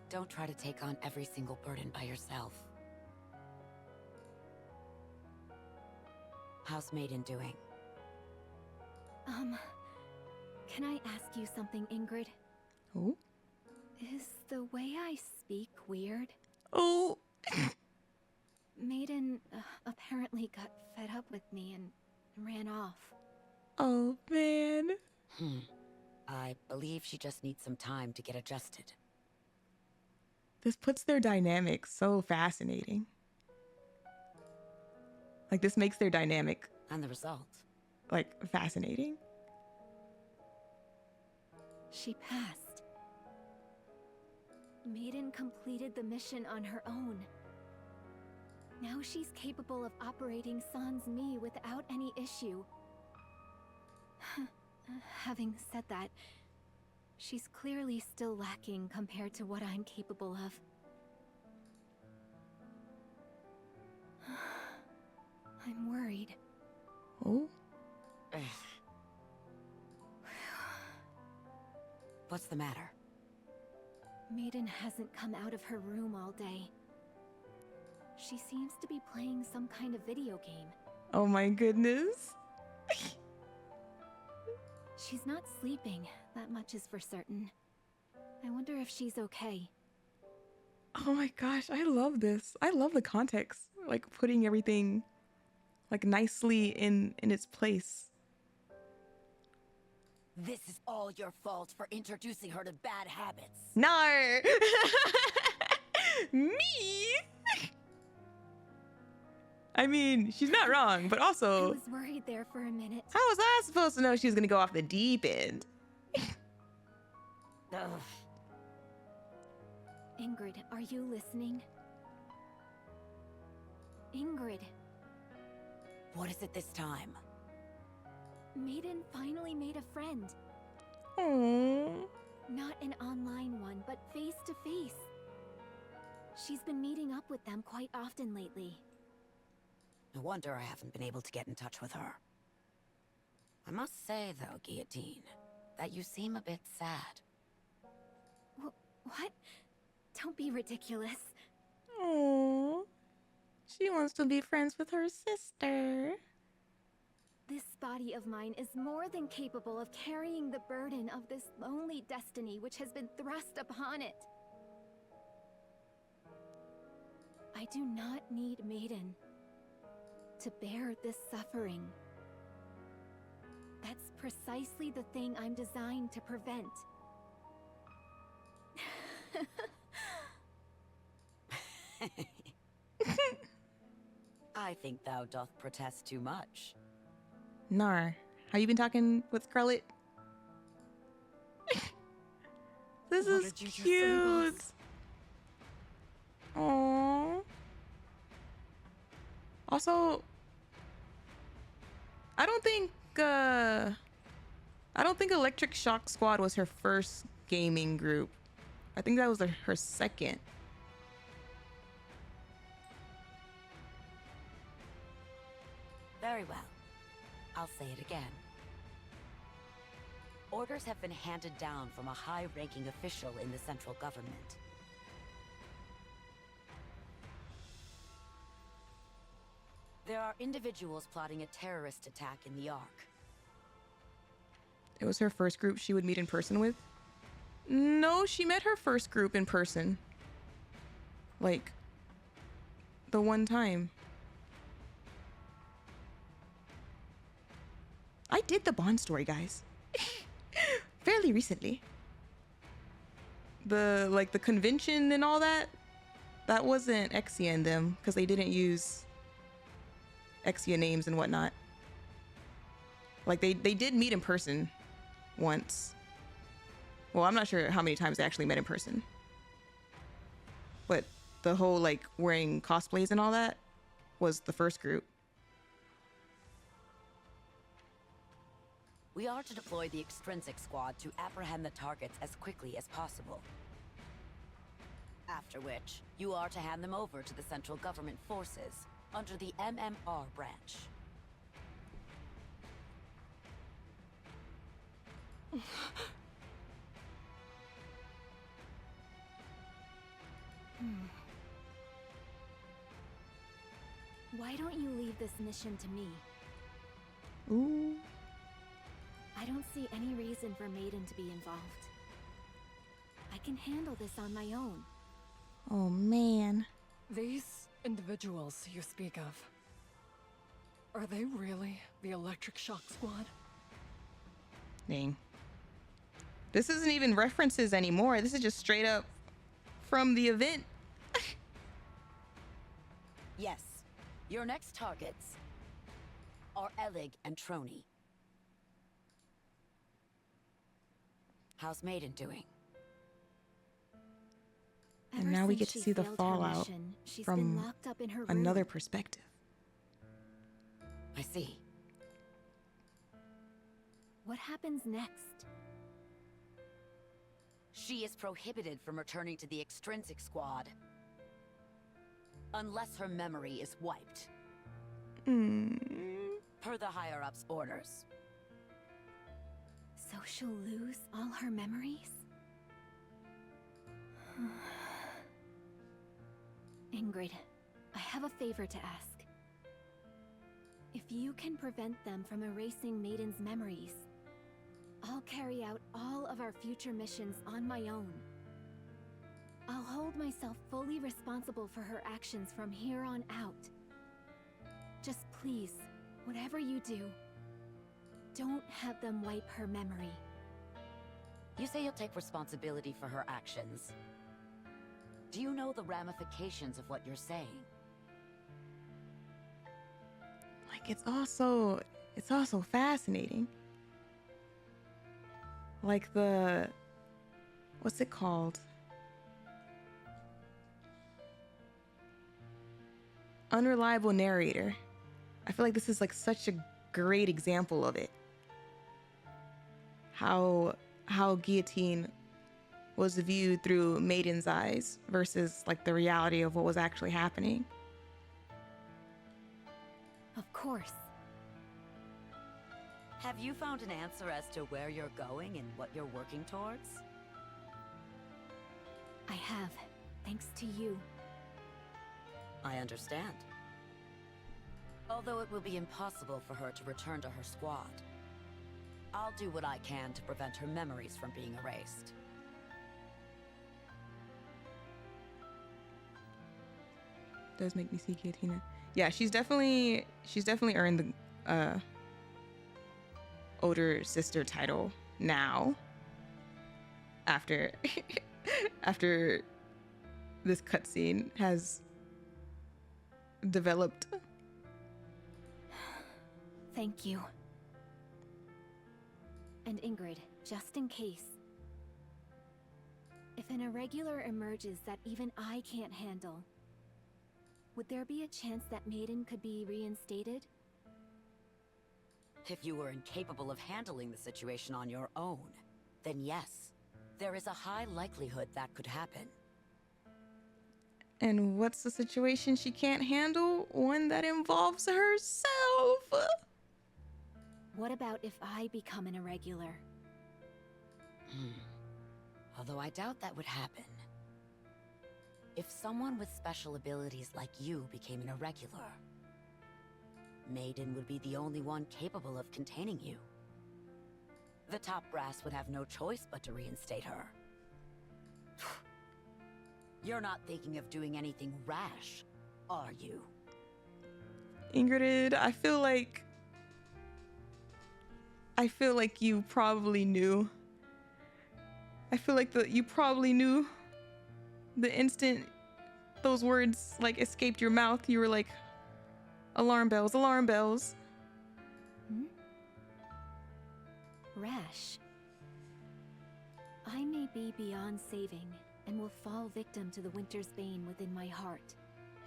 Don't try to take on every single burden by yourself. How's Maiden doing? Can I ask you something, Ingrid? Oh? Is the way I speak weird? Oh! Maiden apparently got fed up with me and ran off. Oh, man. I believe she just needs some time to get adjusted. This puts their dynamic so fascinating. Like, this makes their dynamic... And the result? Like, fascinating. She passed. Maiden completed the mission on her own. Now she's capable of operating Sans Mi without any issue. Having said that, she's clearly still lacking compared to what I'm capable of. I'm worried. Oh? What's the matter? Maiden hasn't come out of her room all day. She seems to be playing some kind of video game. Oh my goodness. She's not sleeping, that much is for certain. I wonder if she's okay. Oh my gosh, I love this. I love the context. Like putting everything like nicely in its place. This is all your fault for introducing her to bad habits. No! Me? I mean, she's not wrong, but I also, was worried there for a minute. how was I supposed to know she was gonna go off the deep end? Ugh. Ingrid, are you listening? Ingrid, What is it this time? Maiden finally made a friend. Aww. Not an online one, but face to face. She's been meeting up with them quite often lately. No wonder I haven't been able to get in touch with her. I must say, though, Guillotine, that you seem a bit sad. What? Don't be ridiculous. Aww. She wants to be friends with her sister. This body of mine is more than capable of carrying the burden of this lonely destiny which has been thrust upon it. I do not need Maiden to bear this suffering. That's precisely the thing I'm designed to prevent. I think thou doth protest too much. Nar, how you been talking with Scarlet? This What is did you just say, cute. boss? Aww. Also, I don't think Electric Shock Squad was her first gaming group. I think that was her second. Very well. I'll say it again. Orders have been handed down from a high-ranking official in the central government. There are individuals plotting a terrorist attack in the Ark. It was her first group she would meet in person with? No, she met her first group in person. Like, the one time. I did the Bond story, guys. Fairly recently. The convention and all that, that wasn't Exia and them, because they didn't use Exia names and whatnot. Like, they did meet in person once. Well, I'm not sure how many times they actually met in person. But the whole, like, wearing cosplays and all that was the first group. We are to deploy the extrinsic squad to apprehend the targets as quickly as possible. After which, you are to hand them over to the central government forces under the MMR branch. Why don't you leave this mission to me? Ooh. I don't see any reason for Maiden to be involved. I can handle this on my own. Oh, man. These individuals you speak of, are they really the Electric Shock Squad? Dang. This isn't even references anymore. This is just straight up from the event. Yes, your next targets are Elig and Chuuni. How's Maiden doing? And Ever now we since get to she see the failed her fallout mission, she's from been locked up in her room. another perspective. I see. What happens next? She is prohibited from returning to the extrinsic squad. Unless her memory is wiped. Per the higher-ups' orders. So she'll lose all her memories? Ingrid, I have a favor to ask. If you can prevent them from erasing Maiden's memories, I'll carry out all of our future missions on my own. I'll hold myself fully responsible for her actions from here on out. Just please, whatever you do, don't have them wipe her memory. You say you'll take responsibility for her actions. Do you know the ramifications of what you're saying? Like, it's also fascinating. Like what's it called? Unreliable narrator. I feel like this is like such a great example of it. How Guillotine was viewed through Maiden's eyes versus like the reality of what was actually happening. Of course. Have you found an answer as to where you're going and what you're working towards? I have, thanks to you. I understand. Although it will be impossible for her to return to her squad, I'll do what I can to prevent her memories from being erased. Does make me see Guillotine. Yeah, she's definitely earned the older sister title now. After after this cutscene has developed. Thank you. And Ingrid, just in case, if an irregular emerges that even I can't handle, would there be a chance that Maiden could be reinstated? If you were incapable of handling the situation on your own, then yes, there is a high likelihood that could happen. And what's the situation she can't handle? One that involves herself. What about if I become an irregular? Although I doubt that would happen. If someone with special abilities like you became an irregular, Maiden would be the only one capable of containing you. The top brass would have no choice but to reinstate her. You're not thinking of doing anything rash, are you? Ingrid, I feel like you probably knew. I feel like you probably knew the instant those words like escaped your mouth. You were like, alarm bells, alarm bells. Rash. I may be beyond saving and will fall victim to the winter's bane within my heart.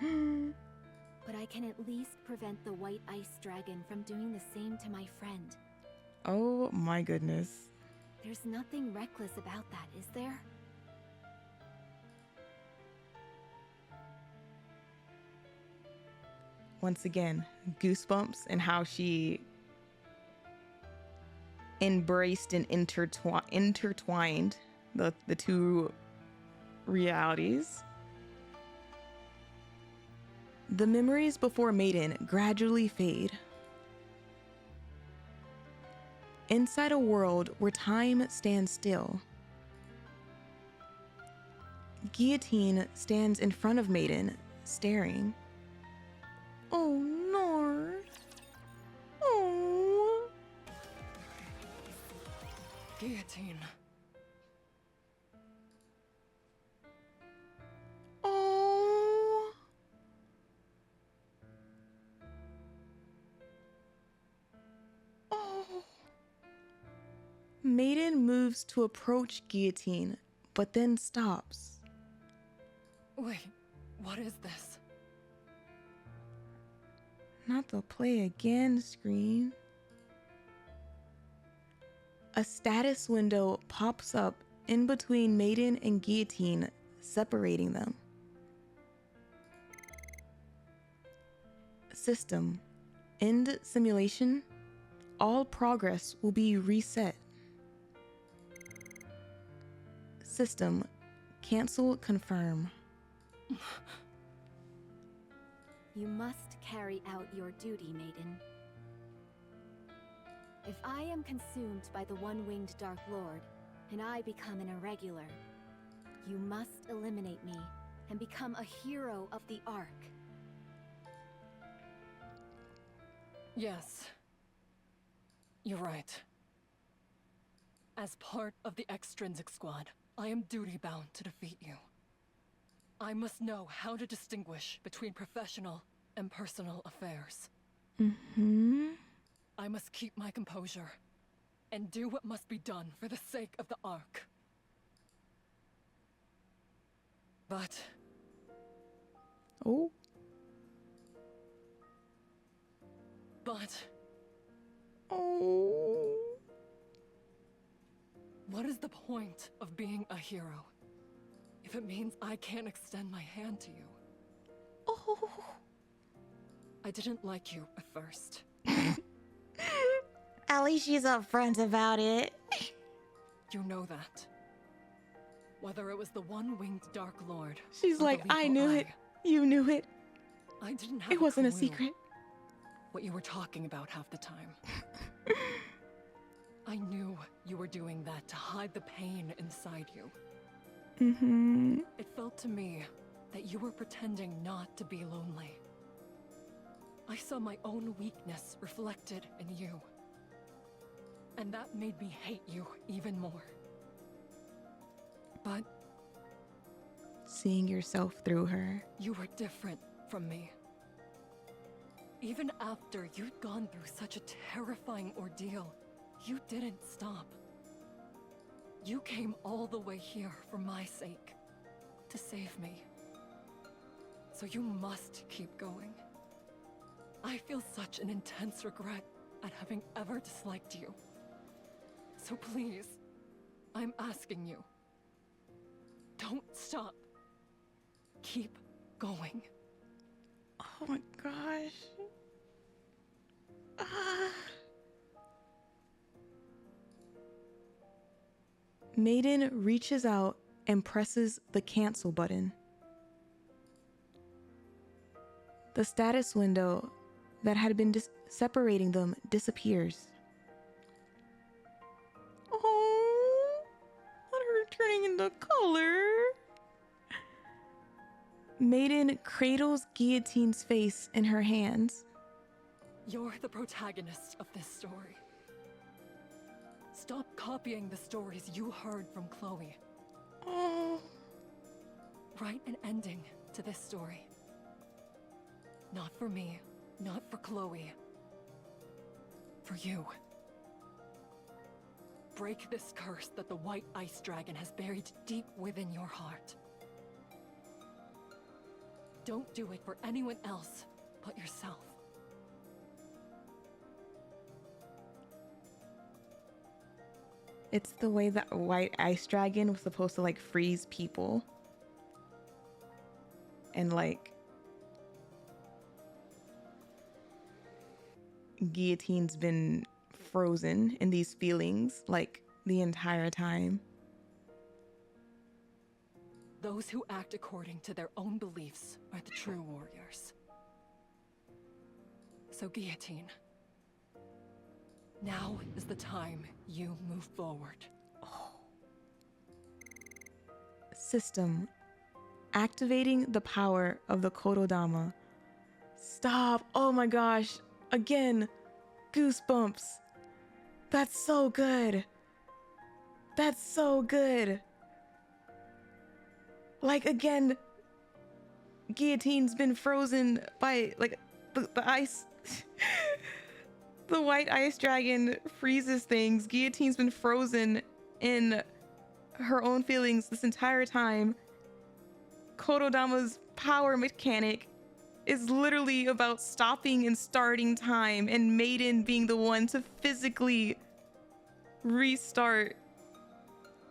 But I can at least prevent the white ice dragon from doing the same to my friend. Oh my goodness. There's nothing reckless about that, is there? Once again, goosebumps and how she embraced and intertwined the two realities. The memories before Maiden gradually fade. Inside a world where time stands still, Guillotine stands in front of Maiden, staring. Oh no. Oh. Guillotine. Oh. Oh. Maiden moves to approach Guillotine, but then stops. Wait, what is this? Not the play again screen. A status window pops up in between Maiden and Guillotine, separating them. System. End simulation. All progress will be reset. System. Cancel confirm. You must carry out your duty, Maiden. If I am consumed by the one-winged Dark Lord, and I become an irregular, you must eliminate me and become a hero of the Ark. Yes. You're right. As part of the Extrinsic Squad, I am duty-bound to defeat you. I must know how to distinguish between professional and personal affairs. Mm-hmm. I must keep my composure and do what must be done for the sake of the Ark. But... Oh. But... Oh. What is the point of being a hero if it means I can't extend my hand to you? Oh. I didn't like you at first. At least she's upfront about it. You know that. Whether it was the one-winged Dark Lord. She's or like, the I lethal knew eye, it. You knew it. I didn't have It wasn't a clue secret. what you were talking about half the time. I knew you were doing that to hide the pain inside you. Mm-hmm. It felt to me that you were pretending not to be lonely. I saw my own weakness reflected in you. And that made me hate you even more. But... seeing yourself through her. You were different from me. Even after you'd gone through such a terrifying ordeal, you didn't stop. You came all the way here for my sake, to save me. So you must keep going. I feel such an intense regret at having ever disliked you. So please, I'm asking you, don't stop. Keep going. Oh my gosh. Maiden reaches out and presses the cancel button. The status window that had been separating them disappears. Oh, not her turning into color. Maiden cradles Guillotine's face in her hands. You're the protagonist of this story. Stop copying the stories you heard from Chloe. Oh. Write an ending to this story. Not for me, not for Chloe. For you. Break this curse that the White Ice Dragon has buried deep within your heart. Don't do it for anyone else but yourself. It's the way that White Ice Dragon was supposed to like freeze people. And like Guillotine's been frozen in these feelings like the entire time. Those who act according to their own beliefs are the true warriors. So Guillotine, now is the time you move forward. Oh. System. Activating the power of the Kododama. Stop. Oh my gosh. Again. Goosebumps. That's so good. That's so good. Like again, Guillotine's been frozen by like the ice. The White Ice Dragon freezes things. Guillotine's been frozen in her own feelings this entire time. Kododama's power mechanic is literally about stopping and starting time, and Maiden being the one to physically restart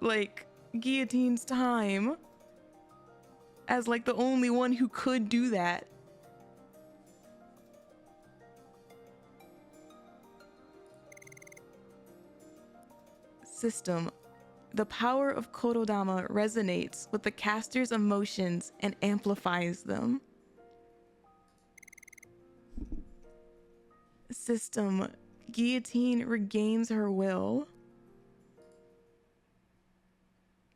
like Guillotine's time as like the only one who could do that. System. The power of Kododama resonates with the caster's emotions and amplifies them. System. Guillotine regains her will.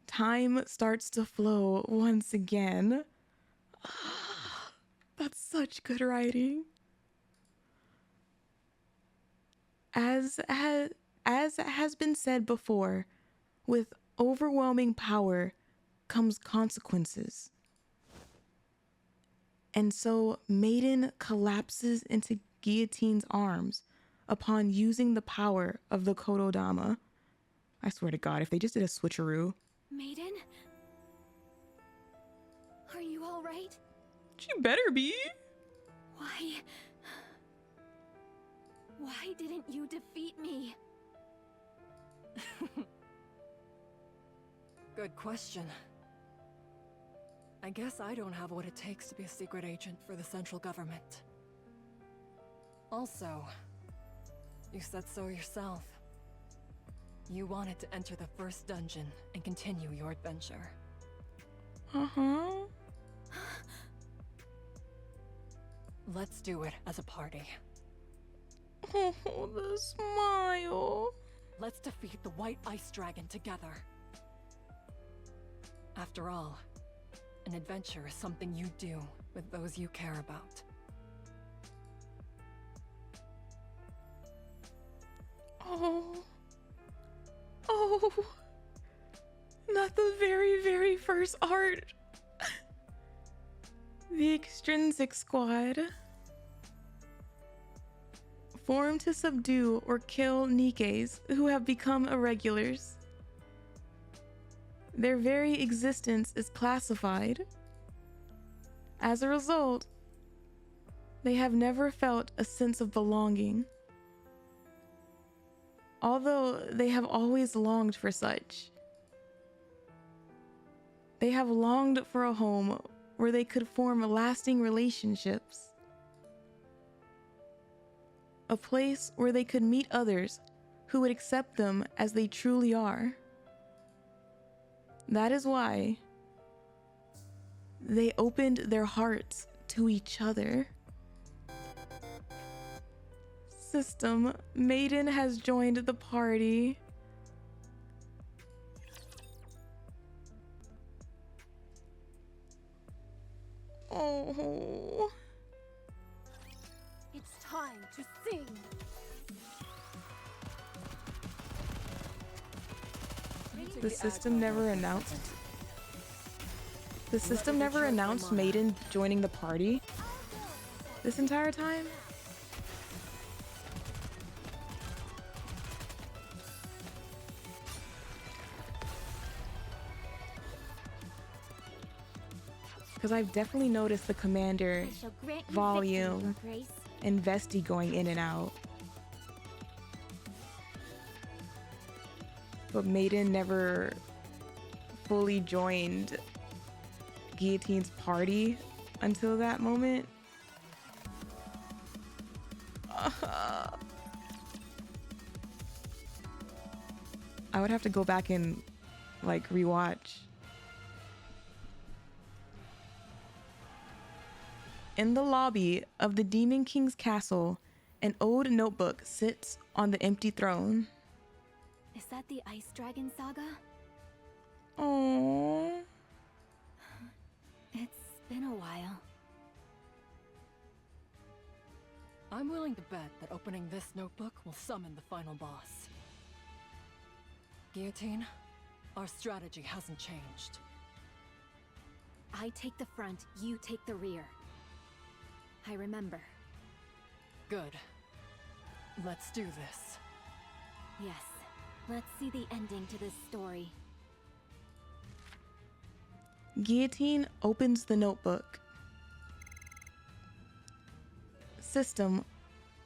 Time starts to flow once again. That's such good writing. As has been said before, with overwhelming power comes consequences. And so Maiden collapses into Guillotine's arms upon using the power of the Kododama. I swear to God, if they just did a switcheroo. Maiden? Are you all right? She better be. Why didn't you defeat me? Good question. I guess I don't have what it takes to be a secret agent for the central government. Also, you said so yourself. You wanted to enter the first dungeon and continue your adventure. Uh-huh. Let's do it as a party. Oh, the smile. Let's defeat the White Ice Dragon together. After all, an adventure is something you do with those you care about. Oh, not the very, very first art. The Extrinsic Squad. Formed to subdue or kill NIKKEs who have become irregulars. Their very existence is classified. As a result, they have never felt a sense of belonging. Although they have always longed for such. They have longed for a home where they could form lasting relationships. A place where they could meet others who would accept them as they truly are. That is why they opened their hearts to each other. System, Maiden has joined the party. Oh. It's time to sing. The system never announced. The system never announced Maiden joining the party this entire time. Because I've definitely noticed the commander volume and Vesti going in and out. But Maiden never fully joined Guillotine's party until that moment. I would have to go back and like rewatch. In the lobby of the Demon King's castle, an old notebook sits on the empty throne. Is that the Ice Dragon Saga? Oh. It's been a while. I'm willing to bet that opening this notebook will summon the final boss. Guillotine, our strategy hasn't changed. I take the front, you take the rear. I remember. Good. Let's do this. Yes. Let's see the ending to this story. Guillotine opens the notebook. System.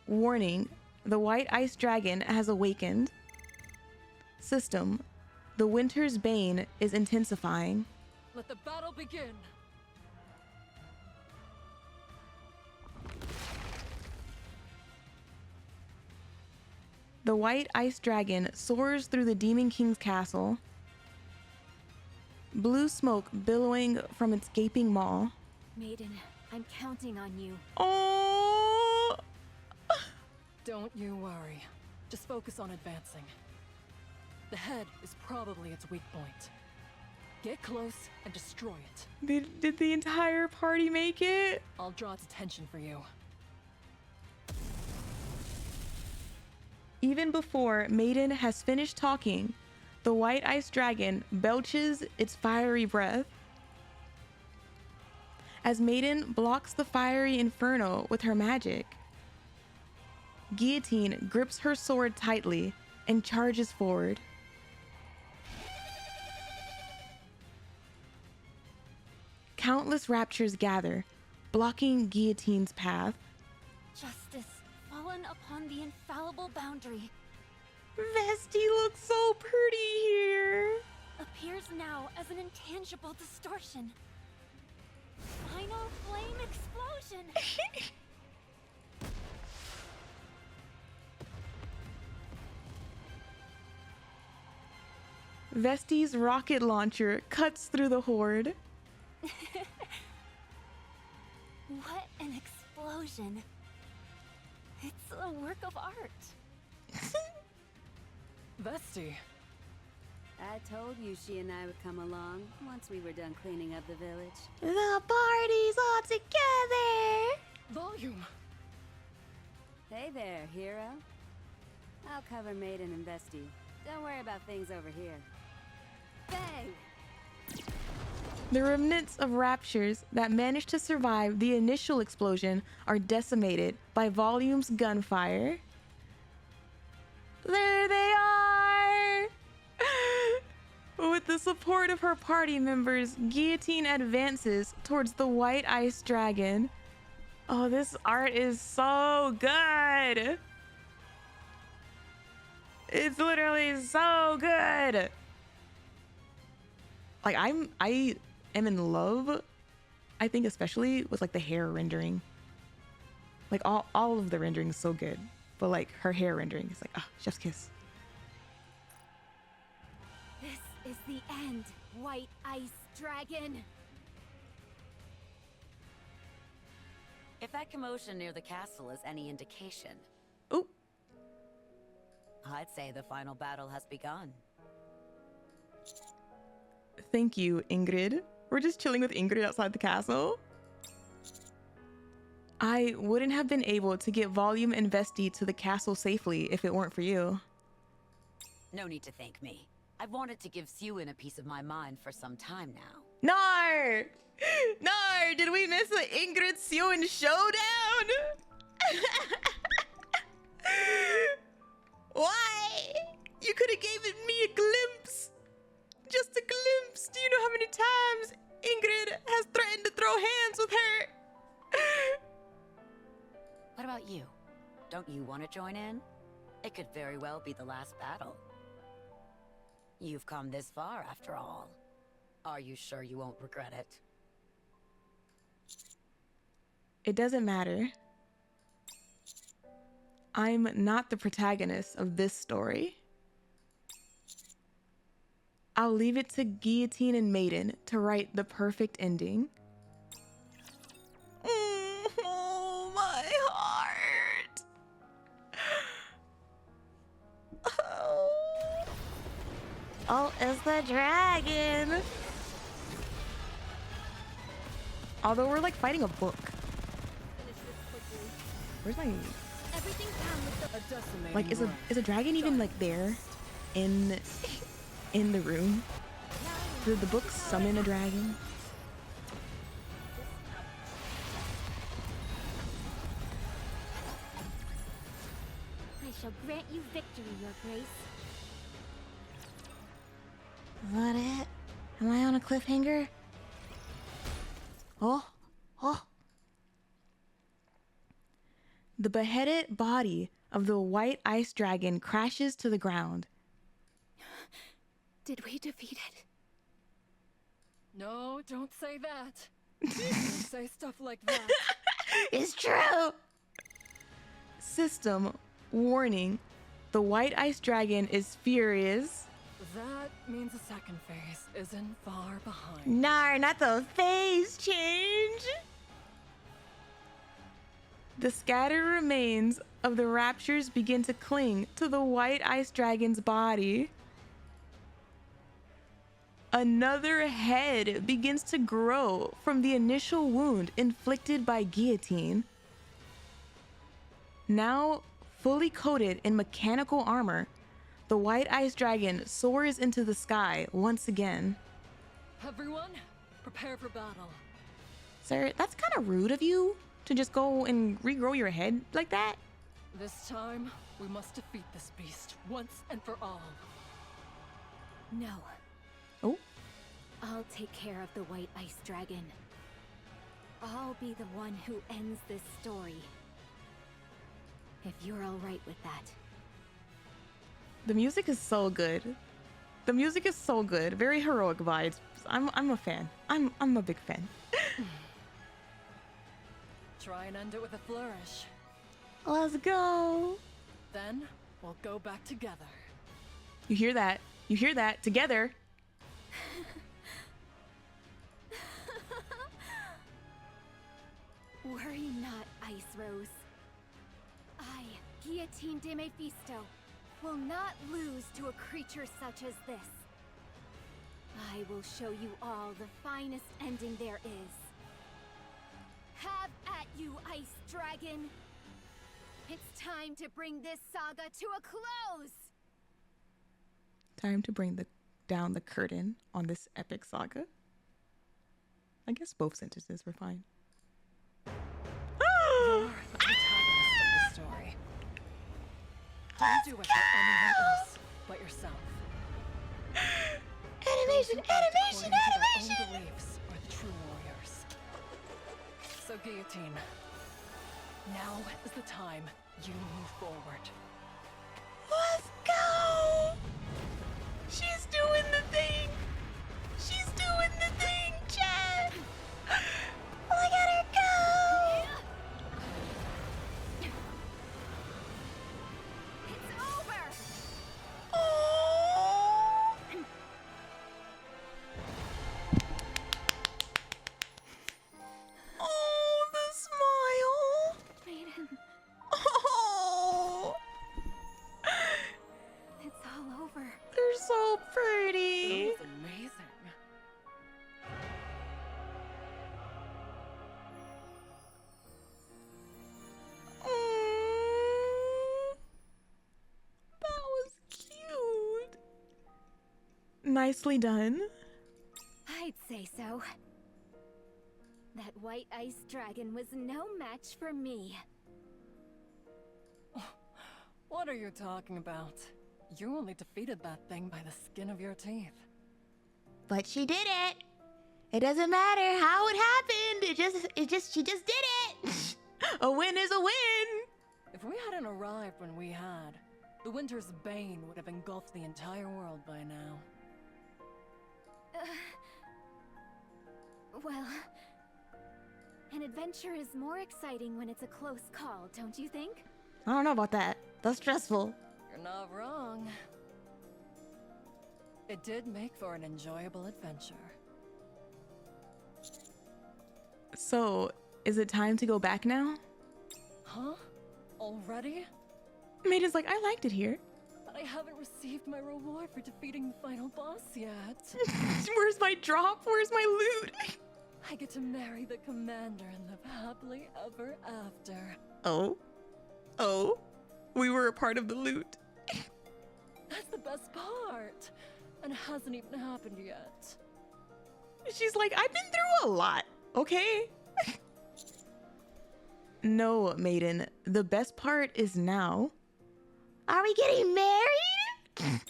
Warning. The White Ice Dragon has awakened. system, the winter's bane is intensifying. Let the battle begin. The white ice dragon soars through the Demon King's castle, blue smoke billowing from its gaping maw. Maiden, I'm counting on you. Oh! Don't you worry. Just focus on advancing. The head is probably its weak point. Get close and destroy it. Did the entire party make it? I'll draw its attention for you. Even before Maiden has finished talking, the white ice dragon belches its fiery breath. As Maiden blocks the fiery inferno with her magic, Guillotine grips her sword tightly and charges forward. Countless raptures gather, blocking Guillotine's path. Justice fallen upon the infallible boundary. Vesti looks so pretty here. Appears now as an intangible distortion. Final flame explosion. Vesti's rocket launcher cuts through the horde. What an explosion. It's a work of art. Vesti. I told you she and I would come along once we were done cleaning up the village. The party's all together! Volume! Hey there, hero. I'll cover Maiden and Vesti. Don't worry about things over here. Bang! The remnants of raptures that managed to survive the initial explosion are decimated by Volume's gunfire. There they are! With the support of her party members, Guillotine advances towards the white ice dragon. Oh, this art is so good! It's literally so good! Like, I am in love, I think, especially with like the hair rendering. Like all of the rendering is so good, but like her hair rendering is like, ah, chef's kiss. This is the end, white ice dragon. If that commotion near the castle is any indication, Ooh. I'd say the final battle has begun. Thank you, Ingrid. We're just chilling with Ingrid outside the castle. I wouldn't have been able to get Volume and Vesti to the castle safely if it weren't for you. No need to thank me. I've wanted to give Syuen a piece of my mind for some time now. Nar! Nar! Did we miss the Ingrid Syuen showdown? Why? You could have given me a glimpse. Just a glimpse. Do you know how many times Ingrid has threatened to throw hands with her? What about you? Don't you want to join in? It could very well be the last battle. You've come this far, after all. Are you sure you won't regret it? It doesn't matter. I'm not the protagonist of this story. I'll leave it to Guillotine and Maiden to write the perfect ending. Oh, my heart. Oh, it's the dragon! Although we're like fighting a book. Where's my... Everything down with the decimating Like, is a dragon even like there in the room? Did the book summon a dragon? I shall grant you victory, Your Grace. Is that it? Am I on a cliffhanger? Oh, oh. The beheaded body of the white ice dragon crashes to the ground. Did we defeat it? No, don't say that. Don't say stuff like that. It's true. System warning. The white ice dragon is furious. That means the second phase isn't far behind. Nah, not the phase change. The scattered remains of the raptures begin to cling to the white ice dragon's body. Another head begins to grow from the initial wound inflicted by Guillotine. Now fully coated in mechanical armor, the white ice dragon soars into the sky once again. Everyone, prepare for battle. Sir, that's kind of rude of you to just go and regrow your head like that. This time, we must defeat this beast once and for all. No. Oh? I'll take care of the white ice dragon. I'll be the one who ends this story. If you're all right with that. The music is so good. The music is so good. Very heroic vibes. I'm a fan. I'm a big fan. Try and end it with a flourish. Let's go. Then, we'll go back together. You hear that? You hear that? Together. Worry not, Ice Rose. I, Guillotine de Mephisto, will not lose to a creature such as this. I will show you all the finest ending there is. Have at you, Ice Dragon! It's time to bring this saga to a close! Time to bring down the curtain on this epic saga. I guess both sentences were fine. You're the protagonist of the story. Don't do it for anyone else but yourself. Animation, animation, animation! Their own beliefs are the true warriors. So Guillotine, now is the time you move forward. Let's go! She's doing the thing! She's doing the thing, Chad! Look at her go! It's over! Oh! Oh, the smile! Maiden, Oh! it's all over. They're so pretty! That was amazing. That was cute. Nicely done. I'd say so. That white ice dragon was no match for me. What are you talking about? You only defeated that thing by the skin of your teeth. But she did it. It doesn't matter how it happened. She just did it. A win is a win. If we hadn't arrived when we had, the Winter's Bane would have engulfed the entire world by now. Well, an adventure is more exciting when it's a close call, don't you think? I don't know about that. That's stressful. You're not wrong. It did make for an enjoyable adventure. So, is it time to go back now? Huh? Already? Maiden's like, I liked it here. But I haven't received my reward for defeating the final boss yet. Where's my drop? Where's my loot? I get to marry the commander and live happily ever after. Oh? Oh? We were a part of the loot. That's the best part. And it hasn't even happened yet. She's like, I've been through a lot, okay? No, Maiden. The best part is now. Are we getting married?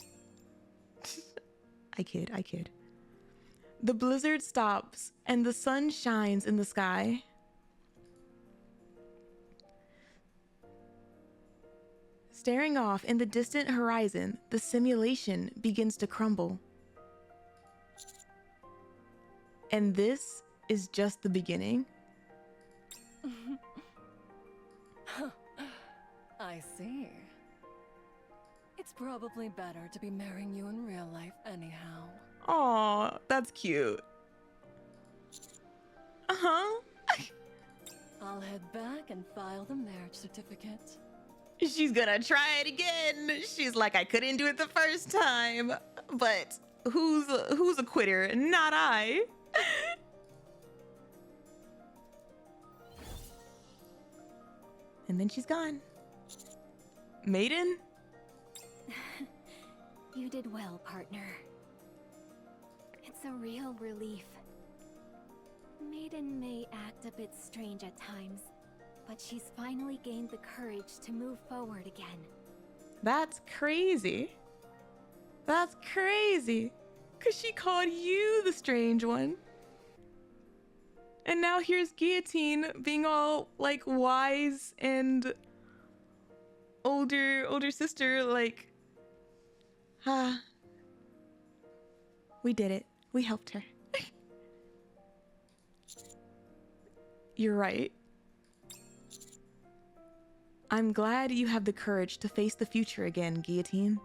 I kid. The blizzard stops and the sun shines in the sky. Staring off in the distant horizon, the simulation begins to crumble. And this is just the beginning. I see. It's probably better to be marrying you in real life anyhow. Aw, that's cute. Uh-huh. I'll head back and file the marriage certificate. She's gonna try it again. She's like, I couldn't do it the first time. But who's a quitter? Not I. And then she's gone. Maiden? You did well, partner. It's a real relief. Maiden may act a bit strange at times, but she's finally gained the courage to move forward again. That's crazy. That's crazy. 'Cause she called you the strange one. And now here's Guillotine being all like wise and older sister, like, we did it. We helped her. You're right. I'm glad you have the courage to face the future again, Guillotine.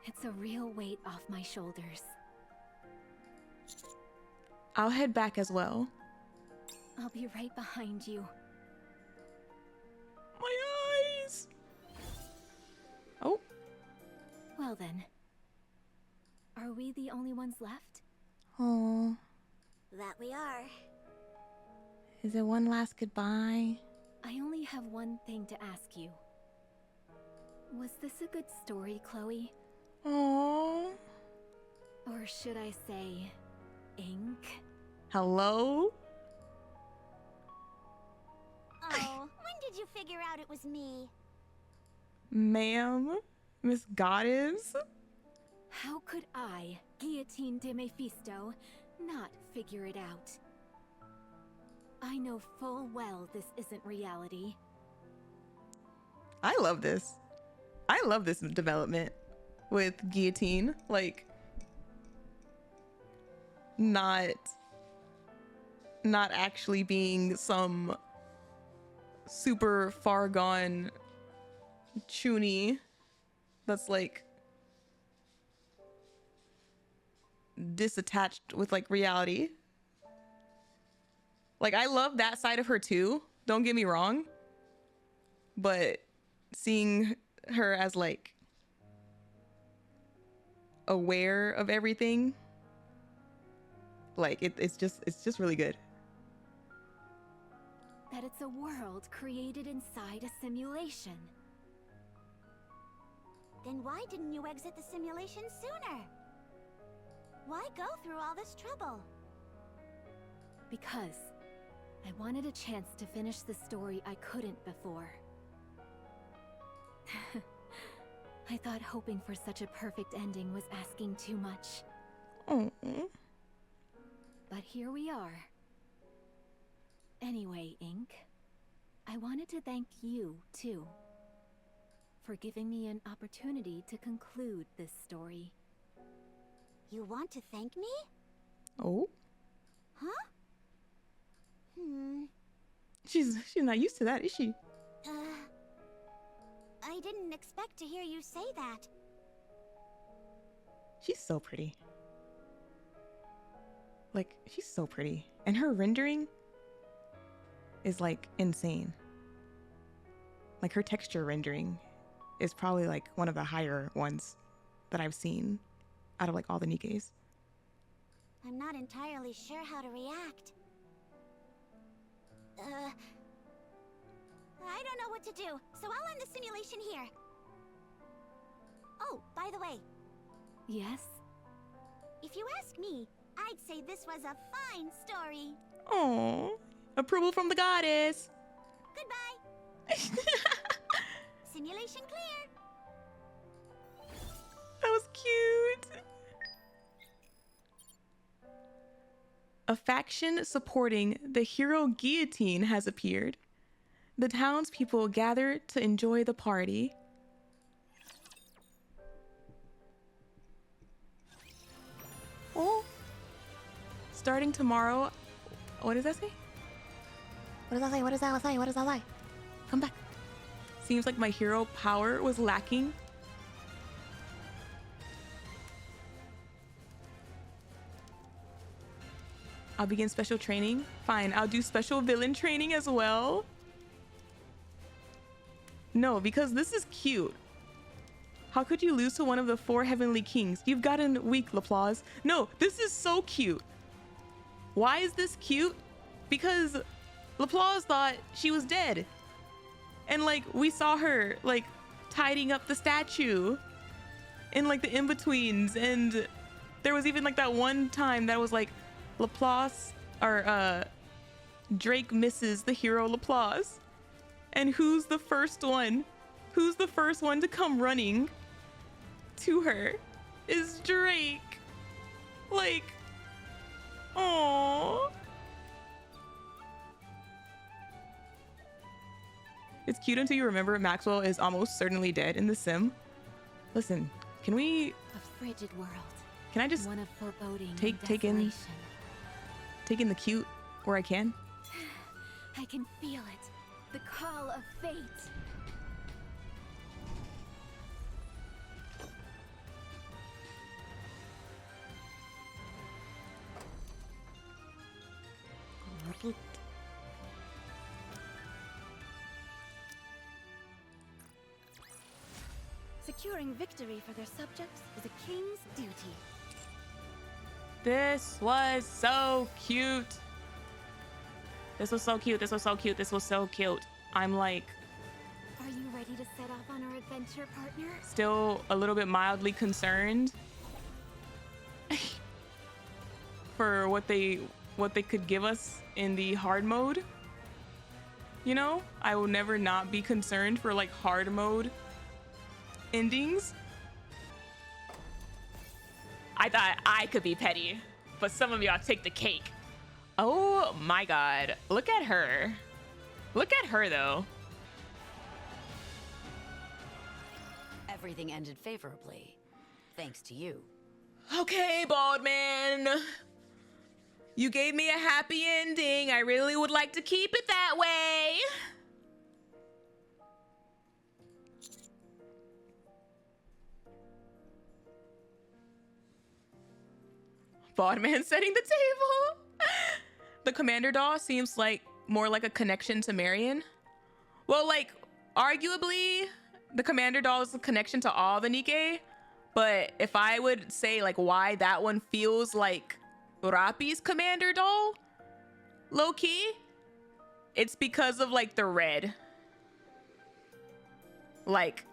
It's a real weight off my shoulders. I'll head back as well. I'll be right behind you. My eyes! Oh. Well then. Are we the only ones left? Oh. That we are. Is it one last goodbye? I only have one thing to ask you. Was this a good story, Chloe? Oh. Or should I say, ink? Hello? Oh, when did you figure out it was me? Ma'am? Miss Goddess? How could I, Guillotine de Mephisto, not figure it out? I know full well this isn't reality. I love this. I love this development with Guillotine. Like, not actually being some super far gone Chuuni that's like disattached with like reality. Like, I love that side of her too, don't get me wrong, but seeing her as like aware of everything, like it's just really good. That it's a world created inside a simulation. Then why didn't you exit the simulation sooner? Why go through all this trouble? Because I wanted a chance to finish the story I couldn't before. I thought hoping for such a perfect ending was asking too much. Oh. But here we are. Anyway, Ink, I wanted to thank you, too, for giving me an opportunity to conclude this story. You want to thank me? Oh. Huh? She's not used to that, is she? I didn't expect to hear you say that. She's so pretty. Like, she's so pretty. And her rendering is like insane. Like, her texture rendering is probably like one of the higher ones that I've seen out of like all the NIKKEs. I'm not entirely sure how to react. I don't know what to do, so I'll end the simulation here. Oh, by the way. Yes? If you ask me, I'd say this was a fine story. Oh, approval from the goddess. Goodbye. Simulation clear. That was cute. A faction supporting the hero Guillotine has appeared. The townspeople gather to enjoy the party. Starting tomorrow. What does that say? What does that say? What does that say? What does that say? Come back. Seems like my hero power was lacking. I'll begin special training. Fine, I'll do special villain training as well. No, because this is cute. How could you lose to one of the 4 heavenly kings? You've gotten weak, Laplace. No, this is so cute. Why is this cute? Because Laplace thought she was dead. And like, we saw her like tidying up the statue in like the in-betweens. And there was even like that one time that was like Laplace or Drake misses the hero Laplace. And who's the first one? Who's the first one to come running to her? Is Drake. Like, aww. It's cute until you remember Maxwell is almost certainly dead in the sim. Listen, can we... A frigid world. Can I just one of foreboding take in the cute where I can? I can feel it. The call of fate. Securing victory for their subjects is a king's duty. This was so cute. This was so cute. This was so cute. This was so cute. I'm like... Are you ready to set off on our adventure, partner? Still a little bit mildly concerned for what they could give us in the hard mode. You know, I will never not be concerned for like hard mode endings. I thought I could be petty, but some of y'all take the cake. Oh my god. Look at her. Look at her though. Everything ended favorably, thanks to you. Okay, bald man. You gave me a happy ending. I really would like to keep it that way. Bald man setting the table. The commander doll seems like more like a connection to Marion. Well, like, arguably, the commander doll is a connection to all the NIKKE. But if I would say, like, why that one feels like Rapi's commander doll, low-key, it's because of, like, the red. Like,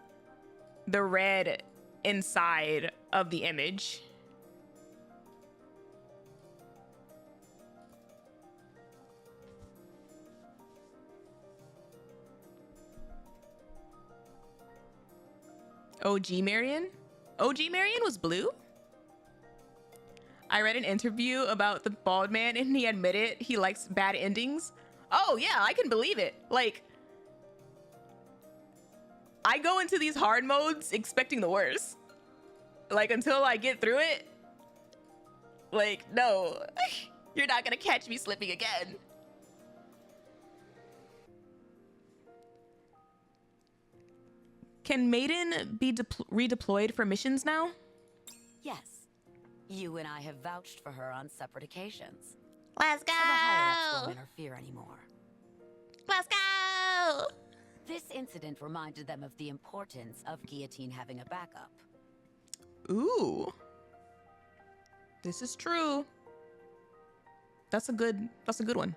the red inside of the image. OG Marion? OG Marion was blue? I read an interview about the bald man and he admitted he likes bad endings. Oh yeah, I can believe it. Like, I go into these hard modes expecting the worst. Like, until I get through it, like, no, you're not gonna catch me slipping again. Can Maiden be redeployed for missions now? Yes. You and I have vouched for her on separate occasions. Let's go! The higher-ups won't interfere anymore. Let's go! This incident reminded them of the importance of Guillotine having a backup. Ooh. This is true. That's a good one.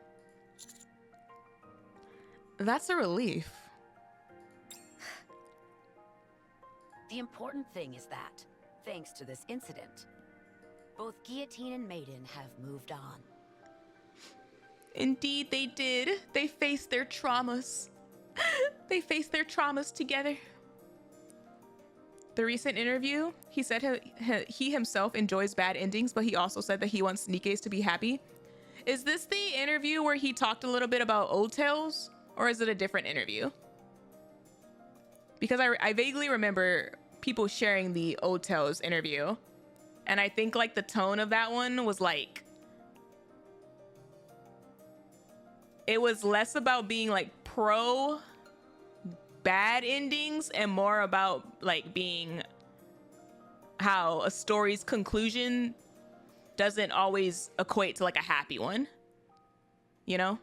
That's a relief. The important thing is that, thanks to this incident, both Guillotine and Maiden have moved on. Indeed they did. They faced their traumas. They faced their traumas together. The recent interview, he said he himself enjoys bad endings, but he also said that he wants NIKKEs to be happy. Is this the interview where he talked a little bit about old tales, or is it a different interview? Because I vaguely remember people sharing the Old Tales interview. And I think like the tone of that one was like it was less about being like pro bad endings and more about like being how a story's conclusion doesn't always equate to like a happy one, you know?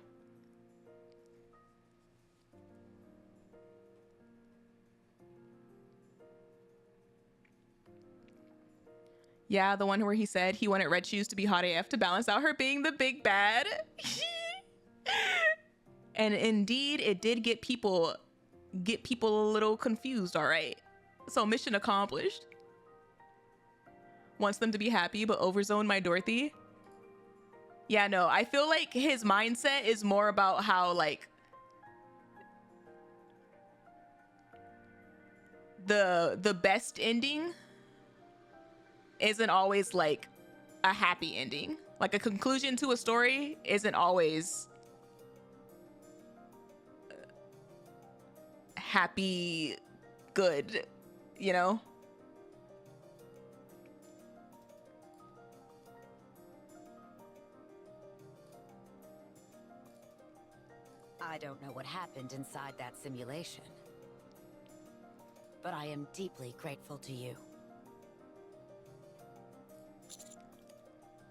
Yeah, the one where he said he wanted Red Shoes to be hot AF to balance out her being the big bad. And indeed, it did get people a little confused, all right? So mission accomplished. Wants them to be happy, but overzoned my Dorothy. Yeah, no, I feel like his mindset is more about how like the best ending isn't always like a happy ending. Like a conclusion to a story isn't always happy, good, you know? I don't know what happened inside that simulation, but I am deeply grateful to you.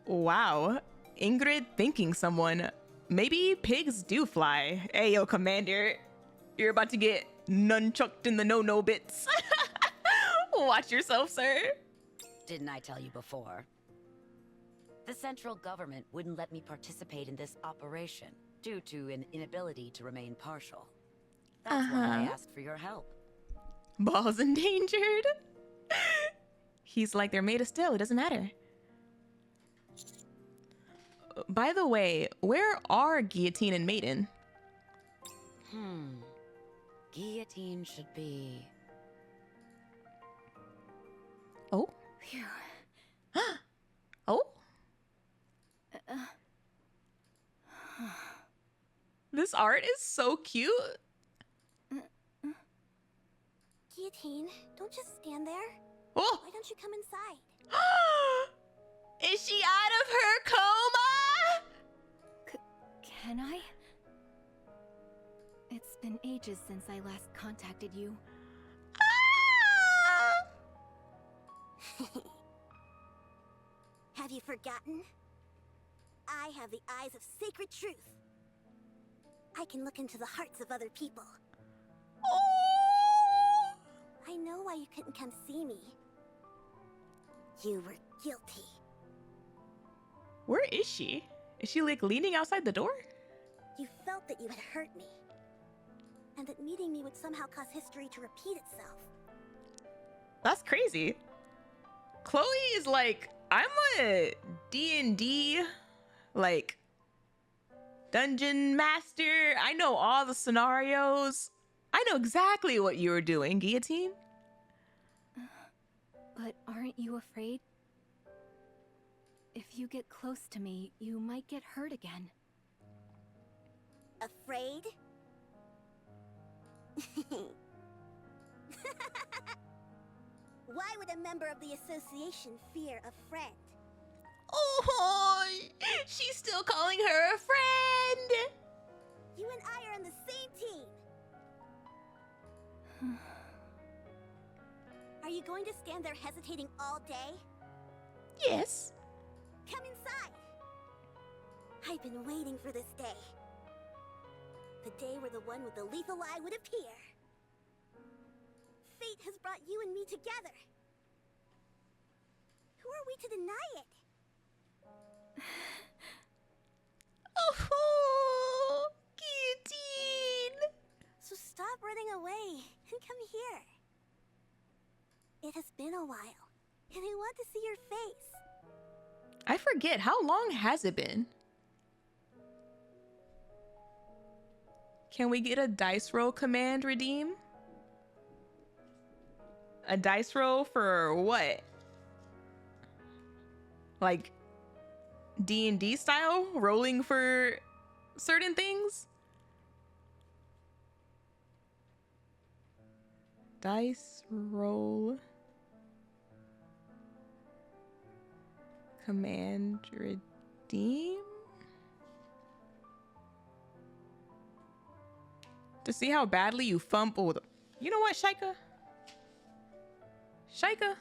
Wow. Ingrid thinking someone. Maybe pigs do fly. Hey, yo, Commander. You're about to get nunchucked in the no-no bits. Watch yourself, sir. Didn't I tell you before? The central government wouldn't let me participate in this operation due to an inability to remain partial. That's why I asked for your help. Balls endangered. He's like, they're made of steel. It doesn't matter. By the way, where are Guillotine and Maiden? Guillotine should be... Oh? Phew. Oh? This art is so cute. Guillotine, don't just stand there. Oh! Why don't you come inside? Is she out of her coma? Can I? It's been ages since I last contacted you. Have you forgotten? I have the eyes of sacred truth. I can look into the hearts of other people. I know why you couldn't come see me. You were guilty. Where is she? Is she like leaning outside the door? You felt that you had hurt me. And that meeting me would somehow cause history to repeat itself. That's crazy. Chloe is like, I'm a D&D, like, dungeon master. I know all the scenarios. I know exactly what you were doing, Guillotine. But aren't you afraid? If you get close to me, you might get hurt again. Afraid? Why would a member of the association fear a friend? Oh, she's still calling her a friend. You and I are on the same team. Are you going to stand there hesitating all day? Yes. Come inside. I've been waiting for this day. The day where the one with the lethal eye would appear. Fate has brought you and me together. Who are we to deny it? Oh, Guillotine. So stop running away and come here. It has been a while, and I want to see your face. I forget, how long has it been? Can we get a dice roll command redeem? A dice roll for what? Like D&D style? Rolling for certain things? Dice roll command redeem? To see how badly you fumbled. You know what, Shaika? Shaika?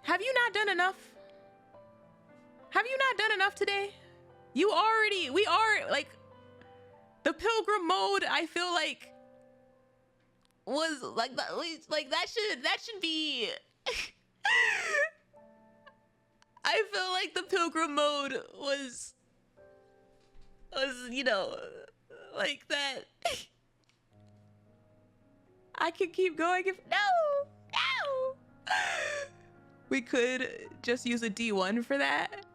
Have you not done enough? Have you not done enough today? We are, like, the pilgrim mode, I feel like, was, like, that should be, I feel like the pilgrim mode was, you know, like that. I can keep going if, no! We could just use a D1 for that.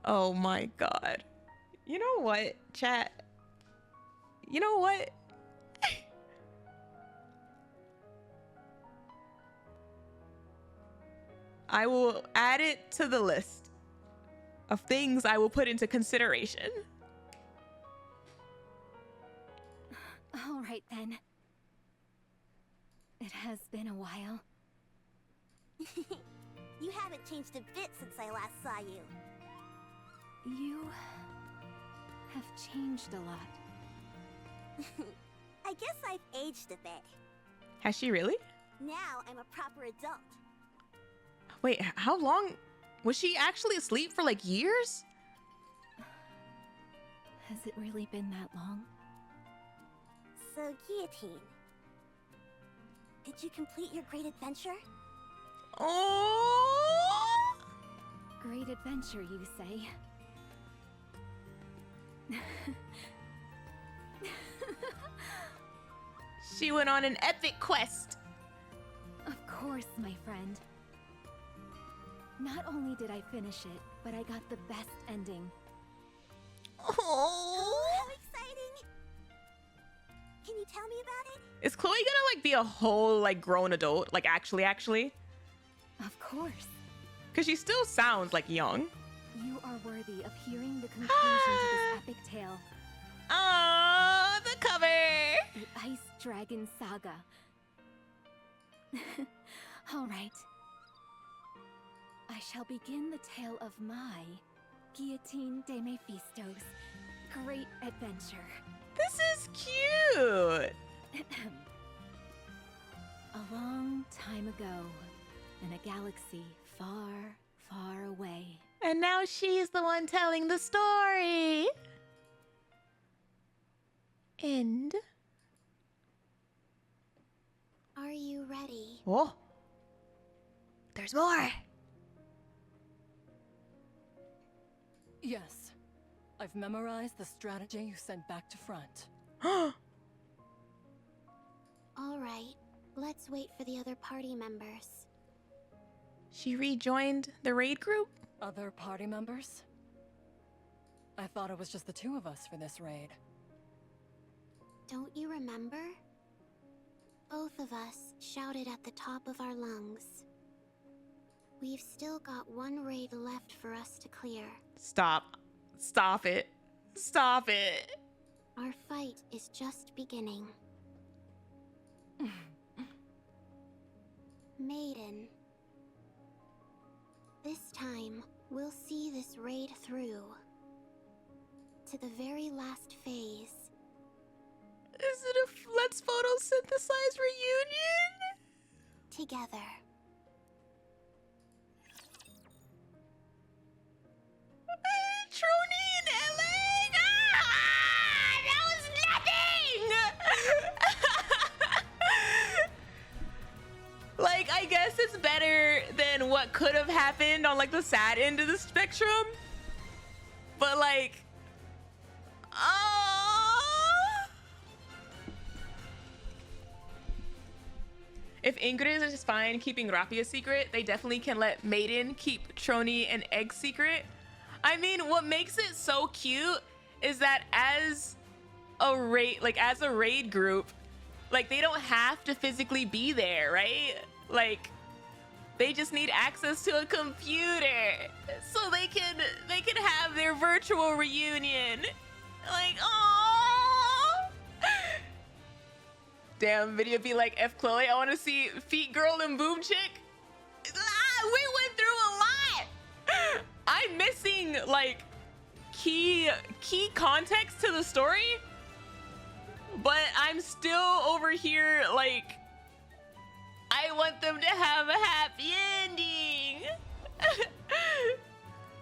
Oh my God. You know what, chat? You know what? I will add it to the list of things I will put into consideration. All right then. It has been a while. You haven't changed a bit since I last saw you. You have changed a lot. I guess I've aged a bit. Has she really? Now I'm a proper adult. Wait, how long? Was she actually asleep for like years? Has it really been that long? So, Guillotine, did you complete your great adventure? Oh! Great adventure, you say? She went on an epic quest. Of course, my friend. Not only did I finish it, but I got the best ending. Oh, how exciting! Can you tell me about it? Is Chloe gonna like be a whole like grown adult? Like actually? Of course. Cause she still sounds like young. You are worthy of hearing the conclusion to this epic tale. Oh, the cover! The Ice Dragon Saga. All right. I shall begin the tale of my Guillotine de Mephisto's great adventure. This is cute! A long time ago, in a galaxy far, far away. And now she's the one telling the story. End. Are you ready? Oh. There's more. Yes. I've memorized the strategy you sent back to front. All right, let's wait for the other party members. She rejoined the raid group? Other party members? I thought it was just the two of us for this raid. Don't you remember? Both of us shouted at the top of our lungs. We've still got one raid left for us to clear. Stop. Stop it. Stop it. Our fight is just beginning. Maiden. This time, we'll see this raid through. To the very last phase. Is it a let's photosynthesize reunion? Together. Chuuni in LA? Ah, that was nothing! Like, I guess it's better than what could have happened on like the sad end of the spectrum. But like, if Ingrid is just fine keeping Rapi a secret, they definitely can let Maiden keep Chuuni and Egg secret. I mean, what makes it so cute is that as a raid group, like they don't have to physically be there, right? Like they just need access to a computer so they can have their virtual reunion. Like, oh. Damn, video be like, F Chloe, I want to see Feet Girl and Boom Chick. We went through a lot. I'm missing like key context to the story, but I'm still over here like I want them to have a happy ending.